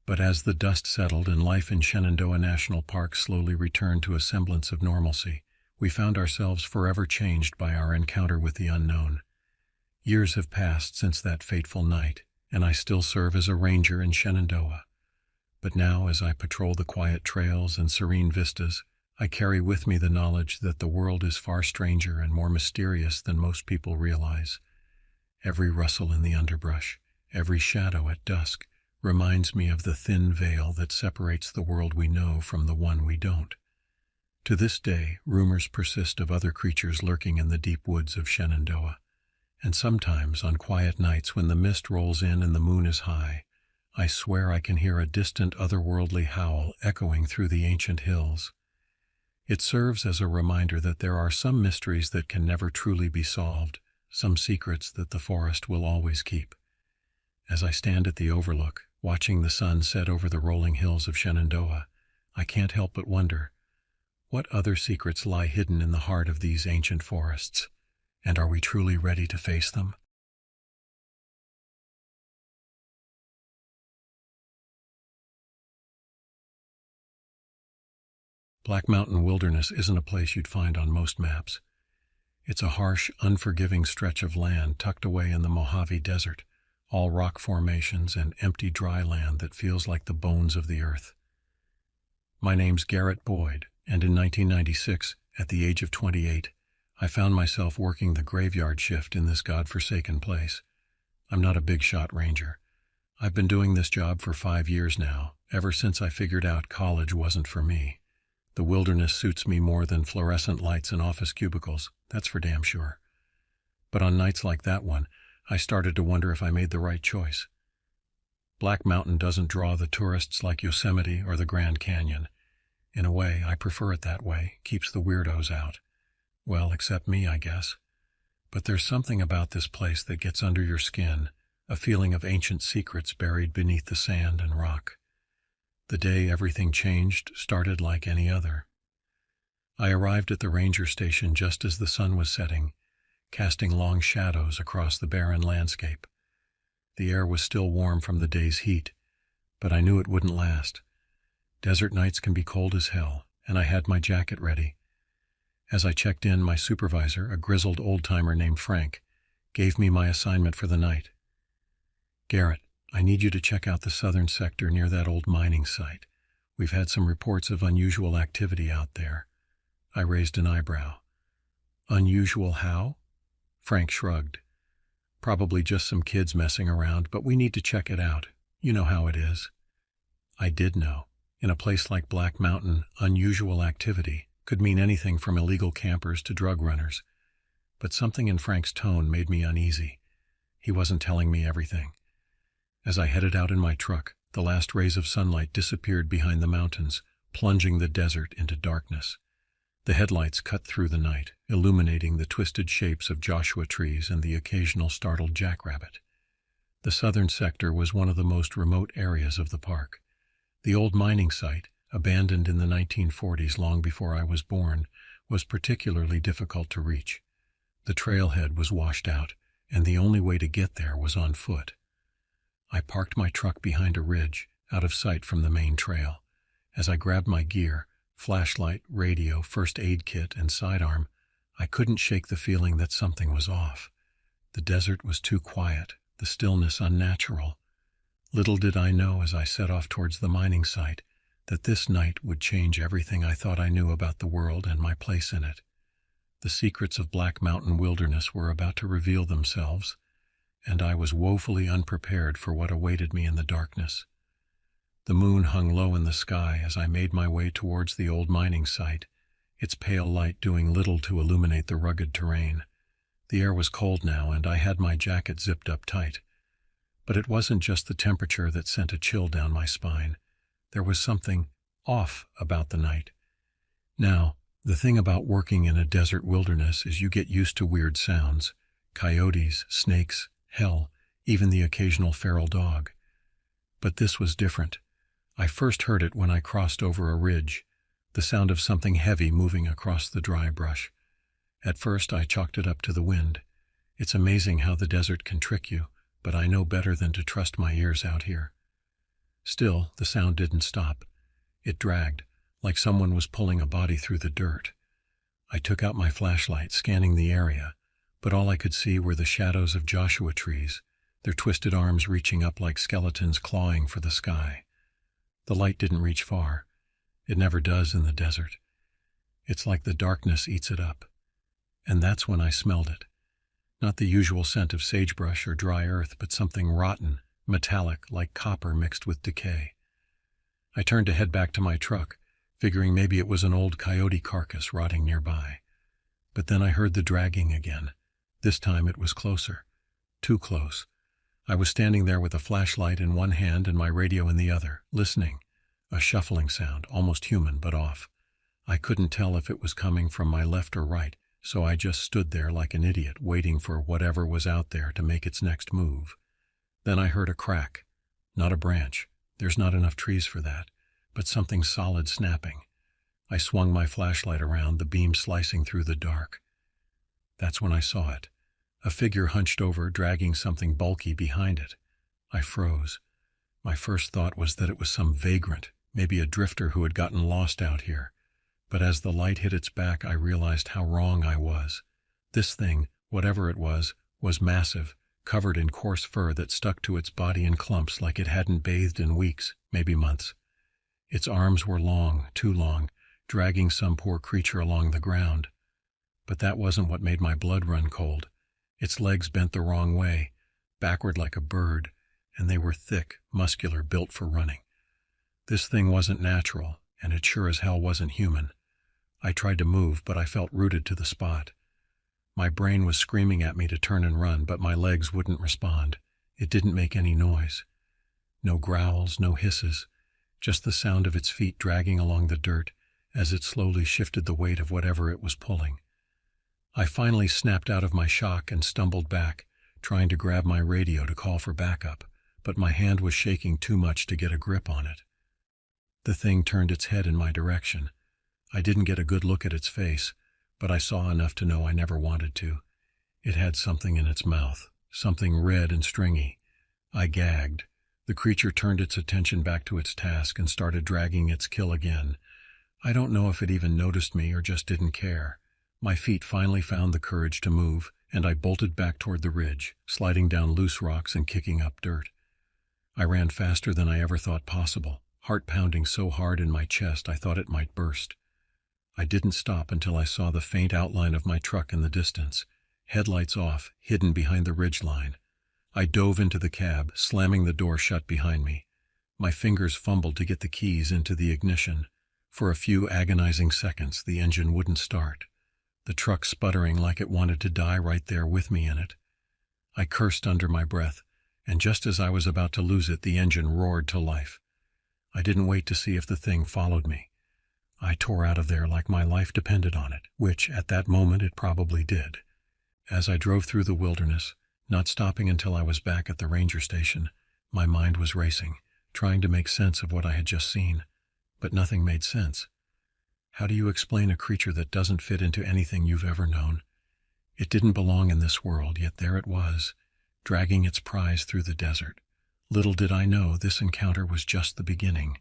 S1: But as the dust settled and life in Shenandoah National Park slowly returned to a semblance of normalcy, we found ourselves forever changed by our encounter with the unknown. Years have passed since that fateful night, and I still serve as a ranger in Shenandoah. But now, as I patrol the quiet trails and serene vistas, I carry with me the knowledge that the world is far stranger and more mysterious than most people realize. Every rustle in the underbrush, every shadow at dusk, reminds me of the thin veil that separates the world we know from the one we don't. To this day, rumors persist of other creatures lurking in the deep woods of Shenandoah, and sometimes, on quiet nights when the mist rolls in and the moon is high, I swear I can hear a distant otherworldly howl echoing through the ancient hills. It serves as a reminder that there are some mysteries that can never truly be solved, some secrets that the forest will always keep. As I stand at the overlook, watching the sun set over the rolling hills of Shenandoah, I can't help but wonder, what other secrets lie hidden in the heart of these ancient forests? And are we truly ready to face them? Black Mountain Wilderness isn't a place you'd find on most maps. It's a harsh, unforgiving stretch of land tucked away in the Mojave Desert, all rock formations and empty dry land that feels like the bones of the earth. My name's Garrett Boyd, and in 1996, at the age of 28, I found myself working the graveyard shift in this godforsaken place. I'm not a big-shot ranger. I've been doing this job for 5 years now, ever since I figured out college wasn't for me. The wilderness suits me more than fluorescent lights and office cubicles, that's for damn sure. But on nights like that one, I started to wonder if I made the right choice. Black Mountain doesn't draw the tourists like Yosemite or the Grand Canyon. In a way, I prefer it that way, keeps the weirdos out. Well, except me, I guess. But there's something about this place that gets under your skin, a feeling of ancient secrets buried beneath the sand and rock. The day everything changed started like any other. I arrived at the ranger station just as the sun was setting, casting long shadows across the barren landscape. The air was still warm from the day's heat, but I knew it wouldn't last. Desert nights can be cold as hell, and I had my jacket ready. As I checked in, my supervisor, a grizzled old-timer named Frank, gave me my assignment for the night. "Garrett, I need you to check out the southern sector near that old mining site. We've had some reports of unusual activity out there." I raised an eyebrow. "Unusual how?" Frank shrugged. "Probably just some kids messing around, but we need to check it out. You know how it is." I did know. In a place like Black Mountain, unusual activity could mean anything from illegal campers to drug runners. But something in Frank's tone made me uneasy. He wasn't telling me everything. As I headed out in my truck, the last rays of sunlight disappeared behind the mountains, plunging the desert into darkness. The headlights cut through the night, illuminating the twisted shapes of Joshua trees and the occasional startled jackrabbit. The southern sector was one of the most remote areas of the park. The old mining site, abandoned in the 1940s long before I was born, was particularly difficult to reach. The trailhead was washed out, and the only way to get there was on foot. I parked my truck behind a ridge, out of sight from the main trail. As I grabbed my gear, flashlight, radio, first aid kit, and sidearm, I couldn't shake the feeling that something was off. The desert was too quiet, the stillness unnatural. Little did I know as I set off towards the mining site that this night would change everything I thought I knew about the world and my place in it. The secrets of Black Mountain Wilderness were about to reveal themselves, and I was woefully unprepared for what awaited me in the darkness. The moon hung low in the sky as I made my way towards the old mining site, its pale light doing little to illuminate the rugged terrain. The air was cold now, and I had my jacket zipped up tight. But it wasn't just the temperature that sent a chill down my spine. There was something off about the night. Now, the thing about working in a desert wilderness is you get used to weird sounds: coyotes, snakes, hell, even the occasional feral dog. But this was different. I first heard it when I crossed over a ridge, the sound of something heavy moving across the dry brush. At first I chalked it up to the wind. It's amazing how the desert can trick you, but I know better than to trust my ears out here. Still, the sound didn't stop. It dragged, like someone was pulling a body through the dirt. I took out my flashlight, scanning the area, but all I could see were the shadows of Joshua trees, their twisted arms reaching up like skeletons clawing for the sky. The light didn't reach far. It never does in the desert. It's like the darkness eats it up. And that's when I smelled it. Not the usual scent of sagebrush or dry earth, but something rotten, metallic, like copper mixed with decay. I turned to head back to my truck, figuring maybe it was an old coyote carcass rotting nearby. But then I heard the dragging again. This time it was closer. Too close. I was standing there with a flashlight in one hand and my radio in the other, listening. A shuffling sound, almost human, but off. I couldn't tell if it was coming from my left or right, so I just stood there like an idiot, waiting for whatever was out there to make its next move. Then I heard a crack. Not a branch. There's not enough trees for that, but something solid snapping. I swung my flashlight around, the beam slicing through the dark. That's when I saw it. A figure hunched over, dragging something bulky behind it. I froze. My first thought was that it was some vagrant, maybe a drifter who had gotten lost out here. But as the light hit its back, I realized how wrong I was. This thing, whatever it was massive, covered in coarse fur that stuck to its body in clumps like it hadn't bathed in weeks, maybe months. Its arms were long, too long, dragging some poor creature along the ground. But that wasn't what made my blood run cold. Its legs bent the wrong way, backward like a bird, and they were thick, muscular, built for running. This thing wasn't natural, and it sure as hell wasn't human. I tried to move, but I felt rooted to the spot. My brain was screaming at me to turn and run, but my legs wouldn't respond. It didn't make any noise. No growls, no hisses, just the sound of its feet dragging along the dirt as it slowly shifted the weight of whatever it was pulling. I finally snapped out of my shock and stumbled back, trying to grab my radio to call for backup, but my hand was shaking too much to get a grip on it. The thing turned its head in my direction. I didn't get a good look at its face, but I saw enough to know I never wanted to. It had something in its mouth, something red and stringy. I gagged. The creature turned its attention back to its task and started dragging its kill again. I don't know if it even noticed me or just didn't care. My feet finally found the courage to move, and I bolted back toward the ridge, sliding down loose rocks and kicking up dirt. I ran faster than I ever thought possible, heart pounding so hard in my chest I thought it might burst. I didn't stop until I saw the faint outline of my truck in the distance, headlights off, hidden behind the ridgeline. I dove into the cab, slamming the door shut behind me. My fingers fumbled to get the keys into the ignition. For a few agonizing seconds, the engine wouldn't start, the truck sputtering like it wanted to die right there with me in it. I cursed under my breath, and just as I was about to lose it, the engine roared to life. I didn't wait to see if the thing followed me. I tore out of there like my life depended on it, which, at that moment, it probably did. As I drove through the wilderness, not stopping until I was back at the ranger station, my mind was racing, trying to make sense of what I had just seen. But nothing made sense. How do you explain a creature that doesn't fit into anything you've ever known? It didn't belong in this world, yet there it was, dragging its prize through the desert. Little did I know this encounter was just the beginning.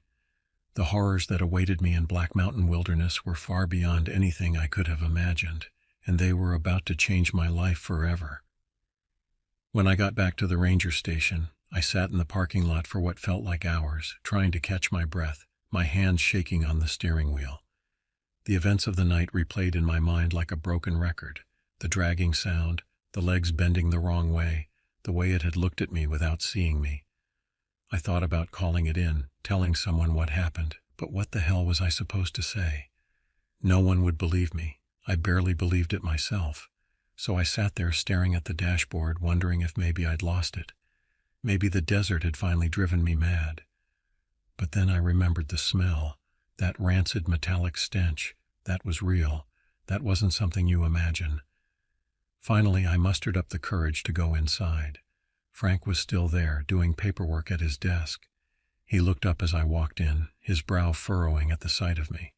S1: The horrors that awaited me in Black Mountain Wilderness were far beyond anything I could have imagined, and they were about to change my life forever. When I got back to the ranger station, I sat in the parking lot for what felt like hours, trying to catch my breath, my hands shaking on the steering wheel. The events of the night replayed in my mind like a broken record, the dragging sound, the legs bending the wrong way, the way it had looked at me without seeing me. I thought about calling it in, telling someone what happened, but what the hell was I supposed to say? No one would believe me. I barely believed it myself. So I sat there staring at the dashboard, wondering if maybe I'd lost it. Maybe the desert had finally driven me mad. But then I remembered the smell, that rancid metallic stench. That was real. That wasn't something you imagine. Finally, I mustered up the courage to go inside. Frank was still there, doing paperwork at his desk. He looked up as I walked in, his brow furrowing at the sight of me.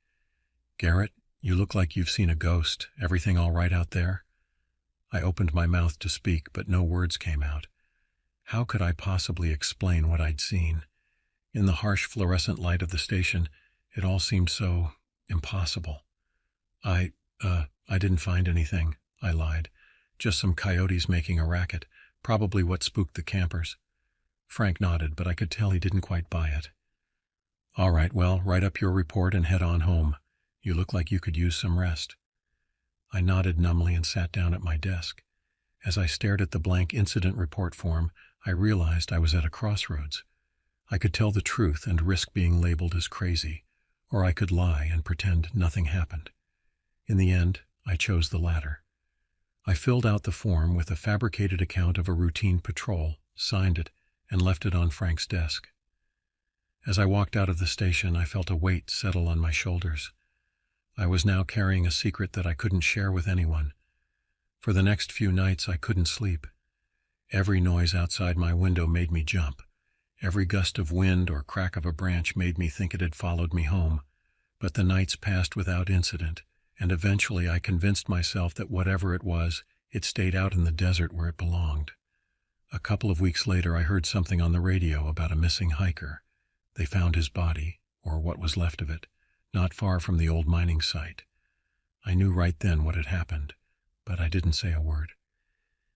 S1: "Garrett, you look like you've seen a ghost. Everything all right out there?" I opened my mouth to speak, but no words came out. How could I possibly explain what I'd seen? In the harsh fluorescent light of the station, it all seemed so impossible. I didn't find anything," I lied. "Just some coyotes making a racket, probably what spooked the campers." Frank nodded, but I could tell he didn't quite buy it. "All right, well, write up your report and head on home. You look like you could use some rest." I nodded numbly and sat down at my desk. As I stared at the blank incident report form, I realized I was at a crossroads. I could tell the truth and risk being labeled as crazy, or I could lie and pretend nothing happened. In the end, I chose the latter. I filled out the form with a fabricated account of a routine patrol, signed it, and left it on Frank's desk. As I walked out of the station, I felt a weight settle on my shoulders. I was now carrying a secret that I couldn't share with anyone. For the next few nights, I couldn't sleep. Every noise outside my window made me jump. Every gust of wind or crack of a branch made me think it had followed me home. But the nights passed without incident, and eventually I convinced myself that whatever it was, it stayed out in the desert where it belonged. A couple of weeks later, I heard something on the radio about a missing hiker. They found his body, or what was left of it, not far from the old mining site. I knew right then what had happened, but I didn't say a word.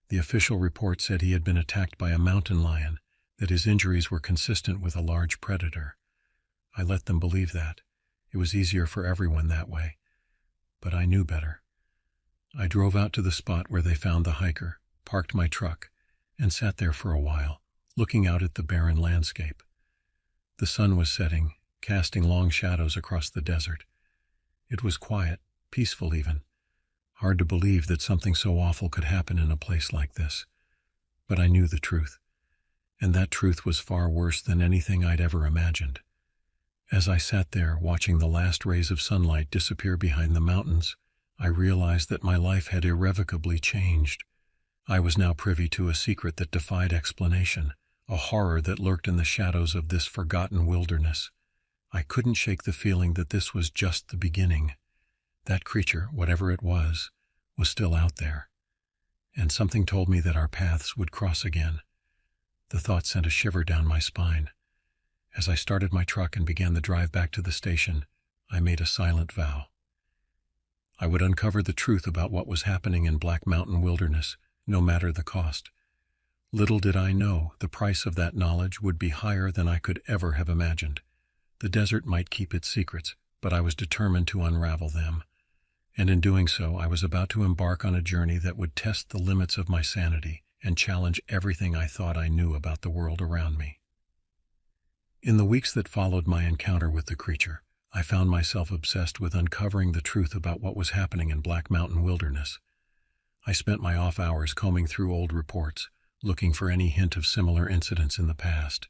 S1: The official report said he had been attacked by a mountain lion, that his injuries were consistent with a large predator. I let them believe that. It was easier for everyone that way. But I knew better. I drove out to the spot where they found the hiker, parked my truck, and sat there for a while, looking out at the barren landscape. The sun was setting, casting long shadows across the desert. It was quiet, peaceful even. Hard to believe that something so awful could happen in a place like this. But I knew the truth, and that truth was far worse than anything I'd ever imagined. As I sat there watching the last rays of sunlight disappear behind the mountains, I realized that my life had irrevocably changed. I was now privy to a secret that defied explanation, a horror that lurked in the shadows of this forgotten wilderness. I couldn't shake the feeling that this was just the beginning. That creature, whatever it was still out there. And something told me that our paths would cross again. The thought sent a shiver down my spine. As I started my truck and began the drive back to the station, I made a silent vow. I would uncover the truth about what was happening in Black Mountain Wilderness, no matter the cost. Little did I know the price of that knowledge would be higher than I could ever have imagined. The desert might keep its secrets, but I was determined to unravel them. And in doing so, I was about to embark on a journey that would test the limits of my sanity and challenge everything I thought I knew about the world around me. In the weeks that followed my encounter with the creature, I found myself obsessed with uncovering the truth about what was happening in Black Mountain Wilderness. I spent my off hours combing through old reports, looking for any hint of similar incidents in the past.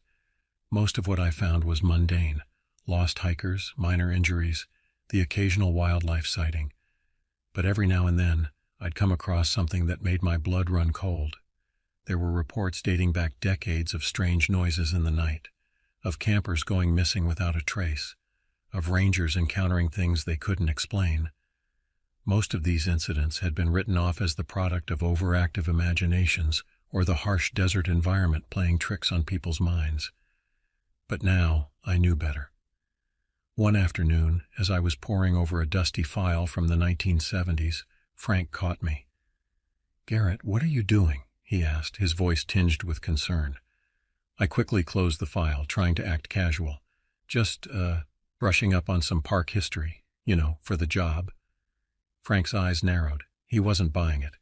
S1: Most of what I found was mundane: lost hikers, minor injuries, the occasional wildlife sighting. But every now and then, I'd come across something that made my blood run cold. There were reports dating back decades of strange noises in the night, of campers going missing without a trace, of rangers encountering things they couldn't explain. Most of these incidents had been written off as the product of overactive imaginations or the harsh desert environment playing tricks on people's minds. But now I knew better. One afternoon, as I was poring over a dusty file from the 1970s, Frank caught me. "Garrett, what are you doing?" he asked, his voice tinged with concern. I quickly closed the file, trying to act casual. Just, brushing up on some park history, for the job. Frank's eyes narrowed. He wasn't buying it.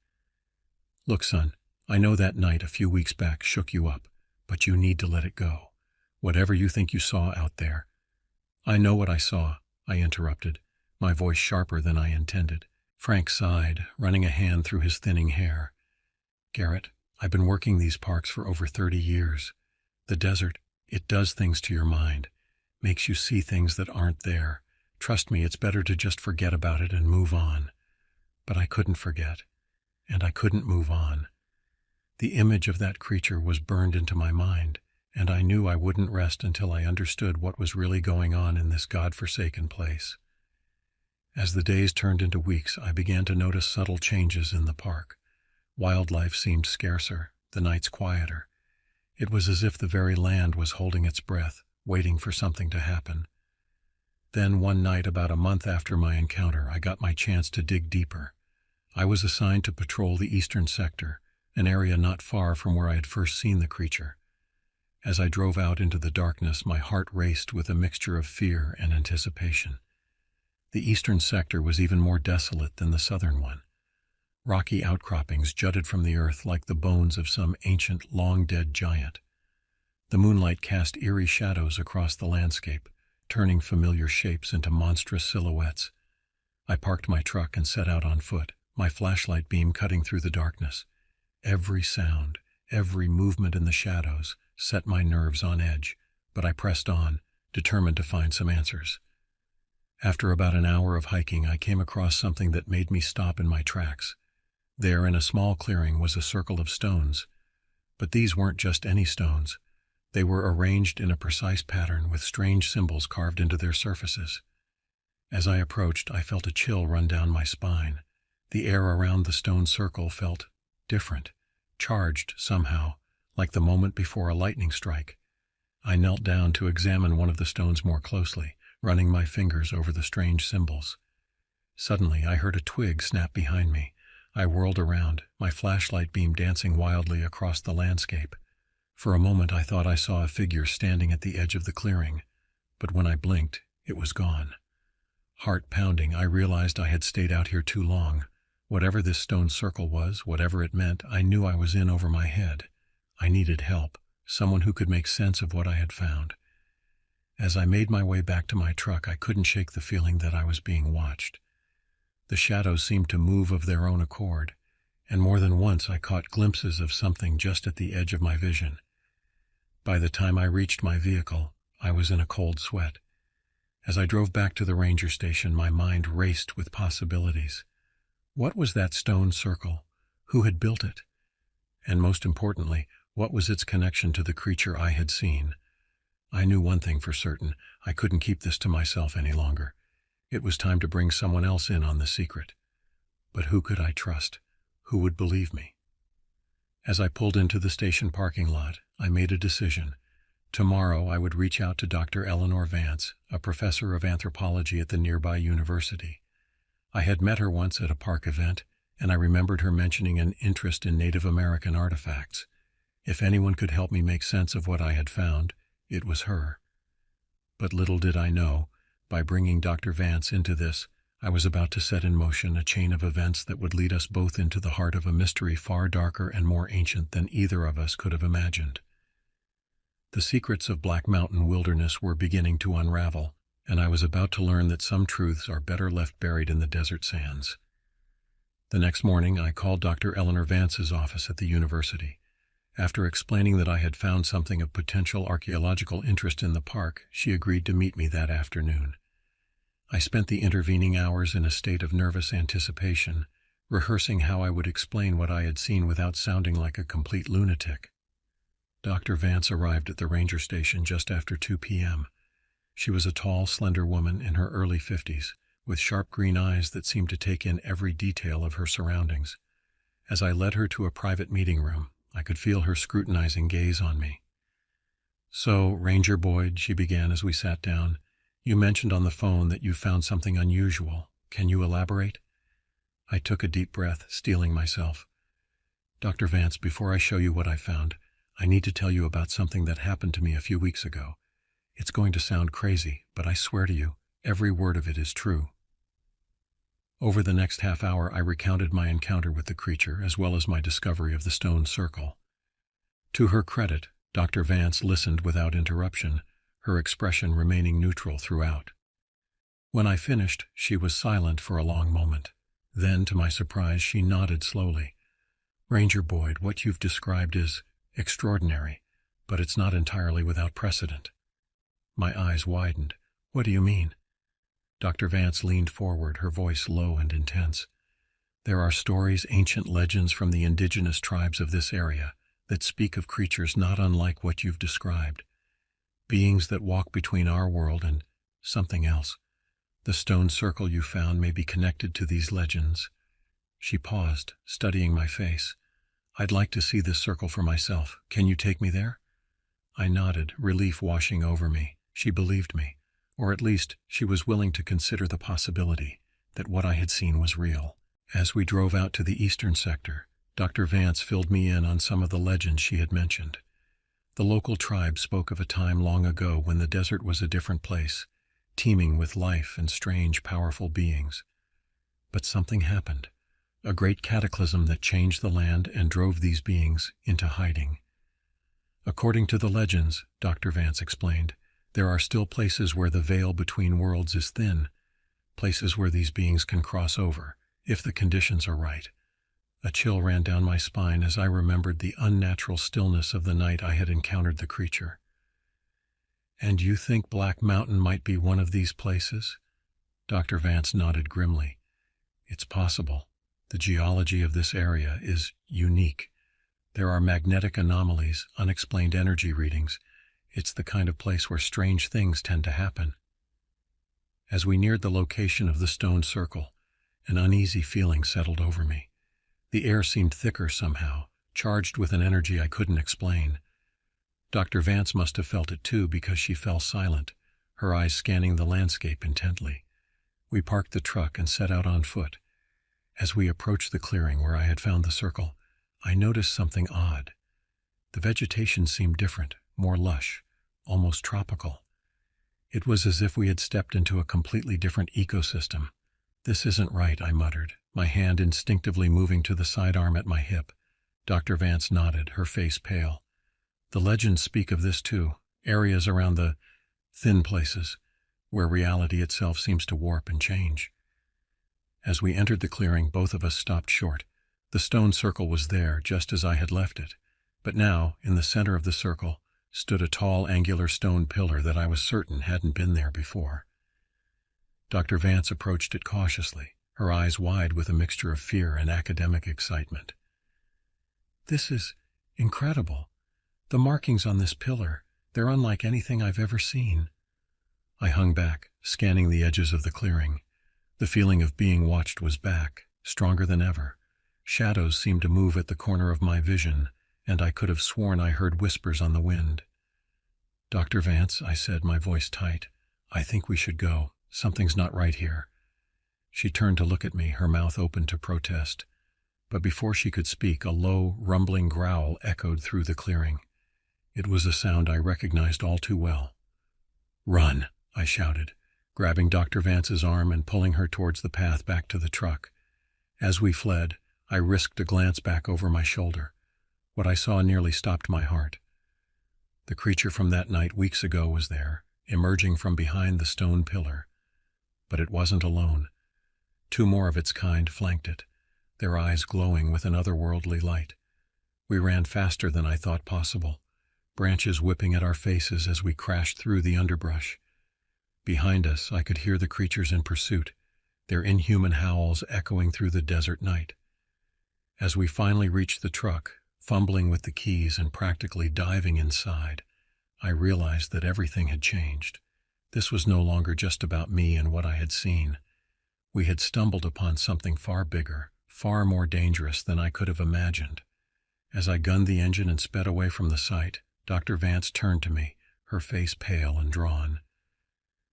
S1: "Look, son, I know that night a few weeks back shook you up, but you need to let it go. Whatever you think you saw out there." "I know what I saw," I interrupted, my voice sharper than I intended. Frank sighed, running a hand through his thinning hair. "Garrett, I've been working these parks for over 30 years. The desert, it does things to your mind, makes you see things that aren't there. Trust me, it's better to just forget about it and move on." But I couldn't forget, and I couldn't move on. The image of that creature was burned into my mind, and I knew I wouldn't rest until I understood what was really going on in this God-forsaken place. As the days turned into weeks, I began to notice subtle changes in the park. Wildlife seemed scarcer, the nights quieter. It was as if the very land was holding its breath, waiting for something to happen. Then one night, about a month after my encounter, I got my chance to dig deeper. I was assigned to patrol the eastern sector, an area not far from where I had first seen the creature. As I drove out into the darkness, my heart raced with a mixture of fear and anticipation. The eastern sector was even more desolate than the southern one. Rocky outcroppings jutted from the earth like the bones of some ancient, long-dead giant. The moonlight cast eerie shadows across the landscape, turning familiar shapes into monstrous silhouettes. I parked my truck and set out on foot, my flashlight beam cutting through the darkness. Every sound, every movement in the shadows set my nerves on edge, but I pressed on, determined to find some answers. After about an hour of hiking, I came across something that made me stop in my tracks. There, in a small clearing, was a circle of stones. But these weren't just any stones. They were arranged in a precise pattern with strange symbols carved into their surfaces. As I approached, I felt a chill run down my spine. The air around the stone circle felt different, charged somehow, like the moment before a lightning strike. I knelt down to examine one of the stones more closely, running my fingers over the strange symbols. Suddenly, I heard a twig snap behind me. I whirled around, my flashlight beam dancing wildly across the landscape. For a moment I thought I saw a figure standing at the edge of the clearing, but when I blinked, it was gone. Heart pounding, I realized I had stayed out here too long. Whatever this stone circle was, whatever it meant, I knew I was in over my head. I needed help, someone who could make sense of what I had found. As I made my way back to my truck, I couldn't shake the feeling that I was being watched. The shadows seemed to move of their own accord, and more than once I caught glimpses of something just at the edge of my vision. By the time I reached my vehicle, I was in a cold sweat. As I drove back to the ranger station, my mind raced with possibilities. What was that stone circle? Who had built it? And most importantly, what was its connection to the creature I had seen? I knew one thing for certain: I couldn't keep this to myself any longer. It was time to bring someone else in on the secret. But who could I trust? Who would believe me? As I pulled into the station parking lot, I made a decision. Tomorrow I would reach out to Dr. Eleanor Vance, a professor of anthropology at the nearby university. I had met her once at a park event, and I remembered her mentioning an interest in Native American artifacts. If anyone could help me make sense of what I had found, it was her. But little did I know, by bringing Dr. Vance into this, I was about to set in motion a chain of events that would lead us both into the heart of a mystery far darker and more ancient than either of us could have imagined. The secrets of Black Mountain Wilderness were beginning to unravel, and I was about to learn that some truths are better left buried in the desert sands. The next morning, I called Dr. Eleanor Vance's office at the university. After explaining that I had found something of potential archaeological interest in the park, she agreed to meet me that afternoon. I spent the intervening hours in a state of nervous anticipation, rehearsing how I would explain what I had seen without sounding like a complete lunatic. Dr. Vance arrived at the ranger station just after 2 p.m. She was a tall, slender woman in her early 50s, with sharp green eyes that seemed to take in every detail of her surroundings. As I led her to a private meeting room, I could feel her scrutinizing gaze on me. "So, Ranger Boyd," she began as we sat down, "you mentioned on the phone that you found something unusual. Can you elaborate?" I took a deep breath, steeling myself. "Dr. Vance, before I show you what I found, I need to tell you about something that happened to me a few weeks ago. It's going to sound crazy, but I swear to you, every word of it is true." Over the next half hour, I recounted my encounter with the creature, as well as my discovery of the stone circle. To her credit, Dr. Vance listened without interruption, her expression remaining neutral throughout. When I finished, she was silent for a long moment. Then, to my surprise, she nodded slowly. "Ranger Boyd, what you've described is extraordinary, but it's not entirely without precedent." My eyes widened. "What do you mean?" Dr. Vance leaned forward, her voice low and intense. "There are stories, ancient legends from the indigenous tribes of this area that speak of creatures not unlike what you've described. Beings that walk between our world and something else. The stone circle you found may be connected to these legends." She paused, studying my face. "I'd like to see this circle for myself. Can you take me there?" I nodded, relief washing over me. She believed me. Or at least, she was willing to consider the possibility that what I had seen was real. As we drove out to the eastern sector, Dr. Vance filled me in on some of the legends she had mentioned. The local tribe spoke of a time long ago when the desert was a different place, teeming with life and strange, powerful beings. But something happened, a great cataclysm that changed the land and drove these beings into hiding. According to the legends, Dr. Vance explained, there are still places where the veil between worlds is thin, places where these beings can cross over, if the conditions are right. A chill ran down my spine as I remembered the unnatural stillness of the night I had encountered the creature. "And you think Black Mountain might be one of these places?" Dr. Vance nodded grimly. "It's possible. The geology of this area is unique. There are magnetic anomalies, unexplained energy readings. It's the kind of place where strange things tend to happen." As we neared the location of the stone circle, an uneasy feeling settled over me. The air seemed thicker somehow, charged with an energy I couldn't explain. Dr. Vance must have felt it too because she fell silent, her eyes scanning the landscape intently. We parked the truck and set out on foot. As we approached the clearing where I had found the circle, I noticed something odd. The vegetation seemed different, more lush, almost tropical. It was as if we had stepped into a completely different ecosystem. "This isn't right," I muttered, my hand instinctively moving to the sidearm at my hip. Dr. Vance nodded, her face pale. "The legends speak of this too, areas around the thin places, where reality itself seems to warp and change." As we entered the clearing, both of us stopped short. The stone circle was there, just as I had left it. But now, in the center of the circle, stood a tall, angular stone pillar that I was certain hadn't been there before. Dr. Vance approached it cautiously, her eyes wide with a mixture of fear and academic excitement. "This is incredible. The markings on this pillar, they're unlike anything I've ever seen." I hung back, scanning the edges of the clearing. The feeling of being watched was back, stronger than ever. Shadows seemed to move at the corner of my vision, and I could have sworn I heard whispers on the wind. "Dr. Vance," I said, my voice tight, "I think we should go. Something's not right here." She turned to look at me, her mouth open to protest. But before she could speak, a low, rumbling growl echoed through the clearing. It was a sound I recognized all too well. "Run!" I shouted, grabbing Dr. Vance's arm and pulling her towards the path back to the truck. As we fled, I risked a glance back over my shoulder. What I saw nearly stopped my heart. The creature from that night weeks ago was there, emerging from behind the stone pillar. But it wasn't alone. Two more of its kind flanked it, their eyes glowing with an otherworldly light. We ran faster than I thought possible, branches whipping at our faces as we crashed through the underbrush. Behind us, I could hear the creatures in pursuit, their inhuman howls echoing through the desert night. As we finally reached the truck, fumbling with the keys and practically diving inside, I realized that everything had changed. This was no longer just about me and what I had seen. We had stumbled upon something far bigger, far more dangerous than I could have imagined. As I gunned the engine and sped away from the site, Dr. Vance turned to me, her face pale and drawn.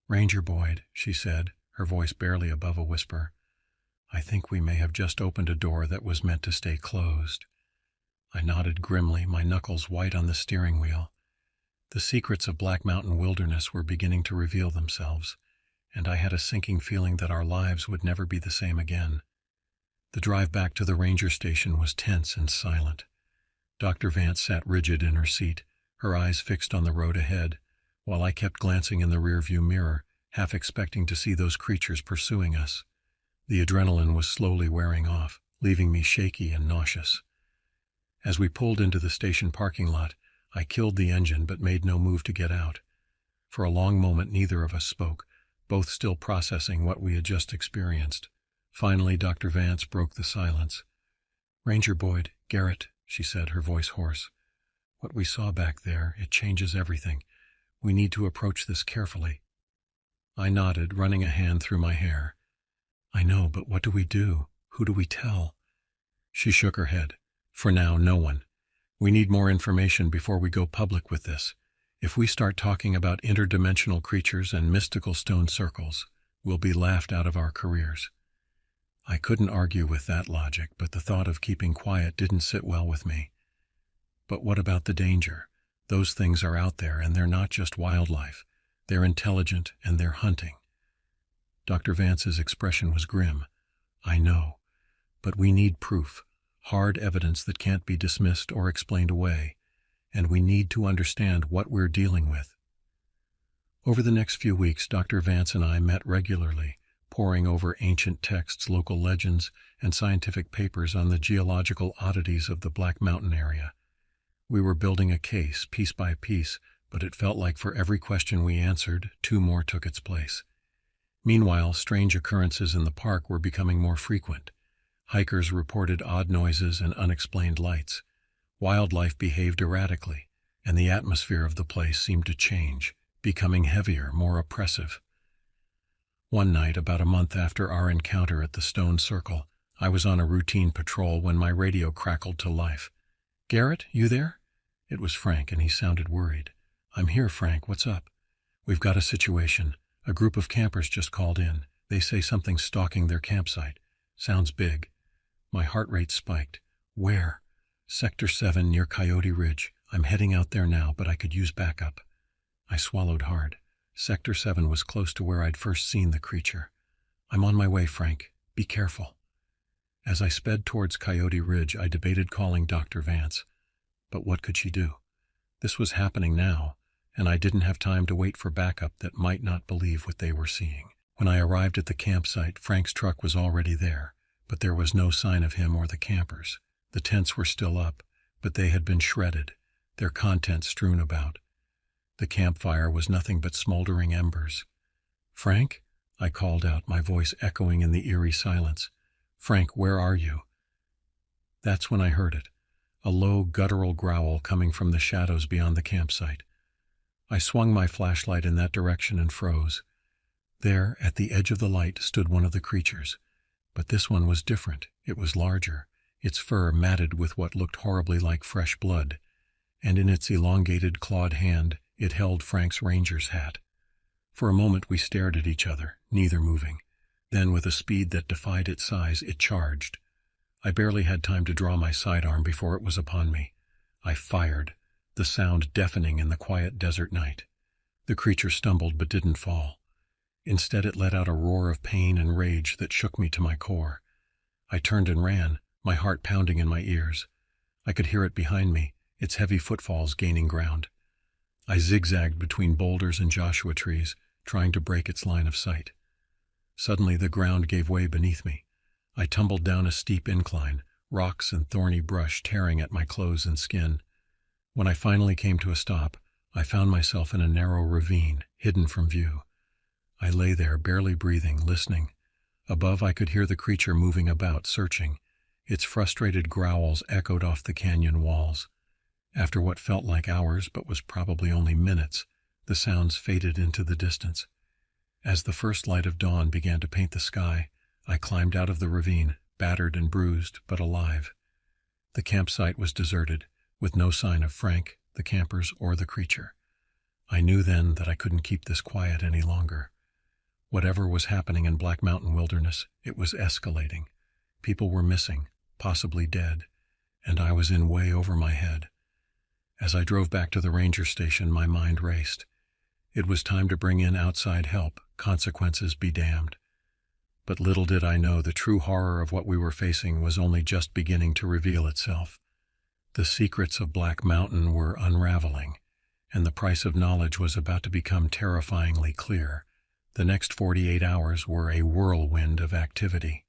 S1: "Ranger Boyd," she said, her voice barely above a whisper, "I think we may have just opened a door that was meant to stay closed." I nodded grimly, my knuckles white on the steering wheel. The secrets of Black Mountain Wilderness were beginning to reveal themselves, and I had a sinking feeling that our lives would never be the same again. The drive back to the ranger station was tense and silent. Dr. Vance sat rigid in her seat, her eyes fixed on the road ahead, while I kept glancing in the rearview mirror, half expecting to see those creatures pursuing us. The adrenaline was slowly wearing off, leaving me shaky and nauseous. As we pulled into the station parking lot, I killed the engine but made no move to get out. For a long moment neither of us spoke, both still processing what we had just experienced. Finally, Dr. Vance broke the silence. "Ranger Boyd, Garrett," she said, her voice hoarse. "What we saw back there, it changes everything. We need to approach this carefully." I nodded, running a hand through my hair. "I know, but what do we do? Who do we tell?" She shook her head. "For now, no one. We need more information before we go public with this. If we start talking about interdimensional creatures and mystical stone circles, we'll be laughed out of our careers." I couldn't argue with that logic, but the thought of keeping quiet didn't sit well with me. "But what about the danger? Those things are out there, and they're not just wildlife. They're intelligent and they're hunting." Dr. Vance's expression was grim. "I know, but we need proof, hard evidence that can't be dismissed or explained away, and we need to understand what we're dealing with." Over the next few weeks, Dr. Vance and I met regularly, poring over ancient texts, local legends, and scientific papers on the geological oddities of the Black Mountain area. We were building a case, piece by piece, but it felt like for every question we answered, two more took its place. Meanwhile, strange occurrences in the park were becoming more frequent. Hikers reported odd noises and unexplained lights. Wildlife behaved erratically, and the atmosphere of the place seemed to change, becoming heavier, more oppressive. One night, about a month after our encounter at the Stone Circle, I was on a routine patrol when my radio crackled to life. "Garrett, you there?" It was Frank, and he sounded worried. "I'm here, Frank. What's up?" "We've got a situation. A group of campers just called in. They say something's stalking their campsite. Sounds big." My heart rate spiked. "Where?" "Sector 7 near Coyote Ridge. I'm heading out there now, but I could use backup." I swallowed hard. Sector 7 was close to where I'd first seen the creature. "I'm on my way, Frank. Be careful." As I sped towards Coyote Ridge, I debated calling Dr. Vance. But what could she do? This was happening now, and I didn't have time to wait for backup that might not believe what they were seeing. When I arrived at the campsite, Frank's truck was already there, but there was no sign of him or the campers. The tents were still up, but they had been shredded, their contents strewn about. The campfire was nothing but smoldering embers. "Frank?" I called out, my voice echoing in the eerie silence. "Frank, where are you?" That's when I heard it, a low, guttural growl coming from the shadows beyond the campsite. I swung my flashlight in that direction and froze. There, at the edge of the light, stood one of the creatures. But this one was different. It was larger, its fur matted with what looked horribly like fresh blood, and in its elongated, clawed hand, it held Frank's ranger's hat. For a moment we stared at each other, neither moving. Then, with a speed that defied its size, it charged. I barely had time to draw my sidearm before it was upon me. I fired, the sound deafening in the quiet desert night. The creature stumbled but didn't fall. Instead, it let out a roar of pain and rage that shook me to my core. I turned and ran, my heart pounding in my ears. I could hear it behind me, its heavy footfalls gaining ground. I zigzagged between boulders and Joshua trees, trying to break its line of sight. Suddenly the ground gave way beneath me. I tumbled down a steep incline, rocks and thorny brush tearing at my clothes and skin. When I finally came to a stop, I found myself in a narrow ravine, hidden from view. I lay there, barely breathing, listening. Above, I could hear the creature moving about, searching. Its frustrated growls echoed off the canyon walls. After what felt like hours, but was probably only minutes, the sounds faded into the distance. As the first light of dawn began to paint the sky, I climbed out of the ravine, battered and bruised, but alive. The campsite was deserted, with no sign of Frank, the campers, or the creature. I knew then that I couldn't keep this quiet any longer. Whatever was happening in Black Mountain Wilderness, it was escalating. People were missing, possibly dead, and I was in way over my head. As I drove back to the ranger station, my mind raced. It was time to bring in outside help, consequences be damned. But little did I know the true horror of what we were facing was only just beginning to reveal itself. The secrets of Black Mountain were unraveling, and the price of knowledge was about to become terrifyingly clear. The next 48 hours were a whirlwind of activity.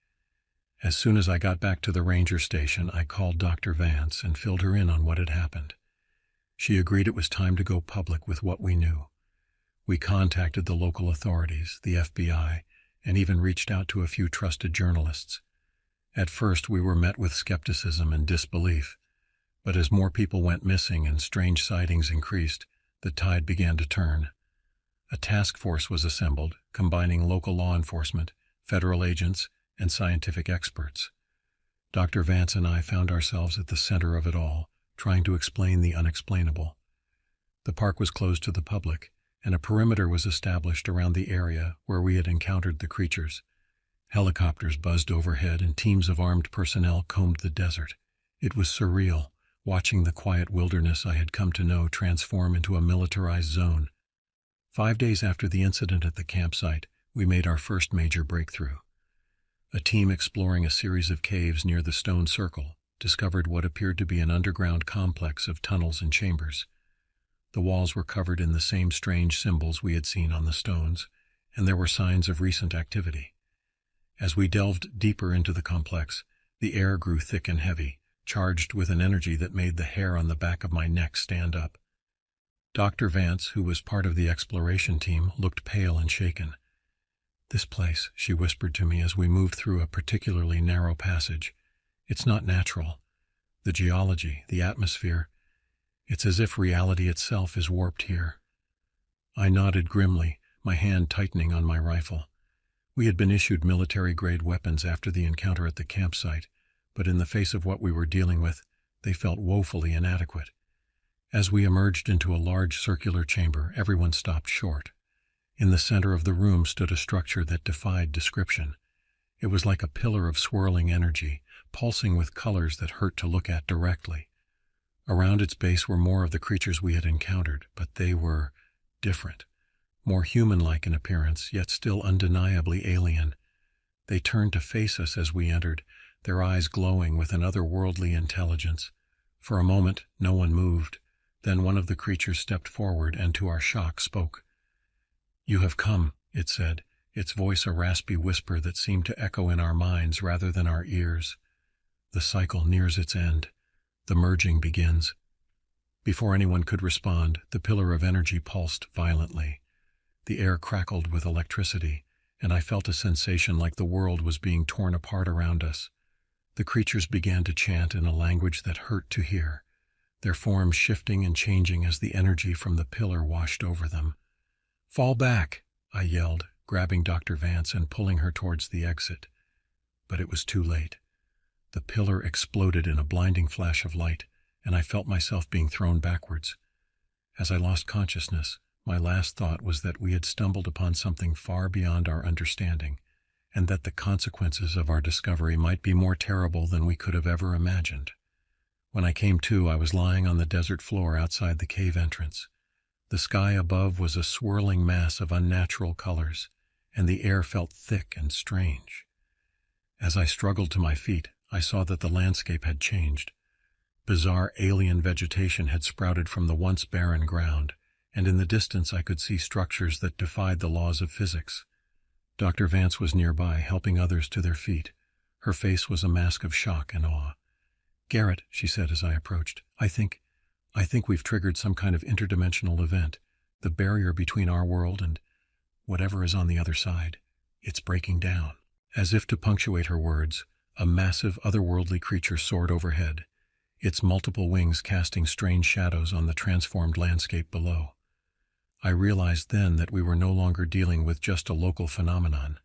S1: As soon as I got back to the ranger station, I called Dr. Vance and filled her in on what had happened. She agreed it was time to go public with what we knew. We contacted the local authorities, the FBI, and even reached out to a few trusted journalists. At first, we were met with skepticism and disbelief, but as more people went missing and strange sightings increased, the tide began to turn. A task force was assembled, combining local law enforcement, federal agents, and scientific experts. Dr. Vance and I found ourselves at the center of it all, trying to explain the unexplainable. The park was closed to the public, and a perimeter was established around the area where we had encountered the creatures. Helicopters buzzed overhead and teams of armed personnel combed the desert. It was surreal, watching the quiet wilderness I had come to know transform into a militarized zone. 5 days after the incident at the campsite, we made our first major breakthrough. A team exploring a series of caves near the stone circle discovered what appeared to be an underground complex of tunnels and chambers. The walls were covered in the same strange symbols we had seen on the stones, and there were signs of recent activity. As we delved deeper into the complex, the air grew thick and heavy, charged with an energy that made the hair on the back of my neck stand up. Dr. Vance, who was part of the exploration team, looked pale and shaken. "This place," she whispered to me as we moved through a particularly narrow passage. "It's not natural. The geology, the atmosphere, it's as if reality itself is warped here." I nodded grimly, my hand tightening on my rifle. We had been issued military-grade weapons after the encounter at the campsite, but in the face of what we were dealing with, they felt woefully inadequate. As we emerged into a large circular chamber, everyone stopped short. In the center of the room stood a structure that defied description. It was like a pillar of swirling energy, pulsing with colors that hurt to look at directly. Around its base were more of the creatures we had encountered, but they were different, more human-like in appearance, yet still undeniably alien. They turned to face us as we entered, their eyes glowing with an otherworldly intelligence. For a moment, no one moved. Then one of the creatures stepped forward and, to our shock, spoke. "You have come," it said, its voice a raspy whisper that seemed to echo in our minds rather than our ears. "The cycle nears its end. The merging begins." Before anyone could respond, the pillar of energy pulsed violently. The air crackled with electricity, and I felt a sensation like the world was being torn apart around us. The creatures began to chant in a language that hurt to hear, their forms shifting and changing as the energy from the pillar washed over them. "Fall back," I yelled, grabbing Dr. Vance and pulling her towards the exit. But it was too late. The pillar exploded in a blinding flash of light, and I felt myself being thrown backwards. As I lost consciousness, my last thought was that we had stumbled upon something far beyond our understanding, and that the consequences of our discovery might be more terrible than we could have ever imagined. When I came to, I was lying on the desert floor outside the cave entrance. The sky above was a swirling mass of unnatural colors, and the air felt thick and strange. As I struggled to my feet, I saw that the landscape had changed. Bizarre alien vegetation had sprouted from the once barren ground, and in the distance I could see structures that defied the laws of physics. Dr. Vance was nearby, helping others to their feet. Her face was a mask of shock and awe. "Garrett," she said as I approached, I think we've triggered some kind of interdimensional event. The barrier between our world and whatever is on the other side. It's breaking down." As if to punctuate her words, a massive otherworldly creature soared overhead, its multiple wings casting strange shadows on the transformed landscape below. I realized then that we were no longer dealing with just a local phenomenon.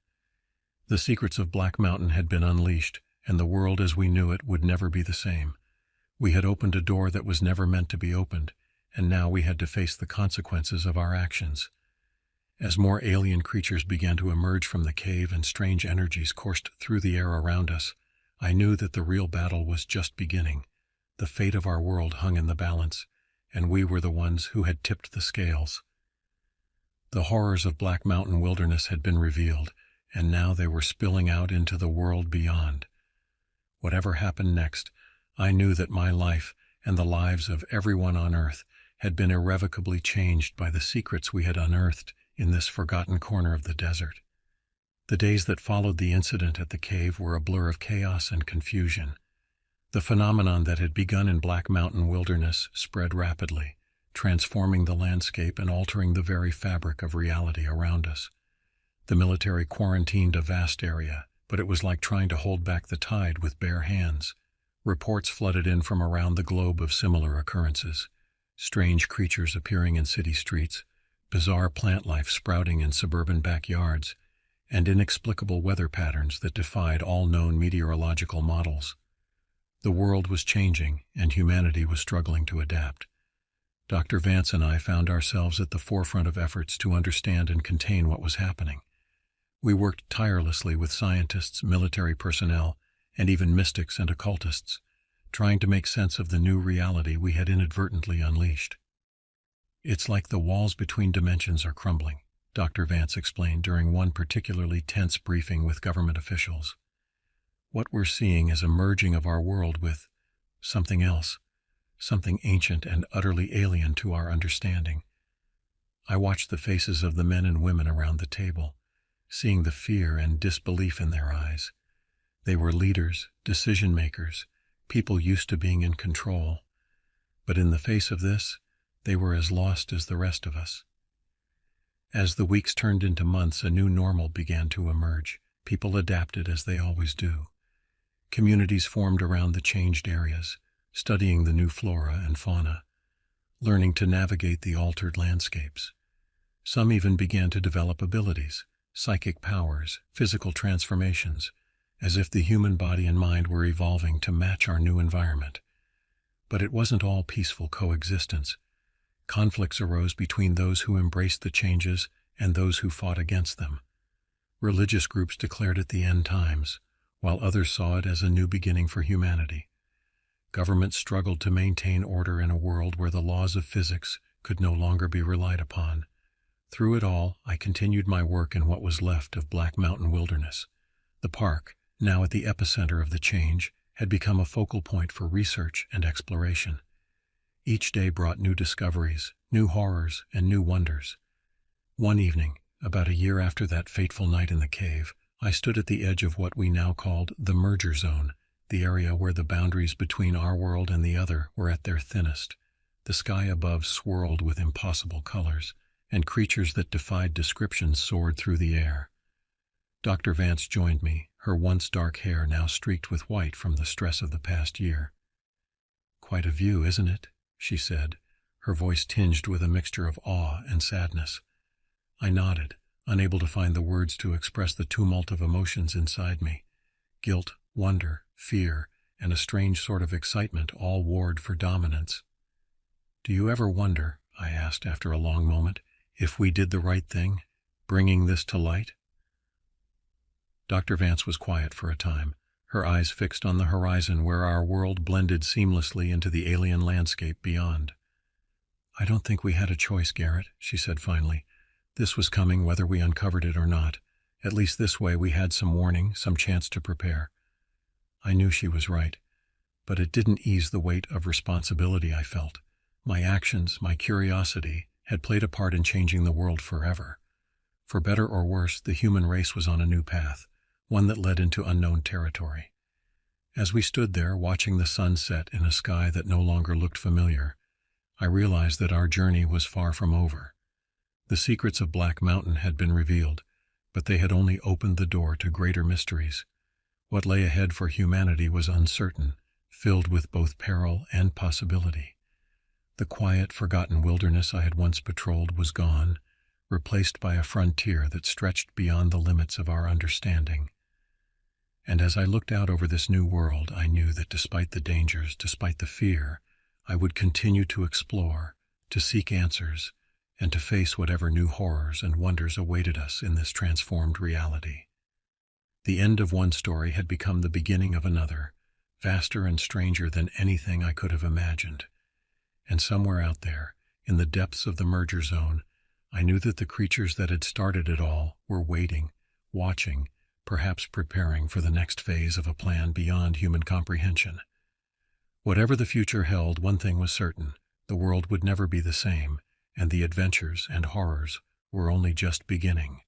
S1: The secrets of Black Mountain had been unleashed, and the world as we knew it would never be the same. We had opened a door that was never meant to be opened, and now we had to face the consequences of our actions. As more alien creatures began to emerge from the cave and strange energies coursed through the air around us, I knew that the real battle was just beginning. The fate of our world hung in the balance, and we were the ones who had tipped the scales. The horrors of Black Mountain Wilderness had been revealed, and now they were spilling out into the world beyond. Whatever happened next, I knew that my life and the lives of everyone on Earth had been irrevocably changed by the secrets we had unearthed in this forgotten corner of the desert. The days that followed the incident at the cave were a blur of chaos and confusion. The phenomenon that had begun in Black Mountain Wilderness spread rapidly, transforming the landscape and altering the very fabric of reality around us. The military quarantined a vast area, but it was like trying to hold back the tide with bare hands. Reports flooded in from around the globe of similar occurrences. Strange creatures appearing in city streets, bizarre plant life sprouting in suburban backyards, and inexplicable weather patterns that defied all known meteorological models. The world was changing, and humanity was struggling to adapt. Dr. Vance and I found ourselves at the forefront of efforts to understand and contain what was happening. We worked tirelessly with scientists, military personnel, and even mystics and occultists, trying to make sense of the new reality we had inadvertently unleashed. It's like the walls between dimensions are crumbling, Dr. Vance explained during one particularly tense briefing with government officials. What we're seeing is a merging of our world with something else, something ancient and utterly alien to our understanding. I watched the faces of the men and women around the table, seeing the fear and disbelief in their eyes. They were leaders, decision-makers, people used to being in control. But in the face of this, they were as lost as the rest of us. As the weeks turned into months, a new normal began to emerge. People adapted as they always do. Communities formed around the changed areas, studying the new flora and fauna, learning to navigate the altered landscapes. Some even began to develop abilities, psychic powers, physical transformations, as if the human body and mind were evolving to match our new environment. But it wasn't all peaceful coexistence. Conflicts arose between those who embraced the changes and those who fought against them. Religious groups declared it the end times, while others saw it as a new beginning for humanity. Governments struggled to maintain order in a world where the laws of physics could no longer be relied upon. Through it all, I continued my work in what was left of Black Mountain Wilderness. The park, now at the epicenter of the change, had become a focal point for research and exploration. Each day brought new discoveries, new horrors, and new wonders. One evening, about a year after that fateful night in the cave, I stood at the edge of what we now called the merger zone, the area where the boundaries between our world and the other were at their thinnest. The sky above swirled with impossible colors, and creatures that defied description soared through the air. Dr. Vance joined me, her once dark hair now streaked with white from the stress of the past year. "Quite a view, isn't it?" she said, her voice tinged with a mixture of awe and sadness. I nodded, unable to find the words to express the tumult of emotions inside me. Guilt, wonder, fear, and a strange sort of excitement all warred for dominance. "Do you ever wonder," I asked after a long moment, "if we did the right thing, bringing this to light?" Dr. Vance was quiet for a time, her eyes fixed on the horizon where our world blended seamlessly into the alien landscape beyond. "I don't think we had a choice, Garrett," she said finally. "This was coming whether we uncovered it or not. At least this way we had some warning, some chance to prepare." I knew she was right, but it didn't ease the weight of responsibility I felt. My actions, my curiosity, had played a part in changing the world forever. For better or worse, the human race was on a new path, one that led into unknown territory. As we stood there, watching the sun set in a sky that no longer looked familiar, I realized that our journey was far from over. The secrets of Black Mountain had been revealed, but they had only opened the door to greater mysteries. What lay ahead for humanity was uncertain, filled with both peril and possibility. The quiet, forgotten wilderness I had once patrolled was gone, replaced by a frontier that stretched beyond the limits of our understanding. And as I looked out over this new world, I knew that despite the dangers, despite the fear, I would continue to explore, to seek answers, and to face whatever new horrors and wonders awaited us in this transformed reality. The end of one story had become the beginning of another, vaster and stranger than anything I could have imagined. And somewhere out there, in the depths of the merger zone, I knew that the creatures that had started it all were waiting, watching, perhaps preparing for the next phase of a plan beyond human comprehension. Whatever the future held, one thing was certain: the world would never be the same, and the adventures and horrors were only just beginning.